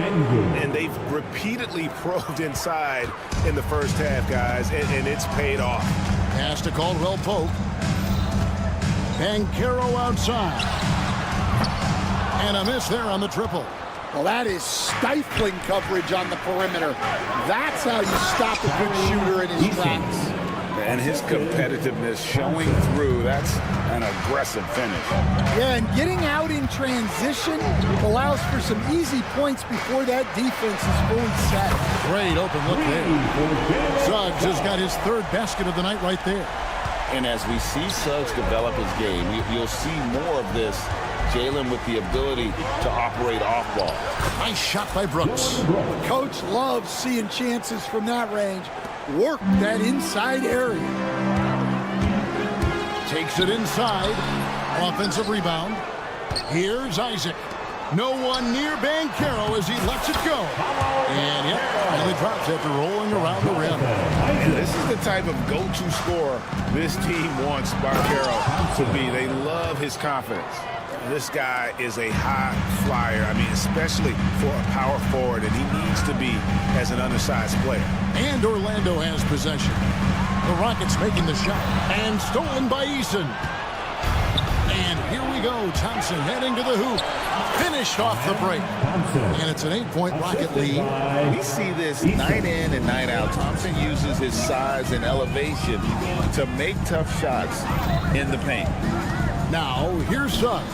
And they've repeatedly probed inside in the first half, guys, and it's paid off. Pass to Caldwell Pope. Banchero outside. And a miss there on the triple. Well, that is stifling coverage on the perimeter. That's how you stop a good shooter in his tracks. And his competitiveness showing through. That's an aggressive finish. Yeah, and getting out in transition allows for some easy points before that defense is fully set. Great open look there. Suggs has got his third basket of the night right there. And as we see Suggs develop his game, you'll see more of this. Jalen with the ability to operate off ball. Nice shot by Brooks. Coach loves seeing chances from that range. Work that inside area. Takes it inside. Offensive rebound. Here's Isaac. No one near Banchero as he lets it go. And yep, finally drops after rolling around the rim. And this is the type of go-to scorer this team wants Banchero to be. They love his confidence. This guy is a high flyer. I mean, especially for a power forward, and he needs to be as an undersized player. And Orlando has possession. The Rockets making the shot. And stolen by Eason. And here we go. Thompson heading to the hoop. Finished off the break. And it's an 8-point Rocket lead. We see this night in and night out. Thompson uses his size and elevation to make tough shots in the paint. Now, here's Suggs.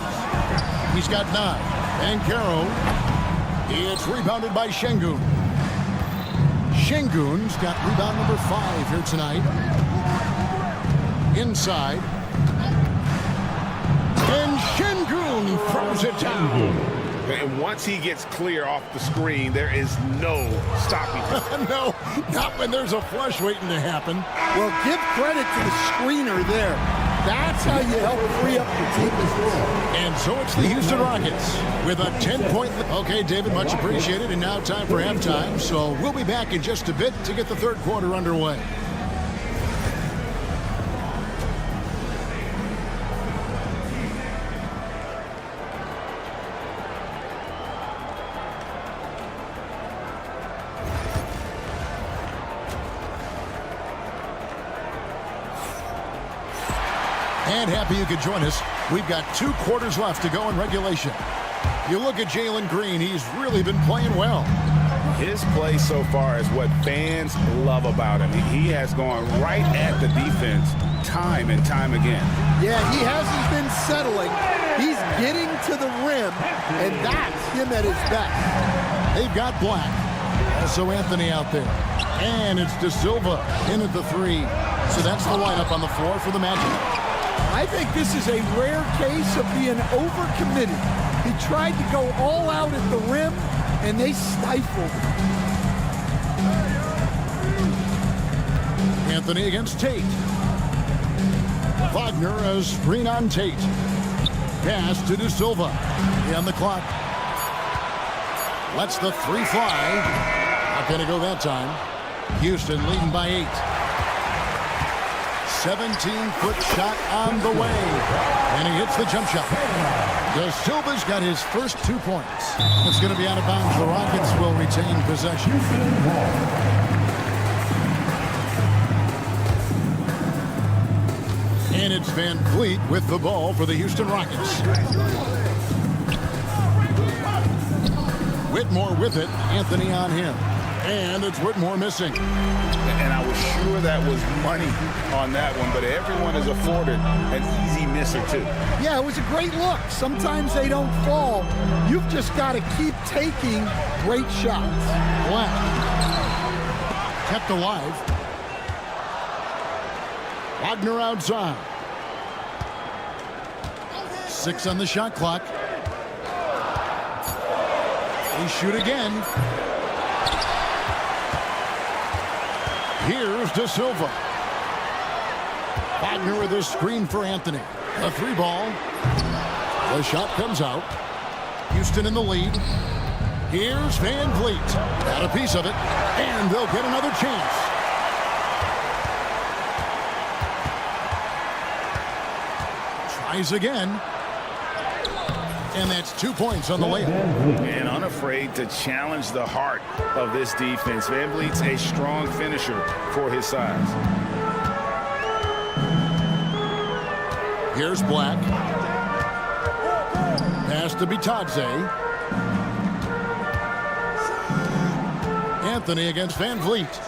He's got 9. Banchero. It's rebounded by Şengün. Şengün's got rebound number 5 here tonight. Inside. And Şengün throws it down. And once he gets clear off the screen, there is no stopping him. No, not when there's a flush waiting to happen. Well, give credit to the screener there. That's how you help free up your team. And so it's the Houston Rockets with a 10-point. Okay, David, much appreciated. And now time for halftime. So we'll be back in just a bit to get the third quarter underway. And happy you could join us. We've got 2 quarters left to go in regulation. You look at Jalen Green, he's really been playing well. His play so far is what fans love about him. He has gone right at the defense time and time again. Yeah, he hasn't been settling. He's getting to the rim, and that's him at his best. They've got Black. Also Anthony out there. And it's De Silva in at the 3. So that's the lineup on the floor for the Magic. I think this is a rare case of being overcommitted. He tried to go all out at the rim, and they stifled him. Anthony against Tate. Wagner as screen on Tate. Pass to De Silva. On the clock. Lets the 3 fly. Not going to go that time. Houston leading by 8. 17-foot shot on the way. And he hits the jump shot. De Silva's got his first 2 points. It's going to be out of bounds. The Rockets will retain possession. And it's Van Vliet with the ball for the Houston Rockets. Whitmore with it. Anthony on him. And it's Whitmore missing. And I was sure that was money on that one, but everyone is afforded an easy miss or two. Yeah, it was a great look. Sometimes they don't fall. You've just got to keep taking great shots. Black. Kept alive. Wagner outside. 6 on the shot clock. They shoot again. Here's De Silva. Wagner with a screen for Anthony. A 3-ball. The shot comes out. Houston in the lead. Here's Van Vliet. Got a piece of it. And they'll get another chance. Tries again. And that's 2 points on the layup. And unafraid to challenge the heart of this defense. Van Vliet's a strong finisher for his size. Here's Black. Pass to Bitadze. Anthony against Van Vliet.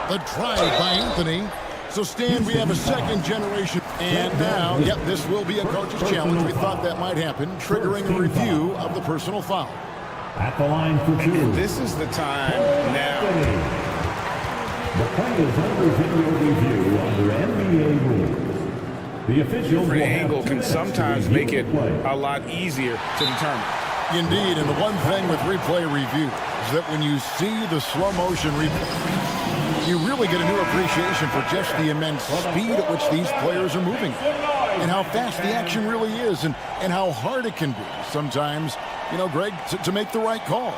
The drive by Anthony. So, Stan, we have a second generation. And now, yep, this will be a coach's challenge. We thought that might happen, triggering a review of the personal foul. At the line for 2. This is the time now. The play is under video review under NBA rules. The official Different angle can sometimes make it a lot easier to determine. Indeed, and the one thing with replay review is that when you see the slow motion replay, you really get a new appreciation for just the immense speed at which these players are moving and how fast the action really is and how hard it can be sometimes, you know, Greg, to make the right call.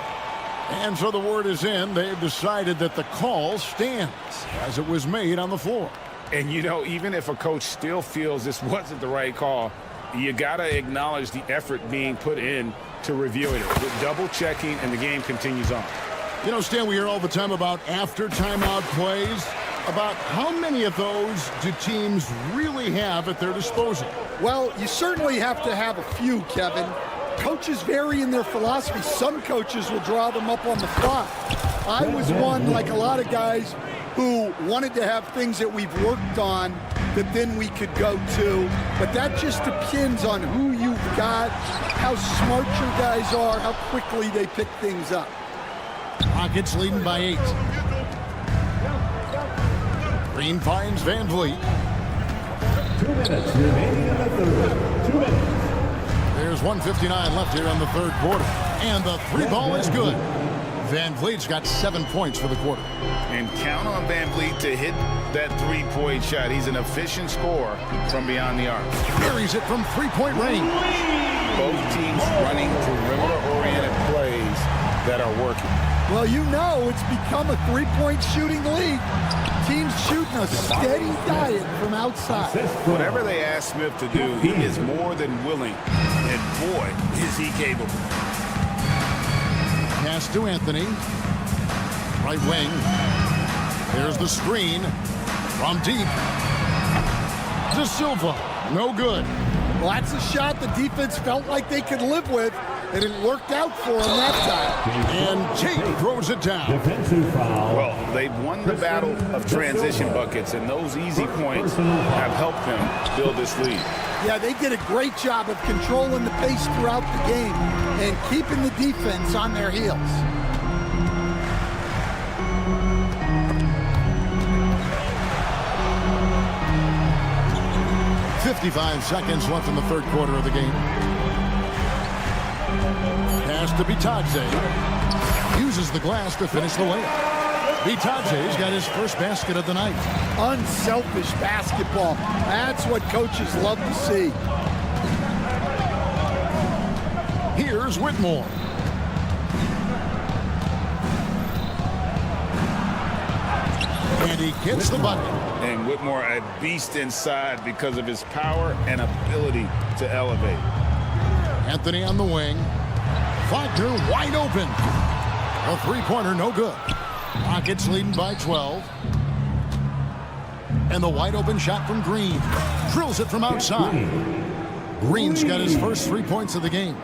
And so the word is in. They've decided that the call stands as it was made on the floor. And, you know, even if a coach still feels this wasn't the right call, you got to acknowledge the effort being put in to reviewing it. With double checking, and the game continues on. You know, Stan, we hear all the time about after timeout plays. About how many of those do teams really have at their disposal? Well, you certainly have to have a few, Kevin. Coaches vary in their philosophy. Some coaches will draw them up on the fly. I was one, like a lot of guys, who wanted to have things that we've worked on that then we could go to. But that just depends on who you've got, how smart your guys are, how quickly they pick things up. Rockets leading by 8. Green finds Van Vliet. 2 minutes remaining in the third. 2 minutes. There's 1:59 left here in the third quarter. And the 3-ball is good. Van Vliet's got 7 points for the quarter. And count on Van Vliet to hit that 3-point shot. He's an efficient scorer from beyond the arc. Buries it from 3-point range. Both teams running perimeter-oriented plays that are working. Well, you know it's become a 3-point shooting league. Teams shooting a steady diet from outside. Whatever they ask Smith to do, he is more than willing. And boy, is he capable. Pass to Anthony. Right wing. There's the screen. From deep. De Silva. No good. Well, that's a shot the defense felt like they could live with, and it worked out for them that time. And Tate throws it down. Defensive foul. Well, they've won the battle of transition buckets, and those easy points have helped them build this lead. Yeah, they did a great job of controlling the pace throughout the game and keeping the defense on their heels. .55 seconds left in the third quarter of the game. Pass to Bitadze. Uses the glass to finish the layup. Bitadze's got his first basket of the night. Unselfish basketball. That's what coaches love to see. Here's Whitmore. And he gets the bucket. And Whitmore, a beast inside because of his power and ability to elevate. Anthony on the wing. Wagner wide open. A three-pointer, no good. Rockets leading by 12. And the wide open shot from Green. Drills it from outside. Green's got his first 3 points of the game.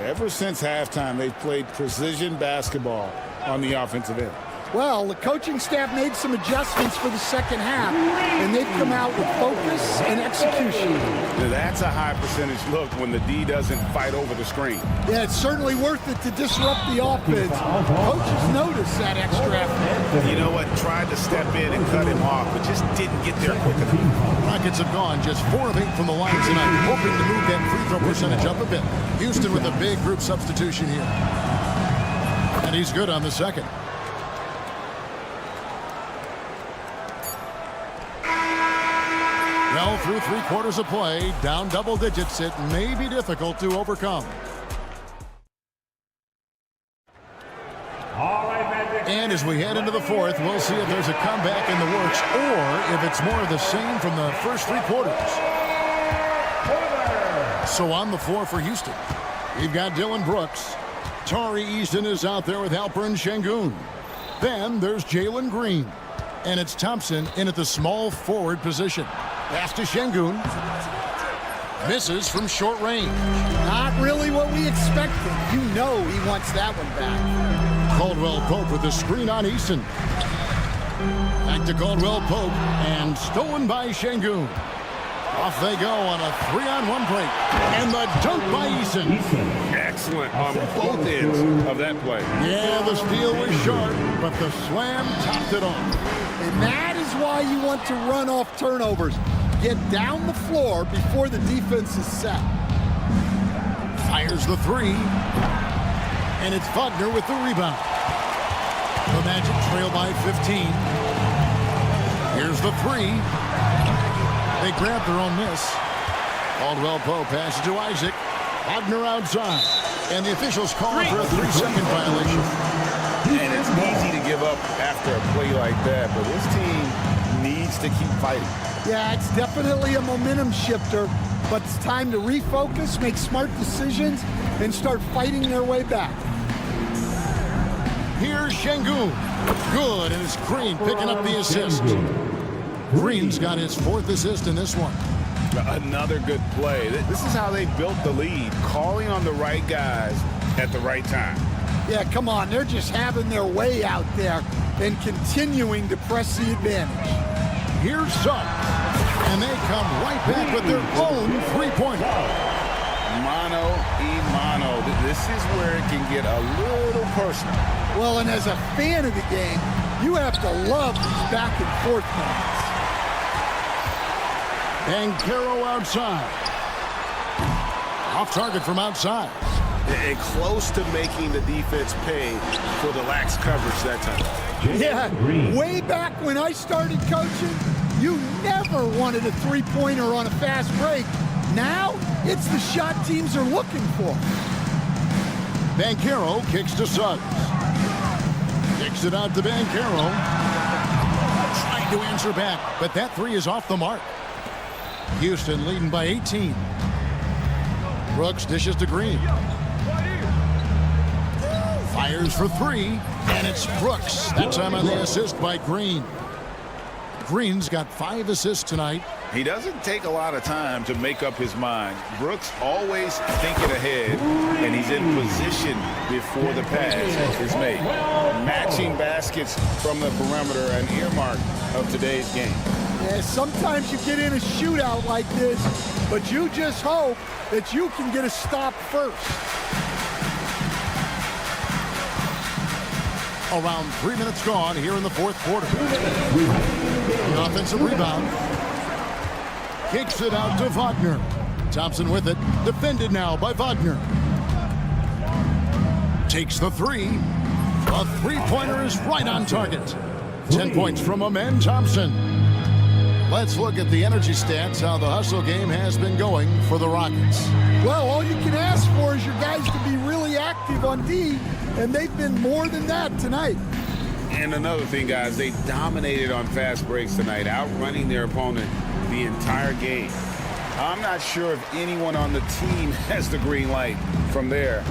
Ever since halftime, they've played precision basketball on the offensive end. Well, the coaching staff made some adjustments for the second half, and they've come out with focus and execution. Now, that's a high percentage look when the D doesn't fight over the screen. Yeah, it's certainly worth it to disrupt the offense. Coaches notice that extra effort. You know what? Tried to step in and cut him off, but just didn't get there quick enough. Rockets have gone just 4 of 8 from the line tonight, hoping to move that free throw percentage up a bit. Houston with a big group substitution here. And he's good on the second. Well, through 3 quarters of play, down double digits, it may be difficult to overcome. And as we head into the fourth, we'll see if there's a comeback in the works or if it's more of the same from the first 3 quarters. So on the floor for Houston, we've got Dylan Brooks. Tari Easton is out there with Alperen Şengün. Then there's Jalen Green. And it's Thompson in at the small forward position. Pass to Şengün. Misses from short range. Not really what we expected. You know he wants that one back. Caldwell Pope with the screen on Easton. Back to Caldwell Pope and stolen by Şengün. Off they go on a 3-on-1 break. And the dunk by Easton. Excellent on both ends of that play. Yeah, the steal was short, but the slam topped it off. And that is why you want to run off turnovers. Get down the floor before the defense is set. Fires the 3. And it's Wagner with the rebound. The Magic trail by 15. Here's the 3. They grab their own miss. Caldwell Pope passes to Isaac. Wagner outside. And the officials call for a 3-second violation. And it's easy to give up after a play like that, but this team needs to keep fighting. Yeah, it's definitely a momentum shifter, but it's time to refocus, make smart decisions, and start fighting their way back. Here's Şengün. Good, and it's Green picking up the assist. Green's got his 4th assist in this one. Another good play. This is how they built the lead, calling on the right guys at the right time. Yeah, come on. They're just having their way out there and continuing to press the advantage. Here's Suggs. And they come right back with their own 3-pointer. Mano a mano. This is where it can get a little personal. Well, and as a fan of the game, you have to love these back and forth moments. Bankero outside. Off target from outside. And close to making the defense pay for the lax coverage that time. Yeah, way back when I started coaching, you never wanted a 3-pointer on a fast break. Now, it's the shot teams are looking for. Bankero kicks to Suggs. Kicks it out to Bankero. Trying to answer back, but that 3 is off the mark. Houston leading by 18. Brooks dishes to Green. Fires for 3, and it's Brooks. That time on the assist by Green. Green's got 5 assists tonight. He doesn't take a lot of time to make up his mind. Brooks always thinking ahead, and he's in position before the pass is made. Matching baskets from the perimeter, an earmark of today's game. Yeah, sometimes you get in a shootout like this, but you just hope that you can get a stop first. Around 3 minutes gone here in the 4th quarter. The offensive rebound. Kicks it out to Wagner. Thompson with it. Defended now by Wagner. Takes the 3. A 3-pointer is right on target. 10 points from Amen Thompson. Let's look at the energy stats, how the hustle game has been going for the Rockets. Well, all you can ask for is your guys to be really active on D, and they've been more than that tonight. And another thing, guys, they dominated on fast breaks tonight, outrunning their opponent the entire game. I'm not sure if anyone on the team has the green light from there.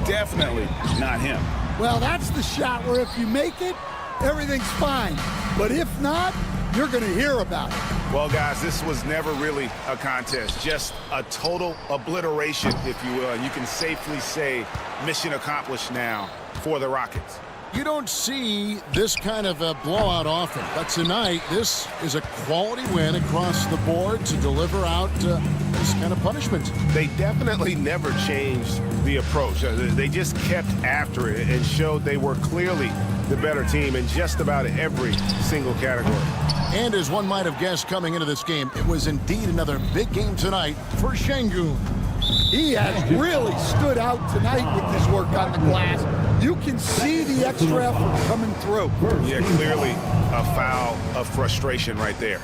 Definitely not him. Well, that's the shot where if you make it, everything's fine. But if not, you're going to hear about it. Well, guys, this was never really a contest, just a total obliteration, if you will. And you can safely say mission accomplished now for the Rockets. You don't see this kind of a blowout often, but tonight this is a quality win across the board to deliver out this kind of punishment. They definitely never changed the approach. They just kept after it and showed they were clearly the better team in just about every single category. And as one might have guessed coming into this game, it was indeed another big game tonight for Şengün. He has really stood out tonight with his work on the glass. You can see the extra effort coming through. Yeah, clearly a foul of frustration right there.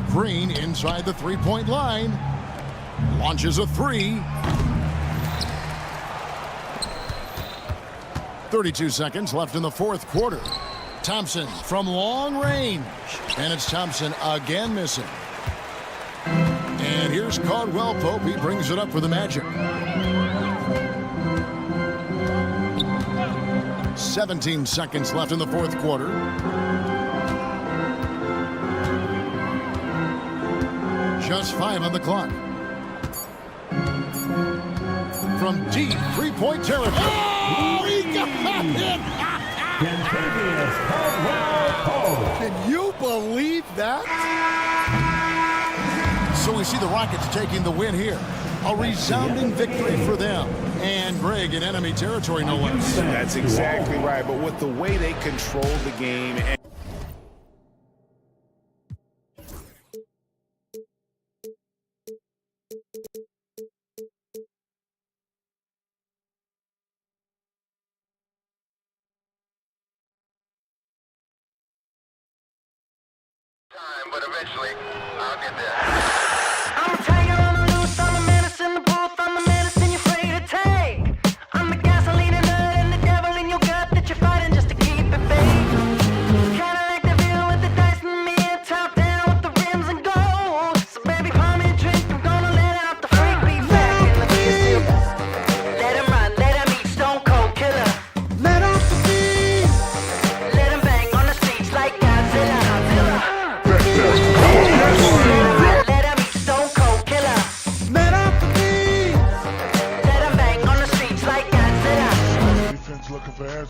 Green inside the three-point line. Launches a three. 32 seconds left in the fourth quarter. Thompson from long range. And it's Thompson again missing. And here's Caldwell Pope. He brings it up for the Magic. 17 seconds left in the fourth quarter. Just 5 on the clock. From deep three-point territory. Oh, he got it! Can you believe that? So we see the Rockets taking the win here. A resounding victory for them. And Greg in enemy territory, no less. That's exactly right. But with the way they controlled the game and but eventually I'll get there. I'm a tiger on the loose, I'm a menace in the booth, I'm the medicine you're afraid to take. I'm the gasoline and nut and the devil in your gut that you're fighting just to keep it fake. Kinda like the view with the dice and me and top down with the rims and gold. So baby, pour me a drink, I'm gonna let out the freak beat back in the beat. Let him run, let him eat, stone cold killer. Let off the beat. Let him bang on the streets like Godzilla. Let him eat, stone cold killer. Let off the beat. Let him bang on the streets like Godzilla. Defense looking for air.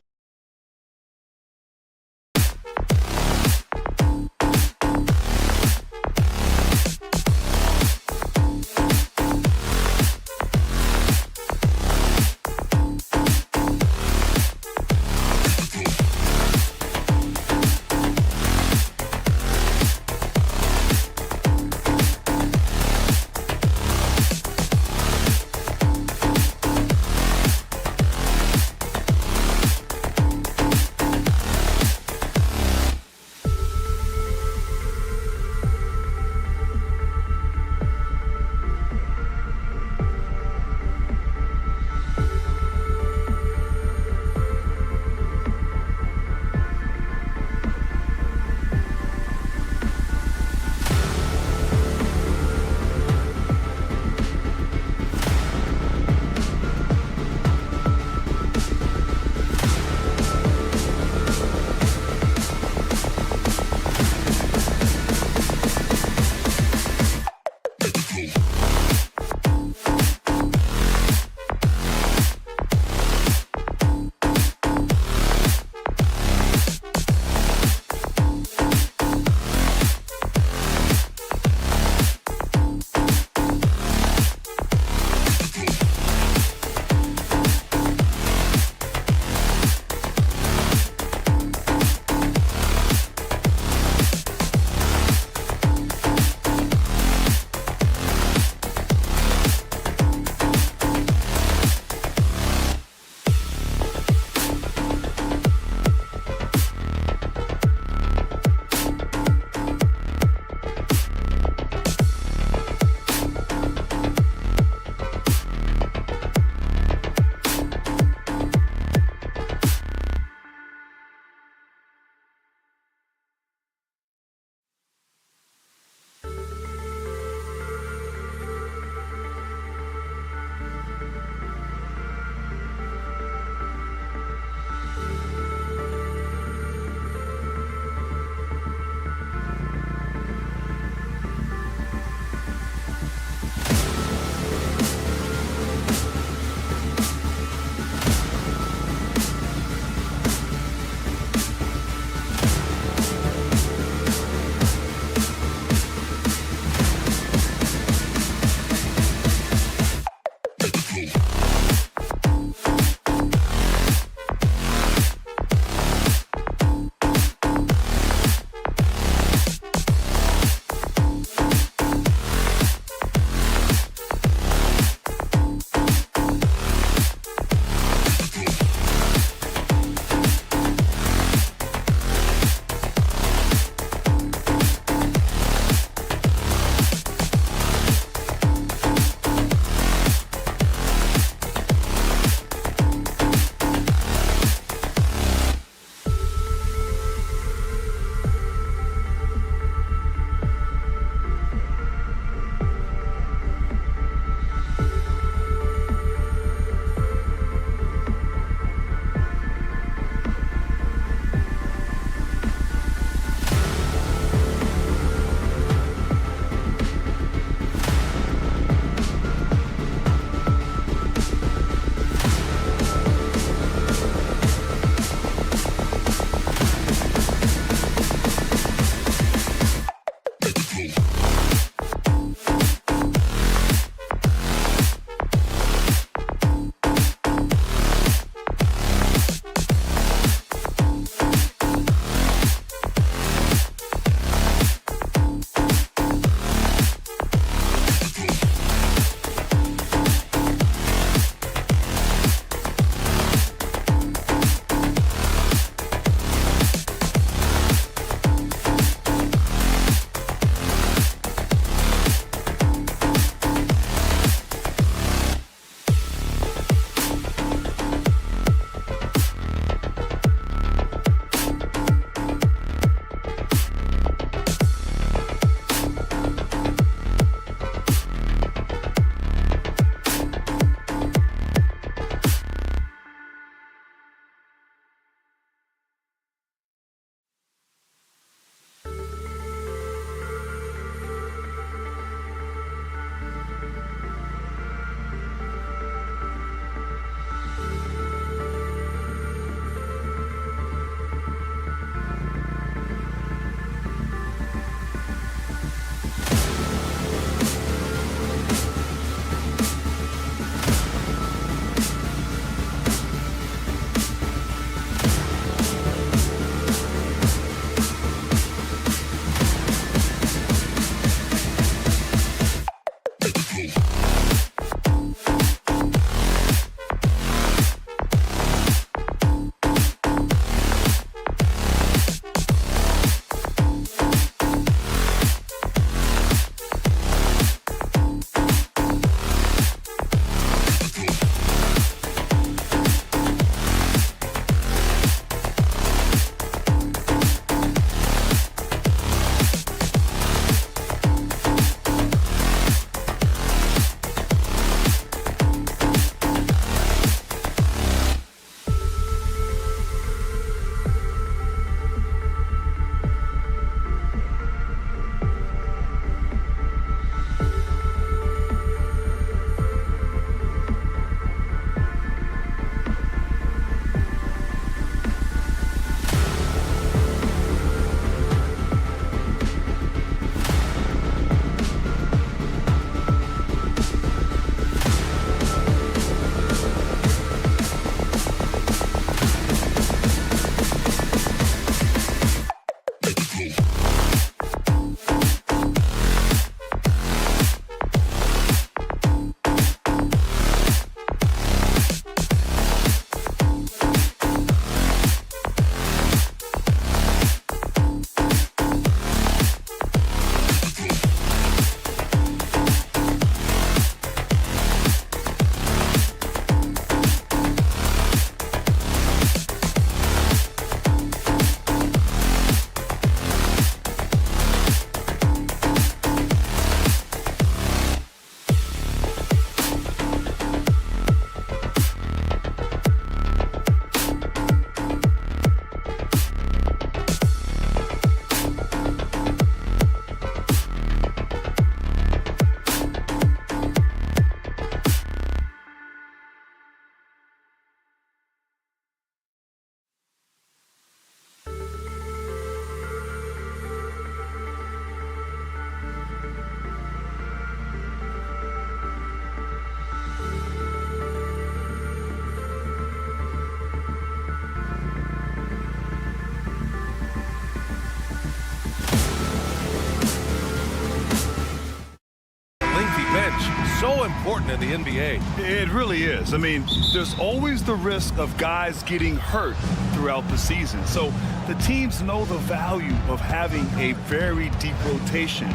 important in the NBA. It really is. I mean, there's always the risk of guys getting hurt throughout the season. So the teams know the value of having a very deep rotation,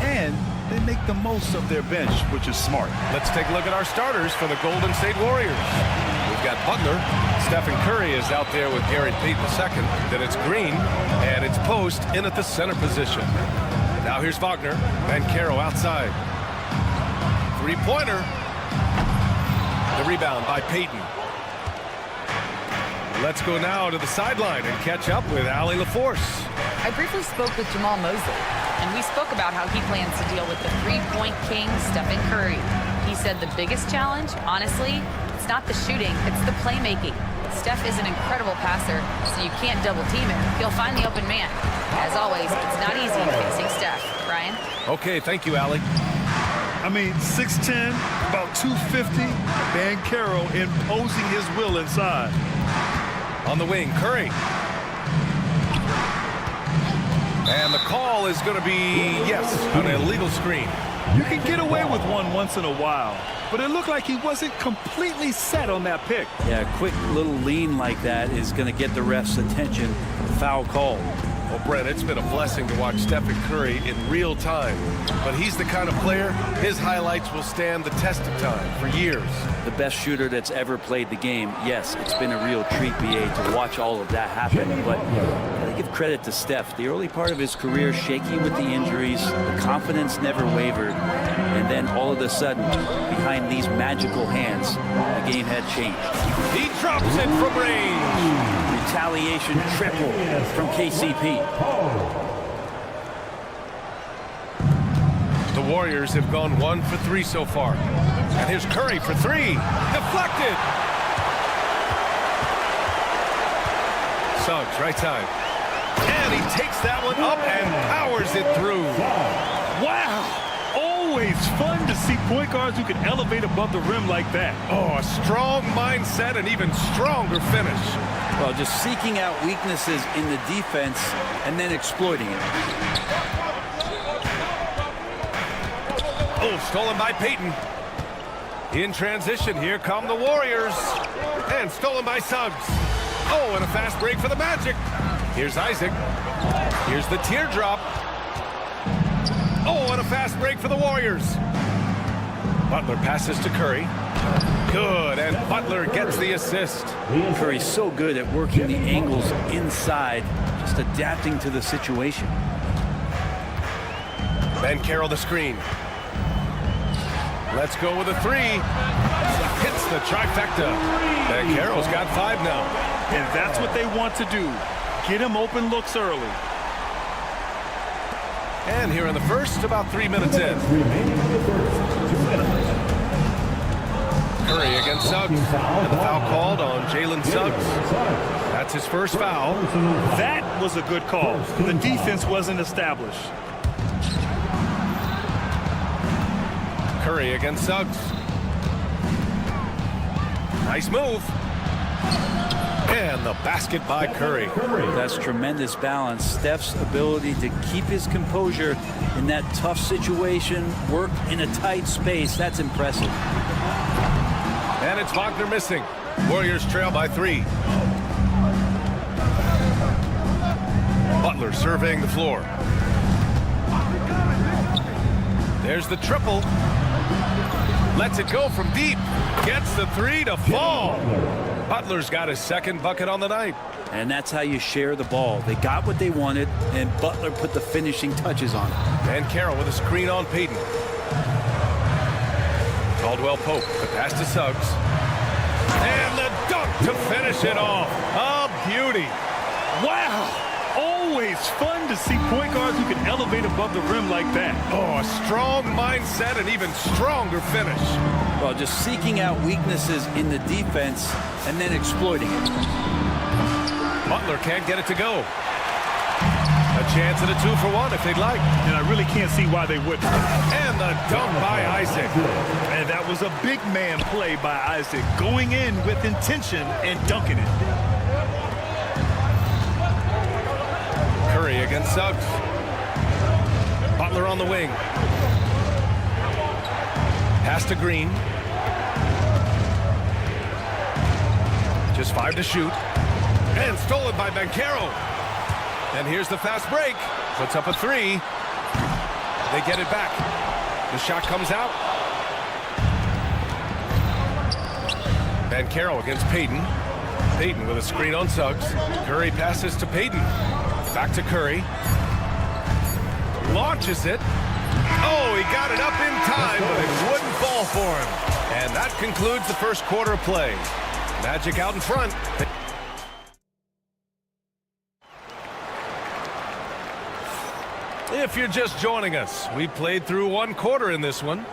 and they make the most of their bench, which is smart. Let's take a look at our starters for the Golden State Warriors. We've got Butler. Stephen Curry is out there with Gary Payton II. Then it's Green, and it's Post in at the center position. Now here's Wagner. Banchero outside. Three-pointer. The rebound by Payton. Let's go now to the sideline and catch up with Allie LaForce. I briefly spoke with Jamal Mosley, and we spoke about how he plans to deal with the three-point king, Stephen Curry. He said the biggest challenge, honestly, it's not the shooting, it's the playmaking. Steph is an incredible passer, so you can't double-team him. He'll find the open man. As always, it's not easy facing Steph. Ryan? Okay, thank you, Allie. I mean, 6'10", about 250, Banchero imposing his will inside. On the wing, Curry. And the call is going to be, yes, an illegal screen. You can get away with one once in a while, but it looked like he wasn't completely set on that pick. Yeah, a quick little lean like that is going to get the ref's attention. Foul call. Well, Brent, it's been a blessing to watch Stephen Curry in real time. But he's the kind of player, his highlights will stand the test of time for years. The best shooter that's ever played the game. Yes, it's been a real treat, BA, to watch all of that happen. But gotta give credit to Steph. The early part of his career, shaky with the injuries, the confidence never wavered. And then all of a sudden, behind these magical hands, the game had changed. He drops it from range. Retaliation triple from KCP. The Warriors have gone 1 for 3 so far. And here's Curry for 3. Deflected. Suggs, right side. And he takes that one up and powers it through. Wow. Always fun to see point guards who can elevate above the rim like that. Oh, a strong mindset and even stronger finish. Well, just seeking out weaknesses in the defense and then exploiting it. Oh, stolen by Payton. In transition, here come the Warriors. And stolen by Suggs. Oh, and a fast break for the Magic. Here's Isaac. Here's the teardrop. Oh, and a fast break for the Warriors. Butler passes to Curry. Good, and Butler gets the assist. Curry's so good at working the angles inside, just adapting to the situation. Banchero the screen. Let's go with a 3. Hits the trifecta. Banchero's got 5 now. And that's what they want to do. Get him open looks early. And here in the first, about 3 minutes in. Curry against Suggs. And the foul called on Jalen Suggs. That's his first foul. That was a good call. The defense wasn't established. Curry against Suggs. Nice move. And the basket by Curry. That's tremendous balance. Steph's ability to keep his composure in that tough situation, work in a tight space, that's impressive. And it's Wagner missing. Warriors trail by 3. Butler surveying the floor. There's the triple. Lets it go from deep. Gets the 3 to fall. Butler's got his second bucket on the night. And that's how you share the ball. They got what they wanted, and Butler put the finishing touches on it. Banchero with a screen on Payton. Caldwell Pope, the pass to Suggs. And the dunk to finish it off. A beauty. Wow. Always fun to see point guards who can elevate above the rim like that. Oh, a strong mindset and even stronger finish. Well, just seeking out weaknesses in the defense and then exploiting it. Butler can't get it to go. A chance at a 2-for-1 if they'd like. And I really can't see why they wouldn't. And the dunk by Isaac. And that was a big man play by Isaac, going in with intention and dunking it. Curry against Suggs. Butler on the wing. Pass to Green. Just 5 to shoot. And stolen by Banchero. And here's the fast break. Puts up a 3. They get it back. The shot comes out. Banchero against Payton. Payton with a screen on Suggs. Curry passes to Payton. Back to Curry. Launches it. Oh, he got it up in time, but it wouldn't fall for him. And that concludes the first quarter of play. Magic out in front. If you're just joining us, we played through one quarter in this one.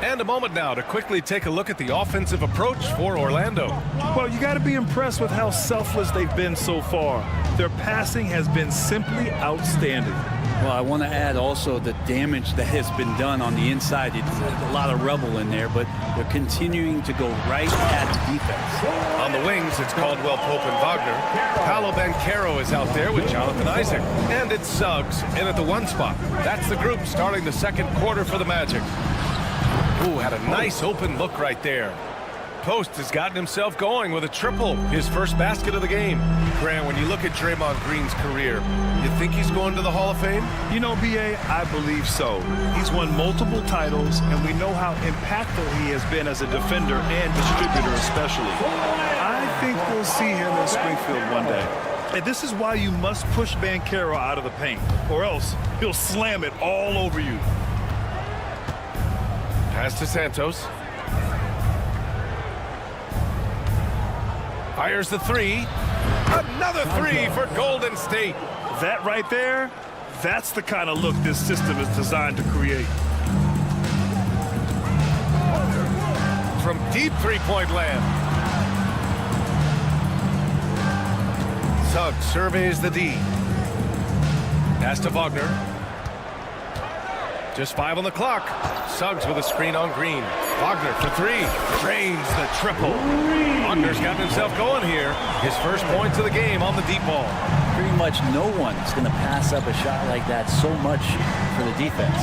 And a moment now to quickly take a look at the offensive approach for Orlando. Well, you got to be impressed with how selfless they've been so far. Their passing has been simply outstanding. Well, I want to add also the damage that has been done on the inside. It's a lot of rubble in there, but they're continuing to go right at defense. On the wings, it's Caldwell Pope and Wagner. Paolo Banchero is out there with Jonathan Isaac. And it's Suggs in at the 1 spot. That's the group starting the second quarter for the Magic. Ooh, had a nice open look right there. Post has gotten himself going with a triple, his first basket of the game. Grant, when you look at Draymond Green's career, you think he's going to the Hall of Fame? You know, B.A., I believe so. He's won multiple titles, and we know how impactful he has been as a defender and distributor especially. I think we'll see him in Springfield one day. And this is why you must push Banchero out of the paint, or else he'll slam it all over you. Pass to Santos. Fires the 3. Another 3 for Golden State. That right there, that's the kind of look this system is designed to create. From deep three-point land. Suggs surveys the D. Pass to Wagner. Just 5 on the clock. Suggs with a screen on Green. Wagner for 3. Drains the triple. Wagner's gotten himself going here. His first points of the game on the deep ball. Pretty much no one is going to pass up a shot like that so much for the defense.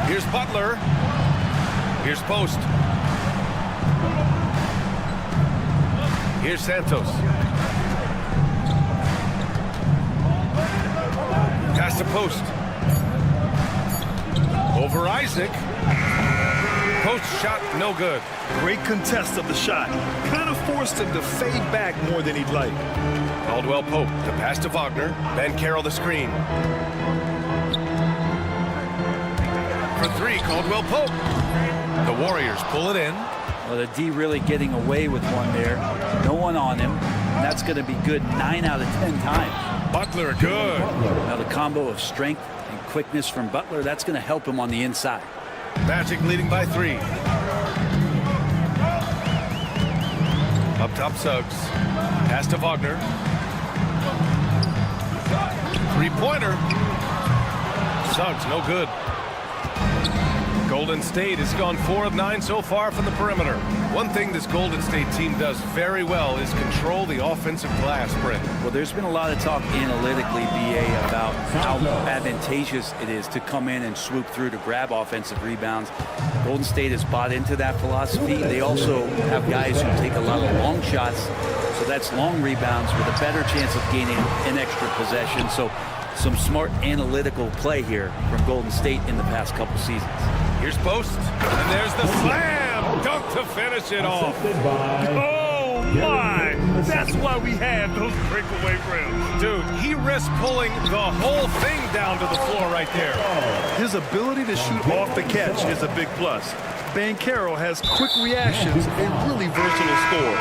Here's Butler. Here's Post. Here's Santos. Pass to Post. Over Isaac. Post shot, no good. Great contest of the shot. Kind of forced him to fade back more than he'd like. Caldwell Pope, the pass to Wagner. Banchero the screen. For 3, Caldwell Pope. The Warriors pull it in. Well, the D really getting away with one there. No one on him. And that's going to be good 9 out of 10 times. Butler, good. Now the combo of strength and quickness from Butler, that's going to help him on the inside. Magic leading by 3. Up top, Suggs. Pass to Wagner. Three-pointer. Suggs, no good. Golden State has gone 4 of 9 so far from the perimeter. One thing this Golden State team does very well is control the offensive glass, Brent. Well, there's been a lot of talk analytically, BA, about how advantageous it is to come in and swoop through to grab offensive rebounds. Golden State has bought into that philosophy. They also have guys who take a lot of long shots, so that's long rebounds with a better chance of gaining an extra possession. So some smart analytical play here from Golden State in the past couple seasons. Here's Post, and there's the slam dunk to finish it off. Oh my! That's why we have those breakaway rims. Dude, he risked pulling the whole thing down to the floor right there. His ability to shoot off the catch is a big plus. Banchero has quick reactions and really versatile score.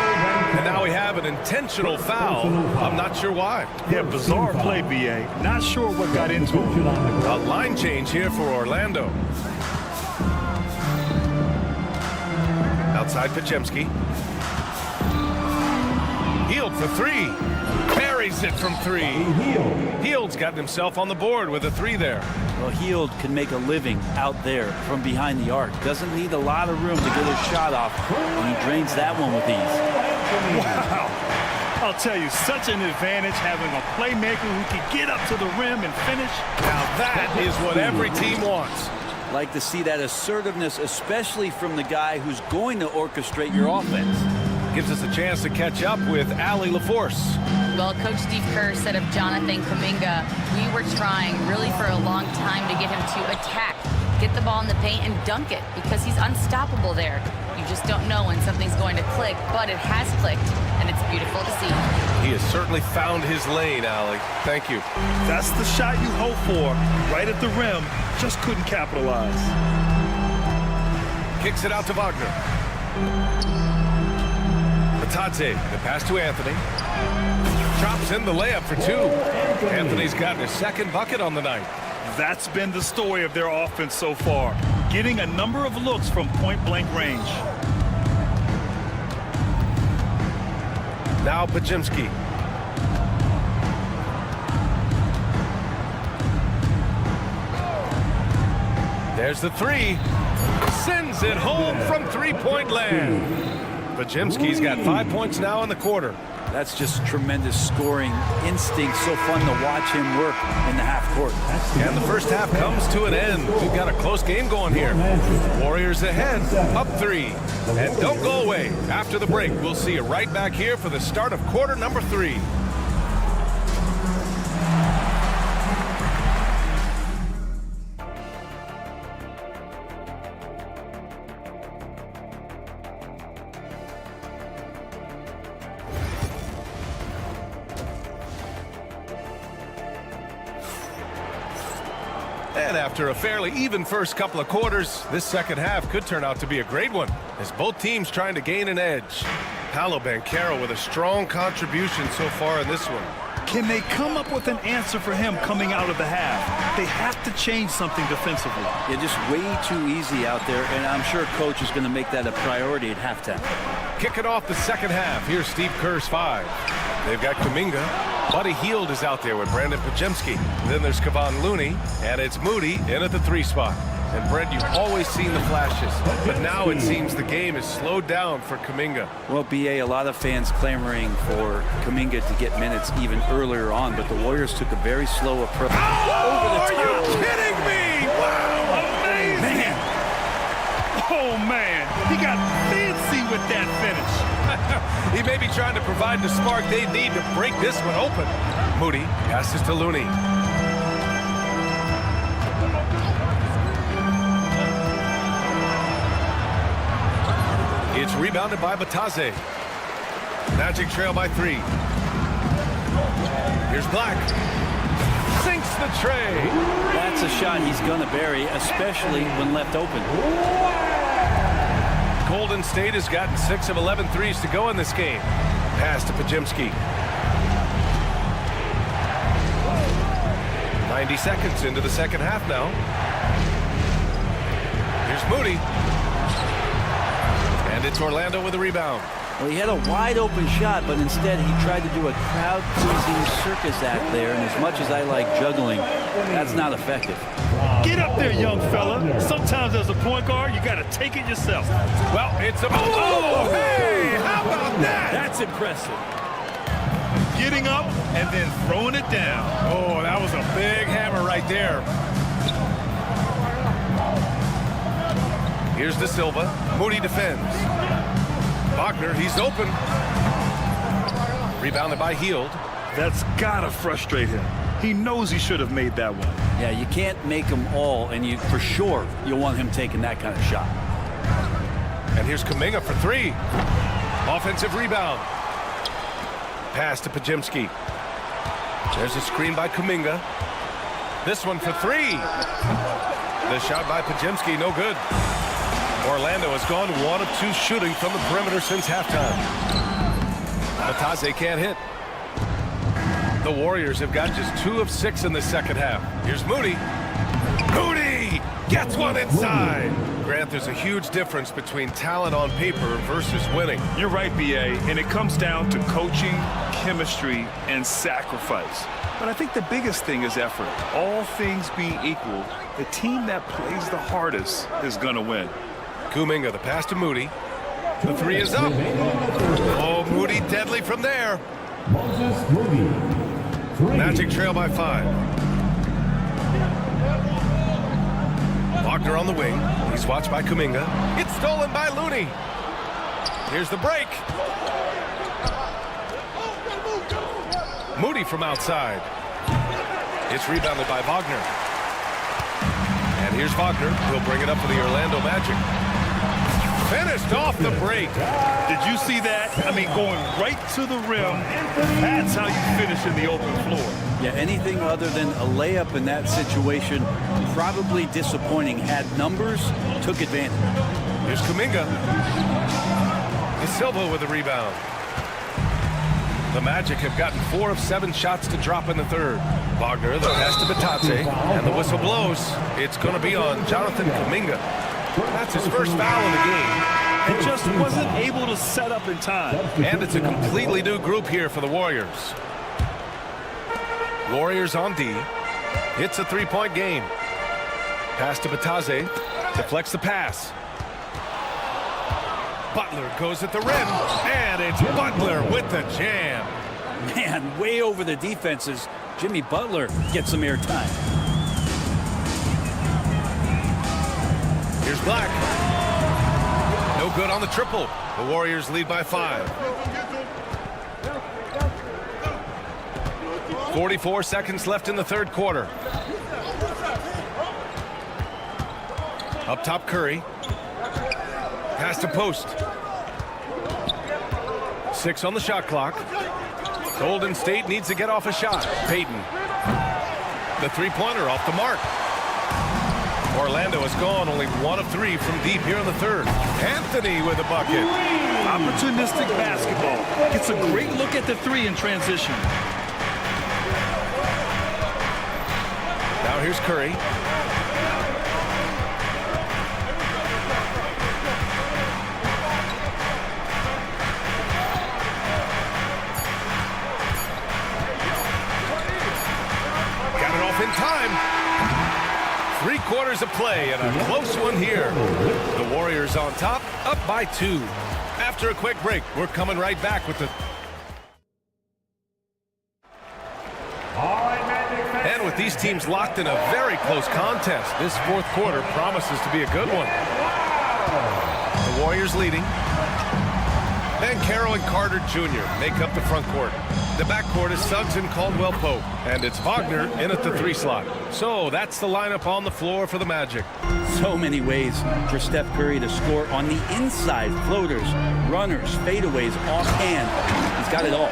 And now we have an intentional foul. I'm not sure why. Yeah, bizarre play, BA. Not sure what got into him. A line change here for Orlando. Outside Podziemski. Hield for 3. Buries it from 3. Hield's gotten himself on the board with a 3 there. Well, Hield can make a living out there from behind the arc. Doesn't need a lot of room to get his shot off, and he drains that one with ease. Wow. I'll tell you, such an advantage having a playmaker who can get up to the rim and finish. Now that is what every team wants. Like to see that assertiveness, especially from the guy who's going to orchestrate your offense. Gives us a chance to catch up with Allie LaForce. Well, Coach Steve Kerr said of Jonathan Kuminga, we were trying really for a long time to get him to attack, get the ball in the paint and dunk it because he's unstoppable there. You just don't know when something's going to click, but it has clicked, and it's beautiful to see. He has certainly found his lane, Allie. Thank you. That's the shot you hope for, right at the rim. Just couldn't capitalize. Kicks it out to Wagner. Batadze, the pass to Anthony. Chops in the layup for two. Anthony's gotten his second bucket on the night. That's been the story of their offense so far, getting a number of looks from point-blank range. Now Pajimski. There's the three. Sends it home from three-point land. Pajimski's got 5 points now in the quarter. That's just tremendous scoring instinct. So fun to watch him work in the half court. And the first half comes to an end. We've got a close game going here. Warriors ahead, up 3. And don't go away. After the break, we'll see you right back here for the start of quarter number 3. And after a fairly even first couple of quarters, this second half could turn out to be a great one, as both teams trying to gain an edge. Paolo Banchero with a strong contribution so far in this one. Can they come up with an answer for him coming out of the half? They have to change something defensively. Yeah, just way too easy out there, and I'm sure Coach is going to make that a priority at halftime. Kicking off the second half, here's Steve Kerr's 5. They've got Kuminga. Buddy Hield is out there with Brandon Pajimski. Then there's Kevon Looney, and it's Moody in at the 3 spot. And Brent, you've always seen the flashes, but now it seems the game is slowed down for Kuminga. Well, BA, a lot of fans clamoring for Kuminga to get minutes even earlier on, but the Warriors took a very slow approach. Oh, are you kidding me? Wow, amazing! Man. Oh, man. He got fancy with that finish. He may be trying to provide the spark they need to break this one open. Moody passes to Looney. It's rebounded by Batadze. Magic trail by 3. Here's Black. Sinks the tray. That's a shot he's going to bury, especially when left open. Golden State has gotten 6 of 11 threes to go in this game. Pass to Pajimski. 90 seconds into the second half now. Here's Moody. And it's Orlando with a rebound. Well, he had a wide open shot, but instead he tried to do a crowd-pleasing circus act there, and as much as I like juggling, that's not effective. Get up there, young fella. Sometimes as a point guard, you got to take it yourself. Well, it's a... Oh, hey! How about that? That's impressive. Getting up and then throwing it down. Oh, that was a big hammer right there. Here's De Silva. Moody defends. Wagner, he's open. Rebounded by Hield. That's got to frustrate him. He knows he should have made that one. Yeah, you can't make them all, and for sure you'll want him taking that kind of shot. And here's Kuminga for 3. Offensive rebound. Pass to Pajimski. There's a screen by Kuminga. This one for 3. The shot by Pajimski, no good. Orlando has gone 1 of 2 shooting from the perimeter since halftime. Batadze can't hit. The Warriors have got just 2 of 6 in the second half. Here's Moody. Moody gets one inside. Grant, there's a huge difference between talent on paper versus winning. You're right, BA, and it comes down to coaching, chemistry, and sacrifice. But I think the biggest thing is effort. All things being equal, the team that plays the hardest is going to win. Kuminga, the pass to Moody. The 3 is up. Oh, Moody deadly from there. Magic trail by 5. Wagner on the wing. He's watched by Kuminga. It's stolen by Looney. Here's the break. Moody from outside. It's rebounded by Wagner. And here's Wagner. He'll bring it up for the Orlando Magic. Finished off the break. Did you see that? I mean, going right to the rim. That's how you finish in the open floor. Yeah, anything other than a layup in that situation, probably disappointing. Had numbers, took advantage. Here's Kuminga. Silva with the rebound. The Magic have gotten 4 of 7 shots to drop in the third. Wagner, the pass to Batate, and the whistle blows. It's going to be on Jonathan Kuminga. That's his first foul in the game. It just wasn't able to set up in time. And it's a completely new group here for the Warriors. Warriors on D. It's a 3-point game. Pass to Batate. Deflects the pass. Butler goes at the rim, and it's Butler with the jam. Man, way over the defenses. Jimmy Butler gets some airtime. Here's Black. No good on the triple. The Warriors lead by 5. 44 seconds left in the third quarter. Up top, Curry. Pass to post. 6 on the shot clock. Golden State needs to get off a shot. Payton. The three-pointer off the mark. Orlando has gone only 1 of 3 from deep here in the third. Anthony with a bucket. Opportunistic basketball. Gets a great look at the 3 in transition. Now here's Curry. In time. 3 quarters of play and a close one here. The Warriors on top, up by 2. After a quick break, we're coming right back with the... And with these teams locked in a very close contest, this fourth quarter promises to be a good one. The Warriors leading. Banchero and Carter Jr. make up the front court. The backcourt is Suggs and Caldwell Pope, and it's Wagner in at the 3 slot. So that's the lineup on the floor for the Magic. So many ways for Steph Curry to score on the inside. Floaters, runners, fadeaways, offhand. He's got it all.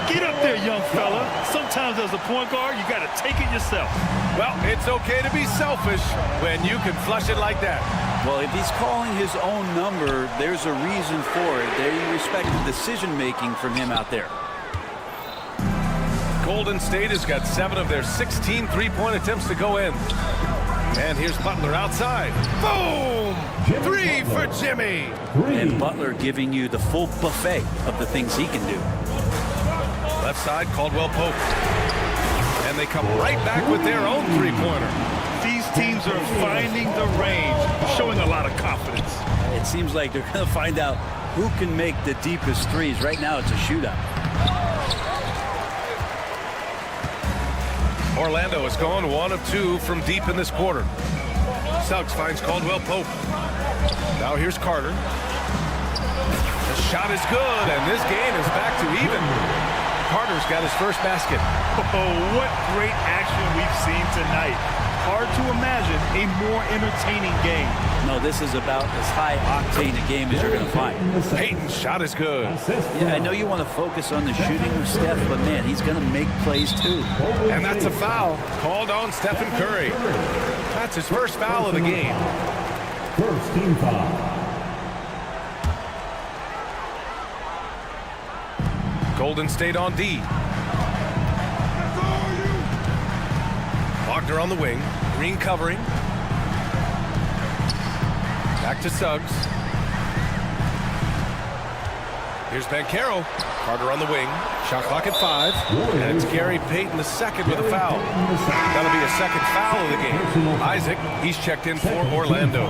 Get up there, young fella. Sometimes as a point guard, you got to take it yourself. Well, it's okay to be selfish when you can flush it like that. Well, if he's calling his own number, there's a reason for it. They respect the decision-making from him out there. Golden State has got 7 of their 16 three-point attempts to go in. And here's Butler outside. Boom! 3 for Jimmy. And Butler giving you the full buffet of the things he can do. Left side, Caldwell Pope. And they come right back with their own three-pointer. These teams are finding the range, showing a lot of confidence. It seems like they're going to find out who can make the deepest threes. Right now, it's a shootout. Orlando has gone 1 of 2 from deep in this quarter. Suggs finds Caldwell Pope. Now here's Carter. The shot is good, and this game is back to even. Carter's got his first basket. Oh, what great action we've seen tonight. Hard to imagine a more entertaining game. No, this is about as high-octane a game as you're going to find. Payton's shot is good. Yeah, I know you want to focus on the shooting with Steph, but man, he's going to make plays too. And that's a foul called on Stephen Curry. That's his first foul of the game. First team foul. Golden State on D. Wagner on the wing. Green covering. Back to Suggs. Here's Banchero. Carter on the wing. Shot clock at 5. And it's Gary Payton the second with a foul. That'll be a second foul of the game. Isaac, he's checked in for Orlando.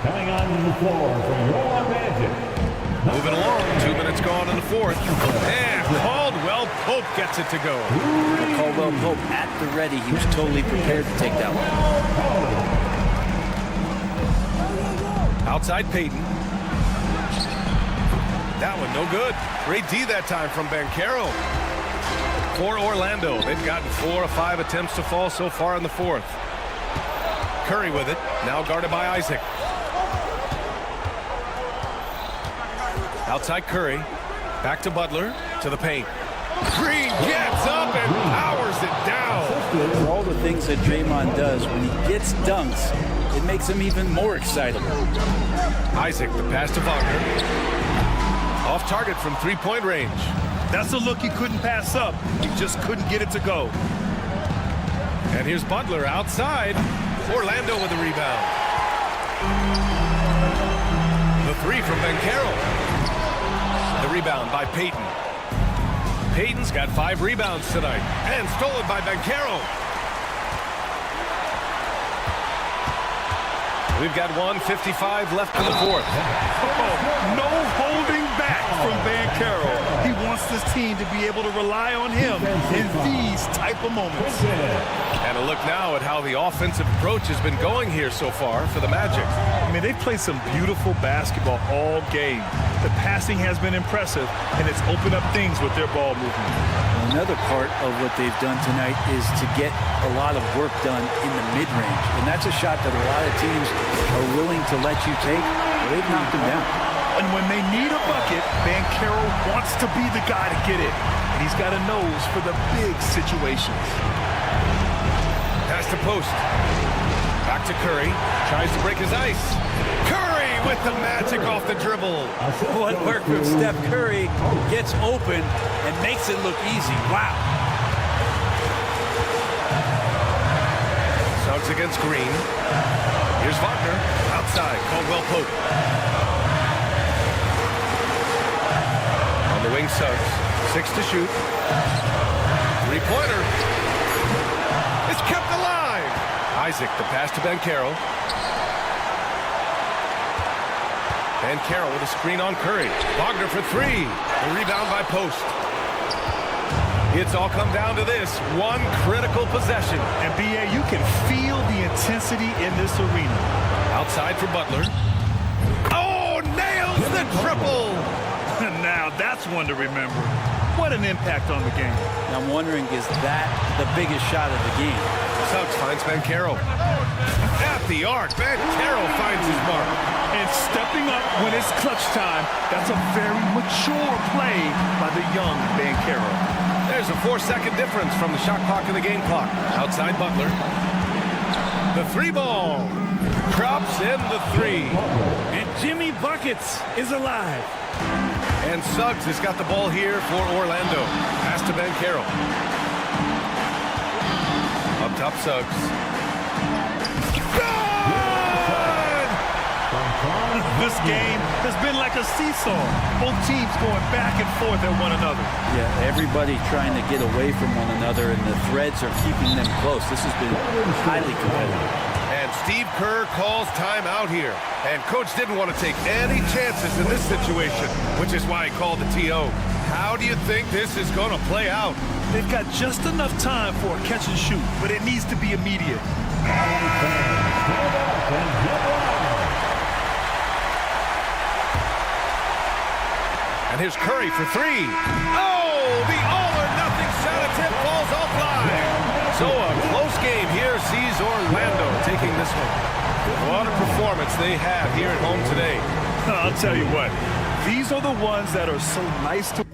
Coming on the floor from your Magic. Moving along, 2 minutes gone in the fourth. And Caldwell Pope gets it to go. Caldwell Pope at the ready. He was totally prepared to take that one. Outside Payton. That one no good. Great D that time from Banchero. For Orlando, they've gotten 4 of 5 attempts to fall so far in the fourth. Curry with it, now guarded by Isaac. Outside Curry, back to Butler, to the paint. Green gets up and powers it down. For all the things that Draymond does, when he gets dunks, it makes him even more excitable. Isaac, the pass to Wagner. Off target from three-point range. That's a look he couldn't pass up. He just couldn't get it to go. And here's Butler outside. Orlando with the rebound. The three from Banchero. The rebound by Payton. Payton's got 5 rebounds tonight. And stolen by Banchero. We've got 1:55 left in the fourth. Oh, no holding back from Banchero. He wants this team to be able to rely on him in these type of moments. And a look now at how the offensive approach has been going here so far for the Magic. I mean, they've played some beautiful basketball all game. The passing has been impressive, and it's opened up things with their ball movement. Another part of what they've done tonight is to get a lot of work done in the mid-range. And that's a shot that a lot of teams are willing to let you take. Well, they've knocked them down. And when they need a bucket, Banchero wants to be the guy to get it. And he's got a nose for the big situations. Pass to post. Back to Curry. Tries to break his ice. Curry with the magic off the dribble. What work from Steph Curry, gets open and makes it look easy. Wow. Suggs against Green. Here's Wagner. Outside. Caldwell Pope. On the wing, Suggs. 6 to shoot. Three-pointer. It's kept alive. Isaac, the pass to Banchero. Banchero with a screen on Curry. Wagner for 3. The rebound by Post. It's all come down to this one critical possession. And B.A., you can feel the intensity in this arena. Outside for Butler. Oh, nails the triple. Now that's one to remember. What an impact on the game. I'm wondering, is that the biggest shot of the game? Suggs finds Banchero. At the arc, Banchero finds his mark. And stepping up when it's clutch time, that's a very mature play by the young Banchero. There's a 4-second difference from the shot clock and the game clock. Outside Butler. The 3-ball. Drops in the 3. And Jimmy Buckets is alive. And Suggs has got the ball here for Orlando. Pass to Banchero. Up top, Suggs. Good! This game has been like a seesaw. Both teams going back and forth at one another. Yeah, everybody trying to get away from one another, and the threads are keeping them close. This has been highly competitive. And Steve Kerr calls timeout here. And coach didn't want to take any chances in this situation, which is why he called the TO. How do you think this is going to play out? They've got just enough time for a catch and shoot, but it needs to be immediate. And here's Curry for 3. Oh, the all-or-nothing shot attempt falls offline. So a close game here sees Orlando taking this one. What a performance they have here at home today. I'll tell you what, these are the ones that are so nice to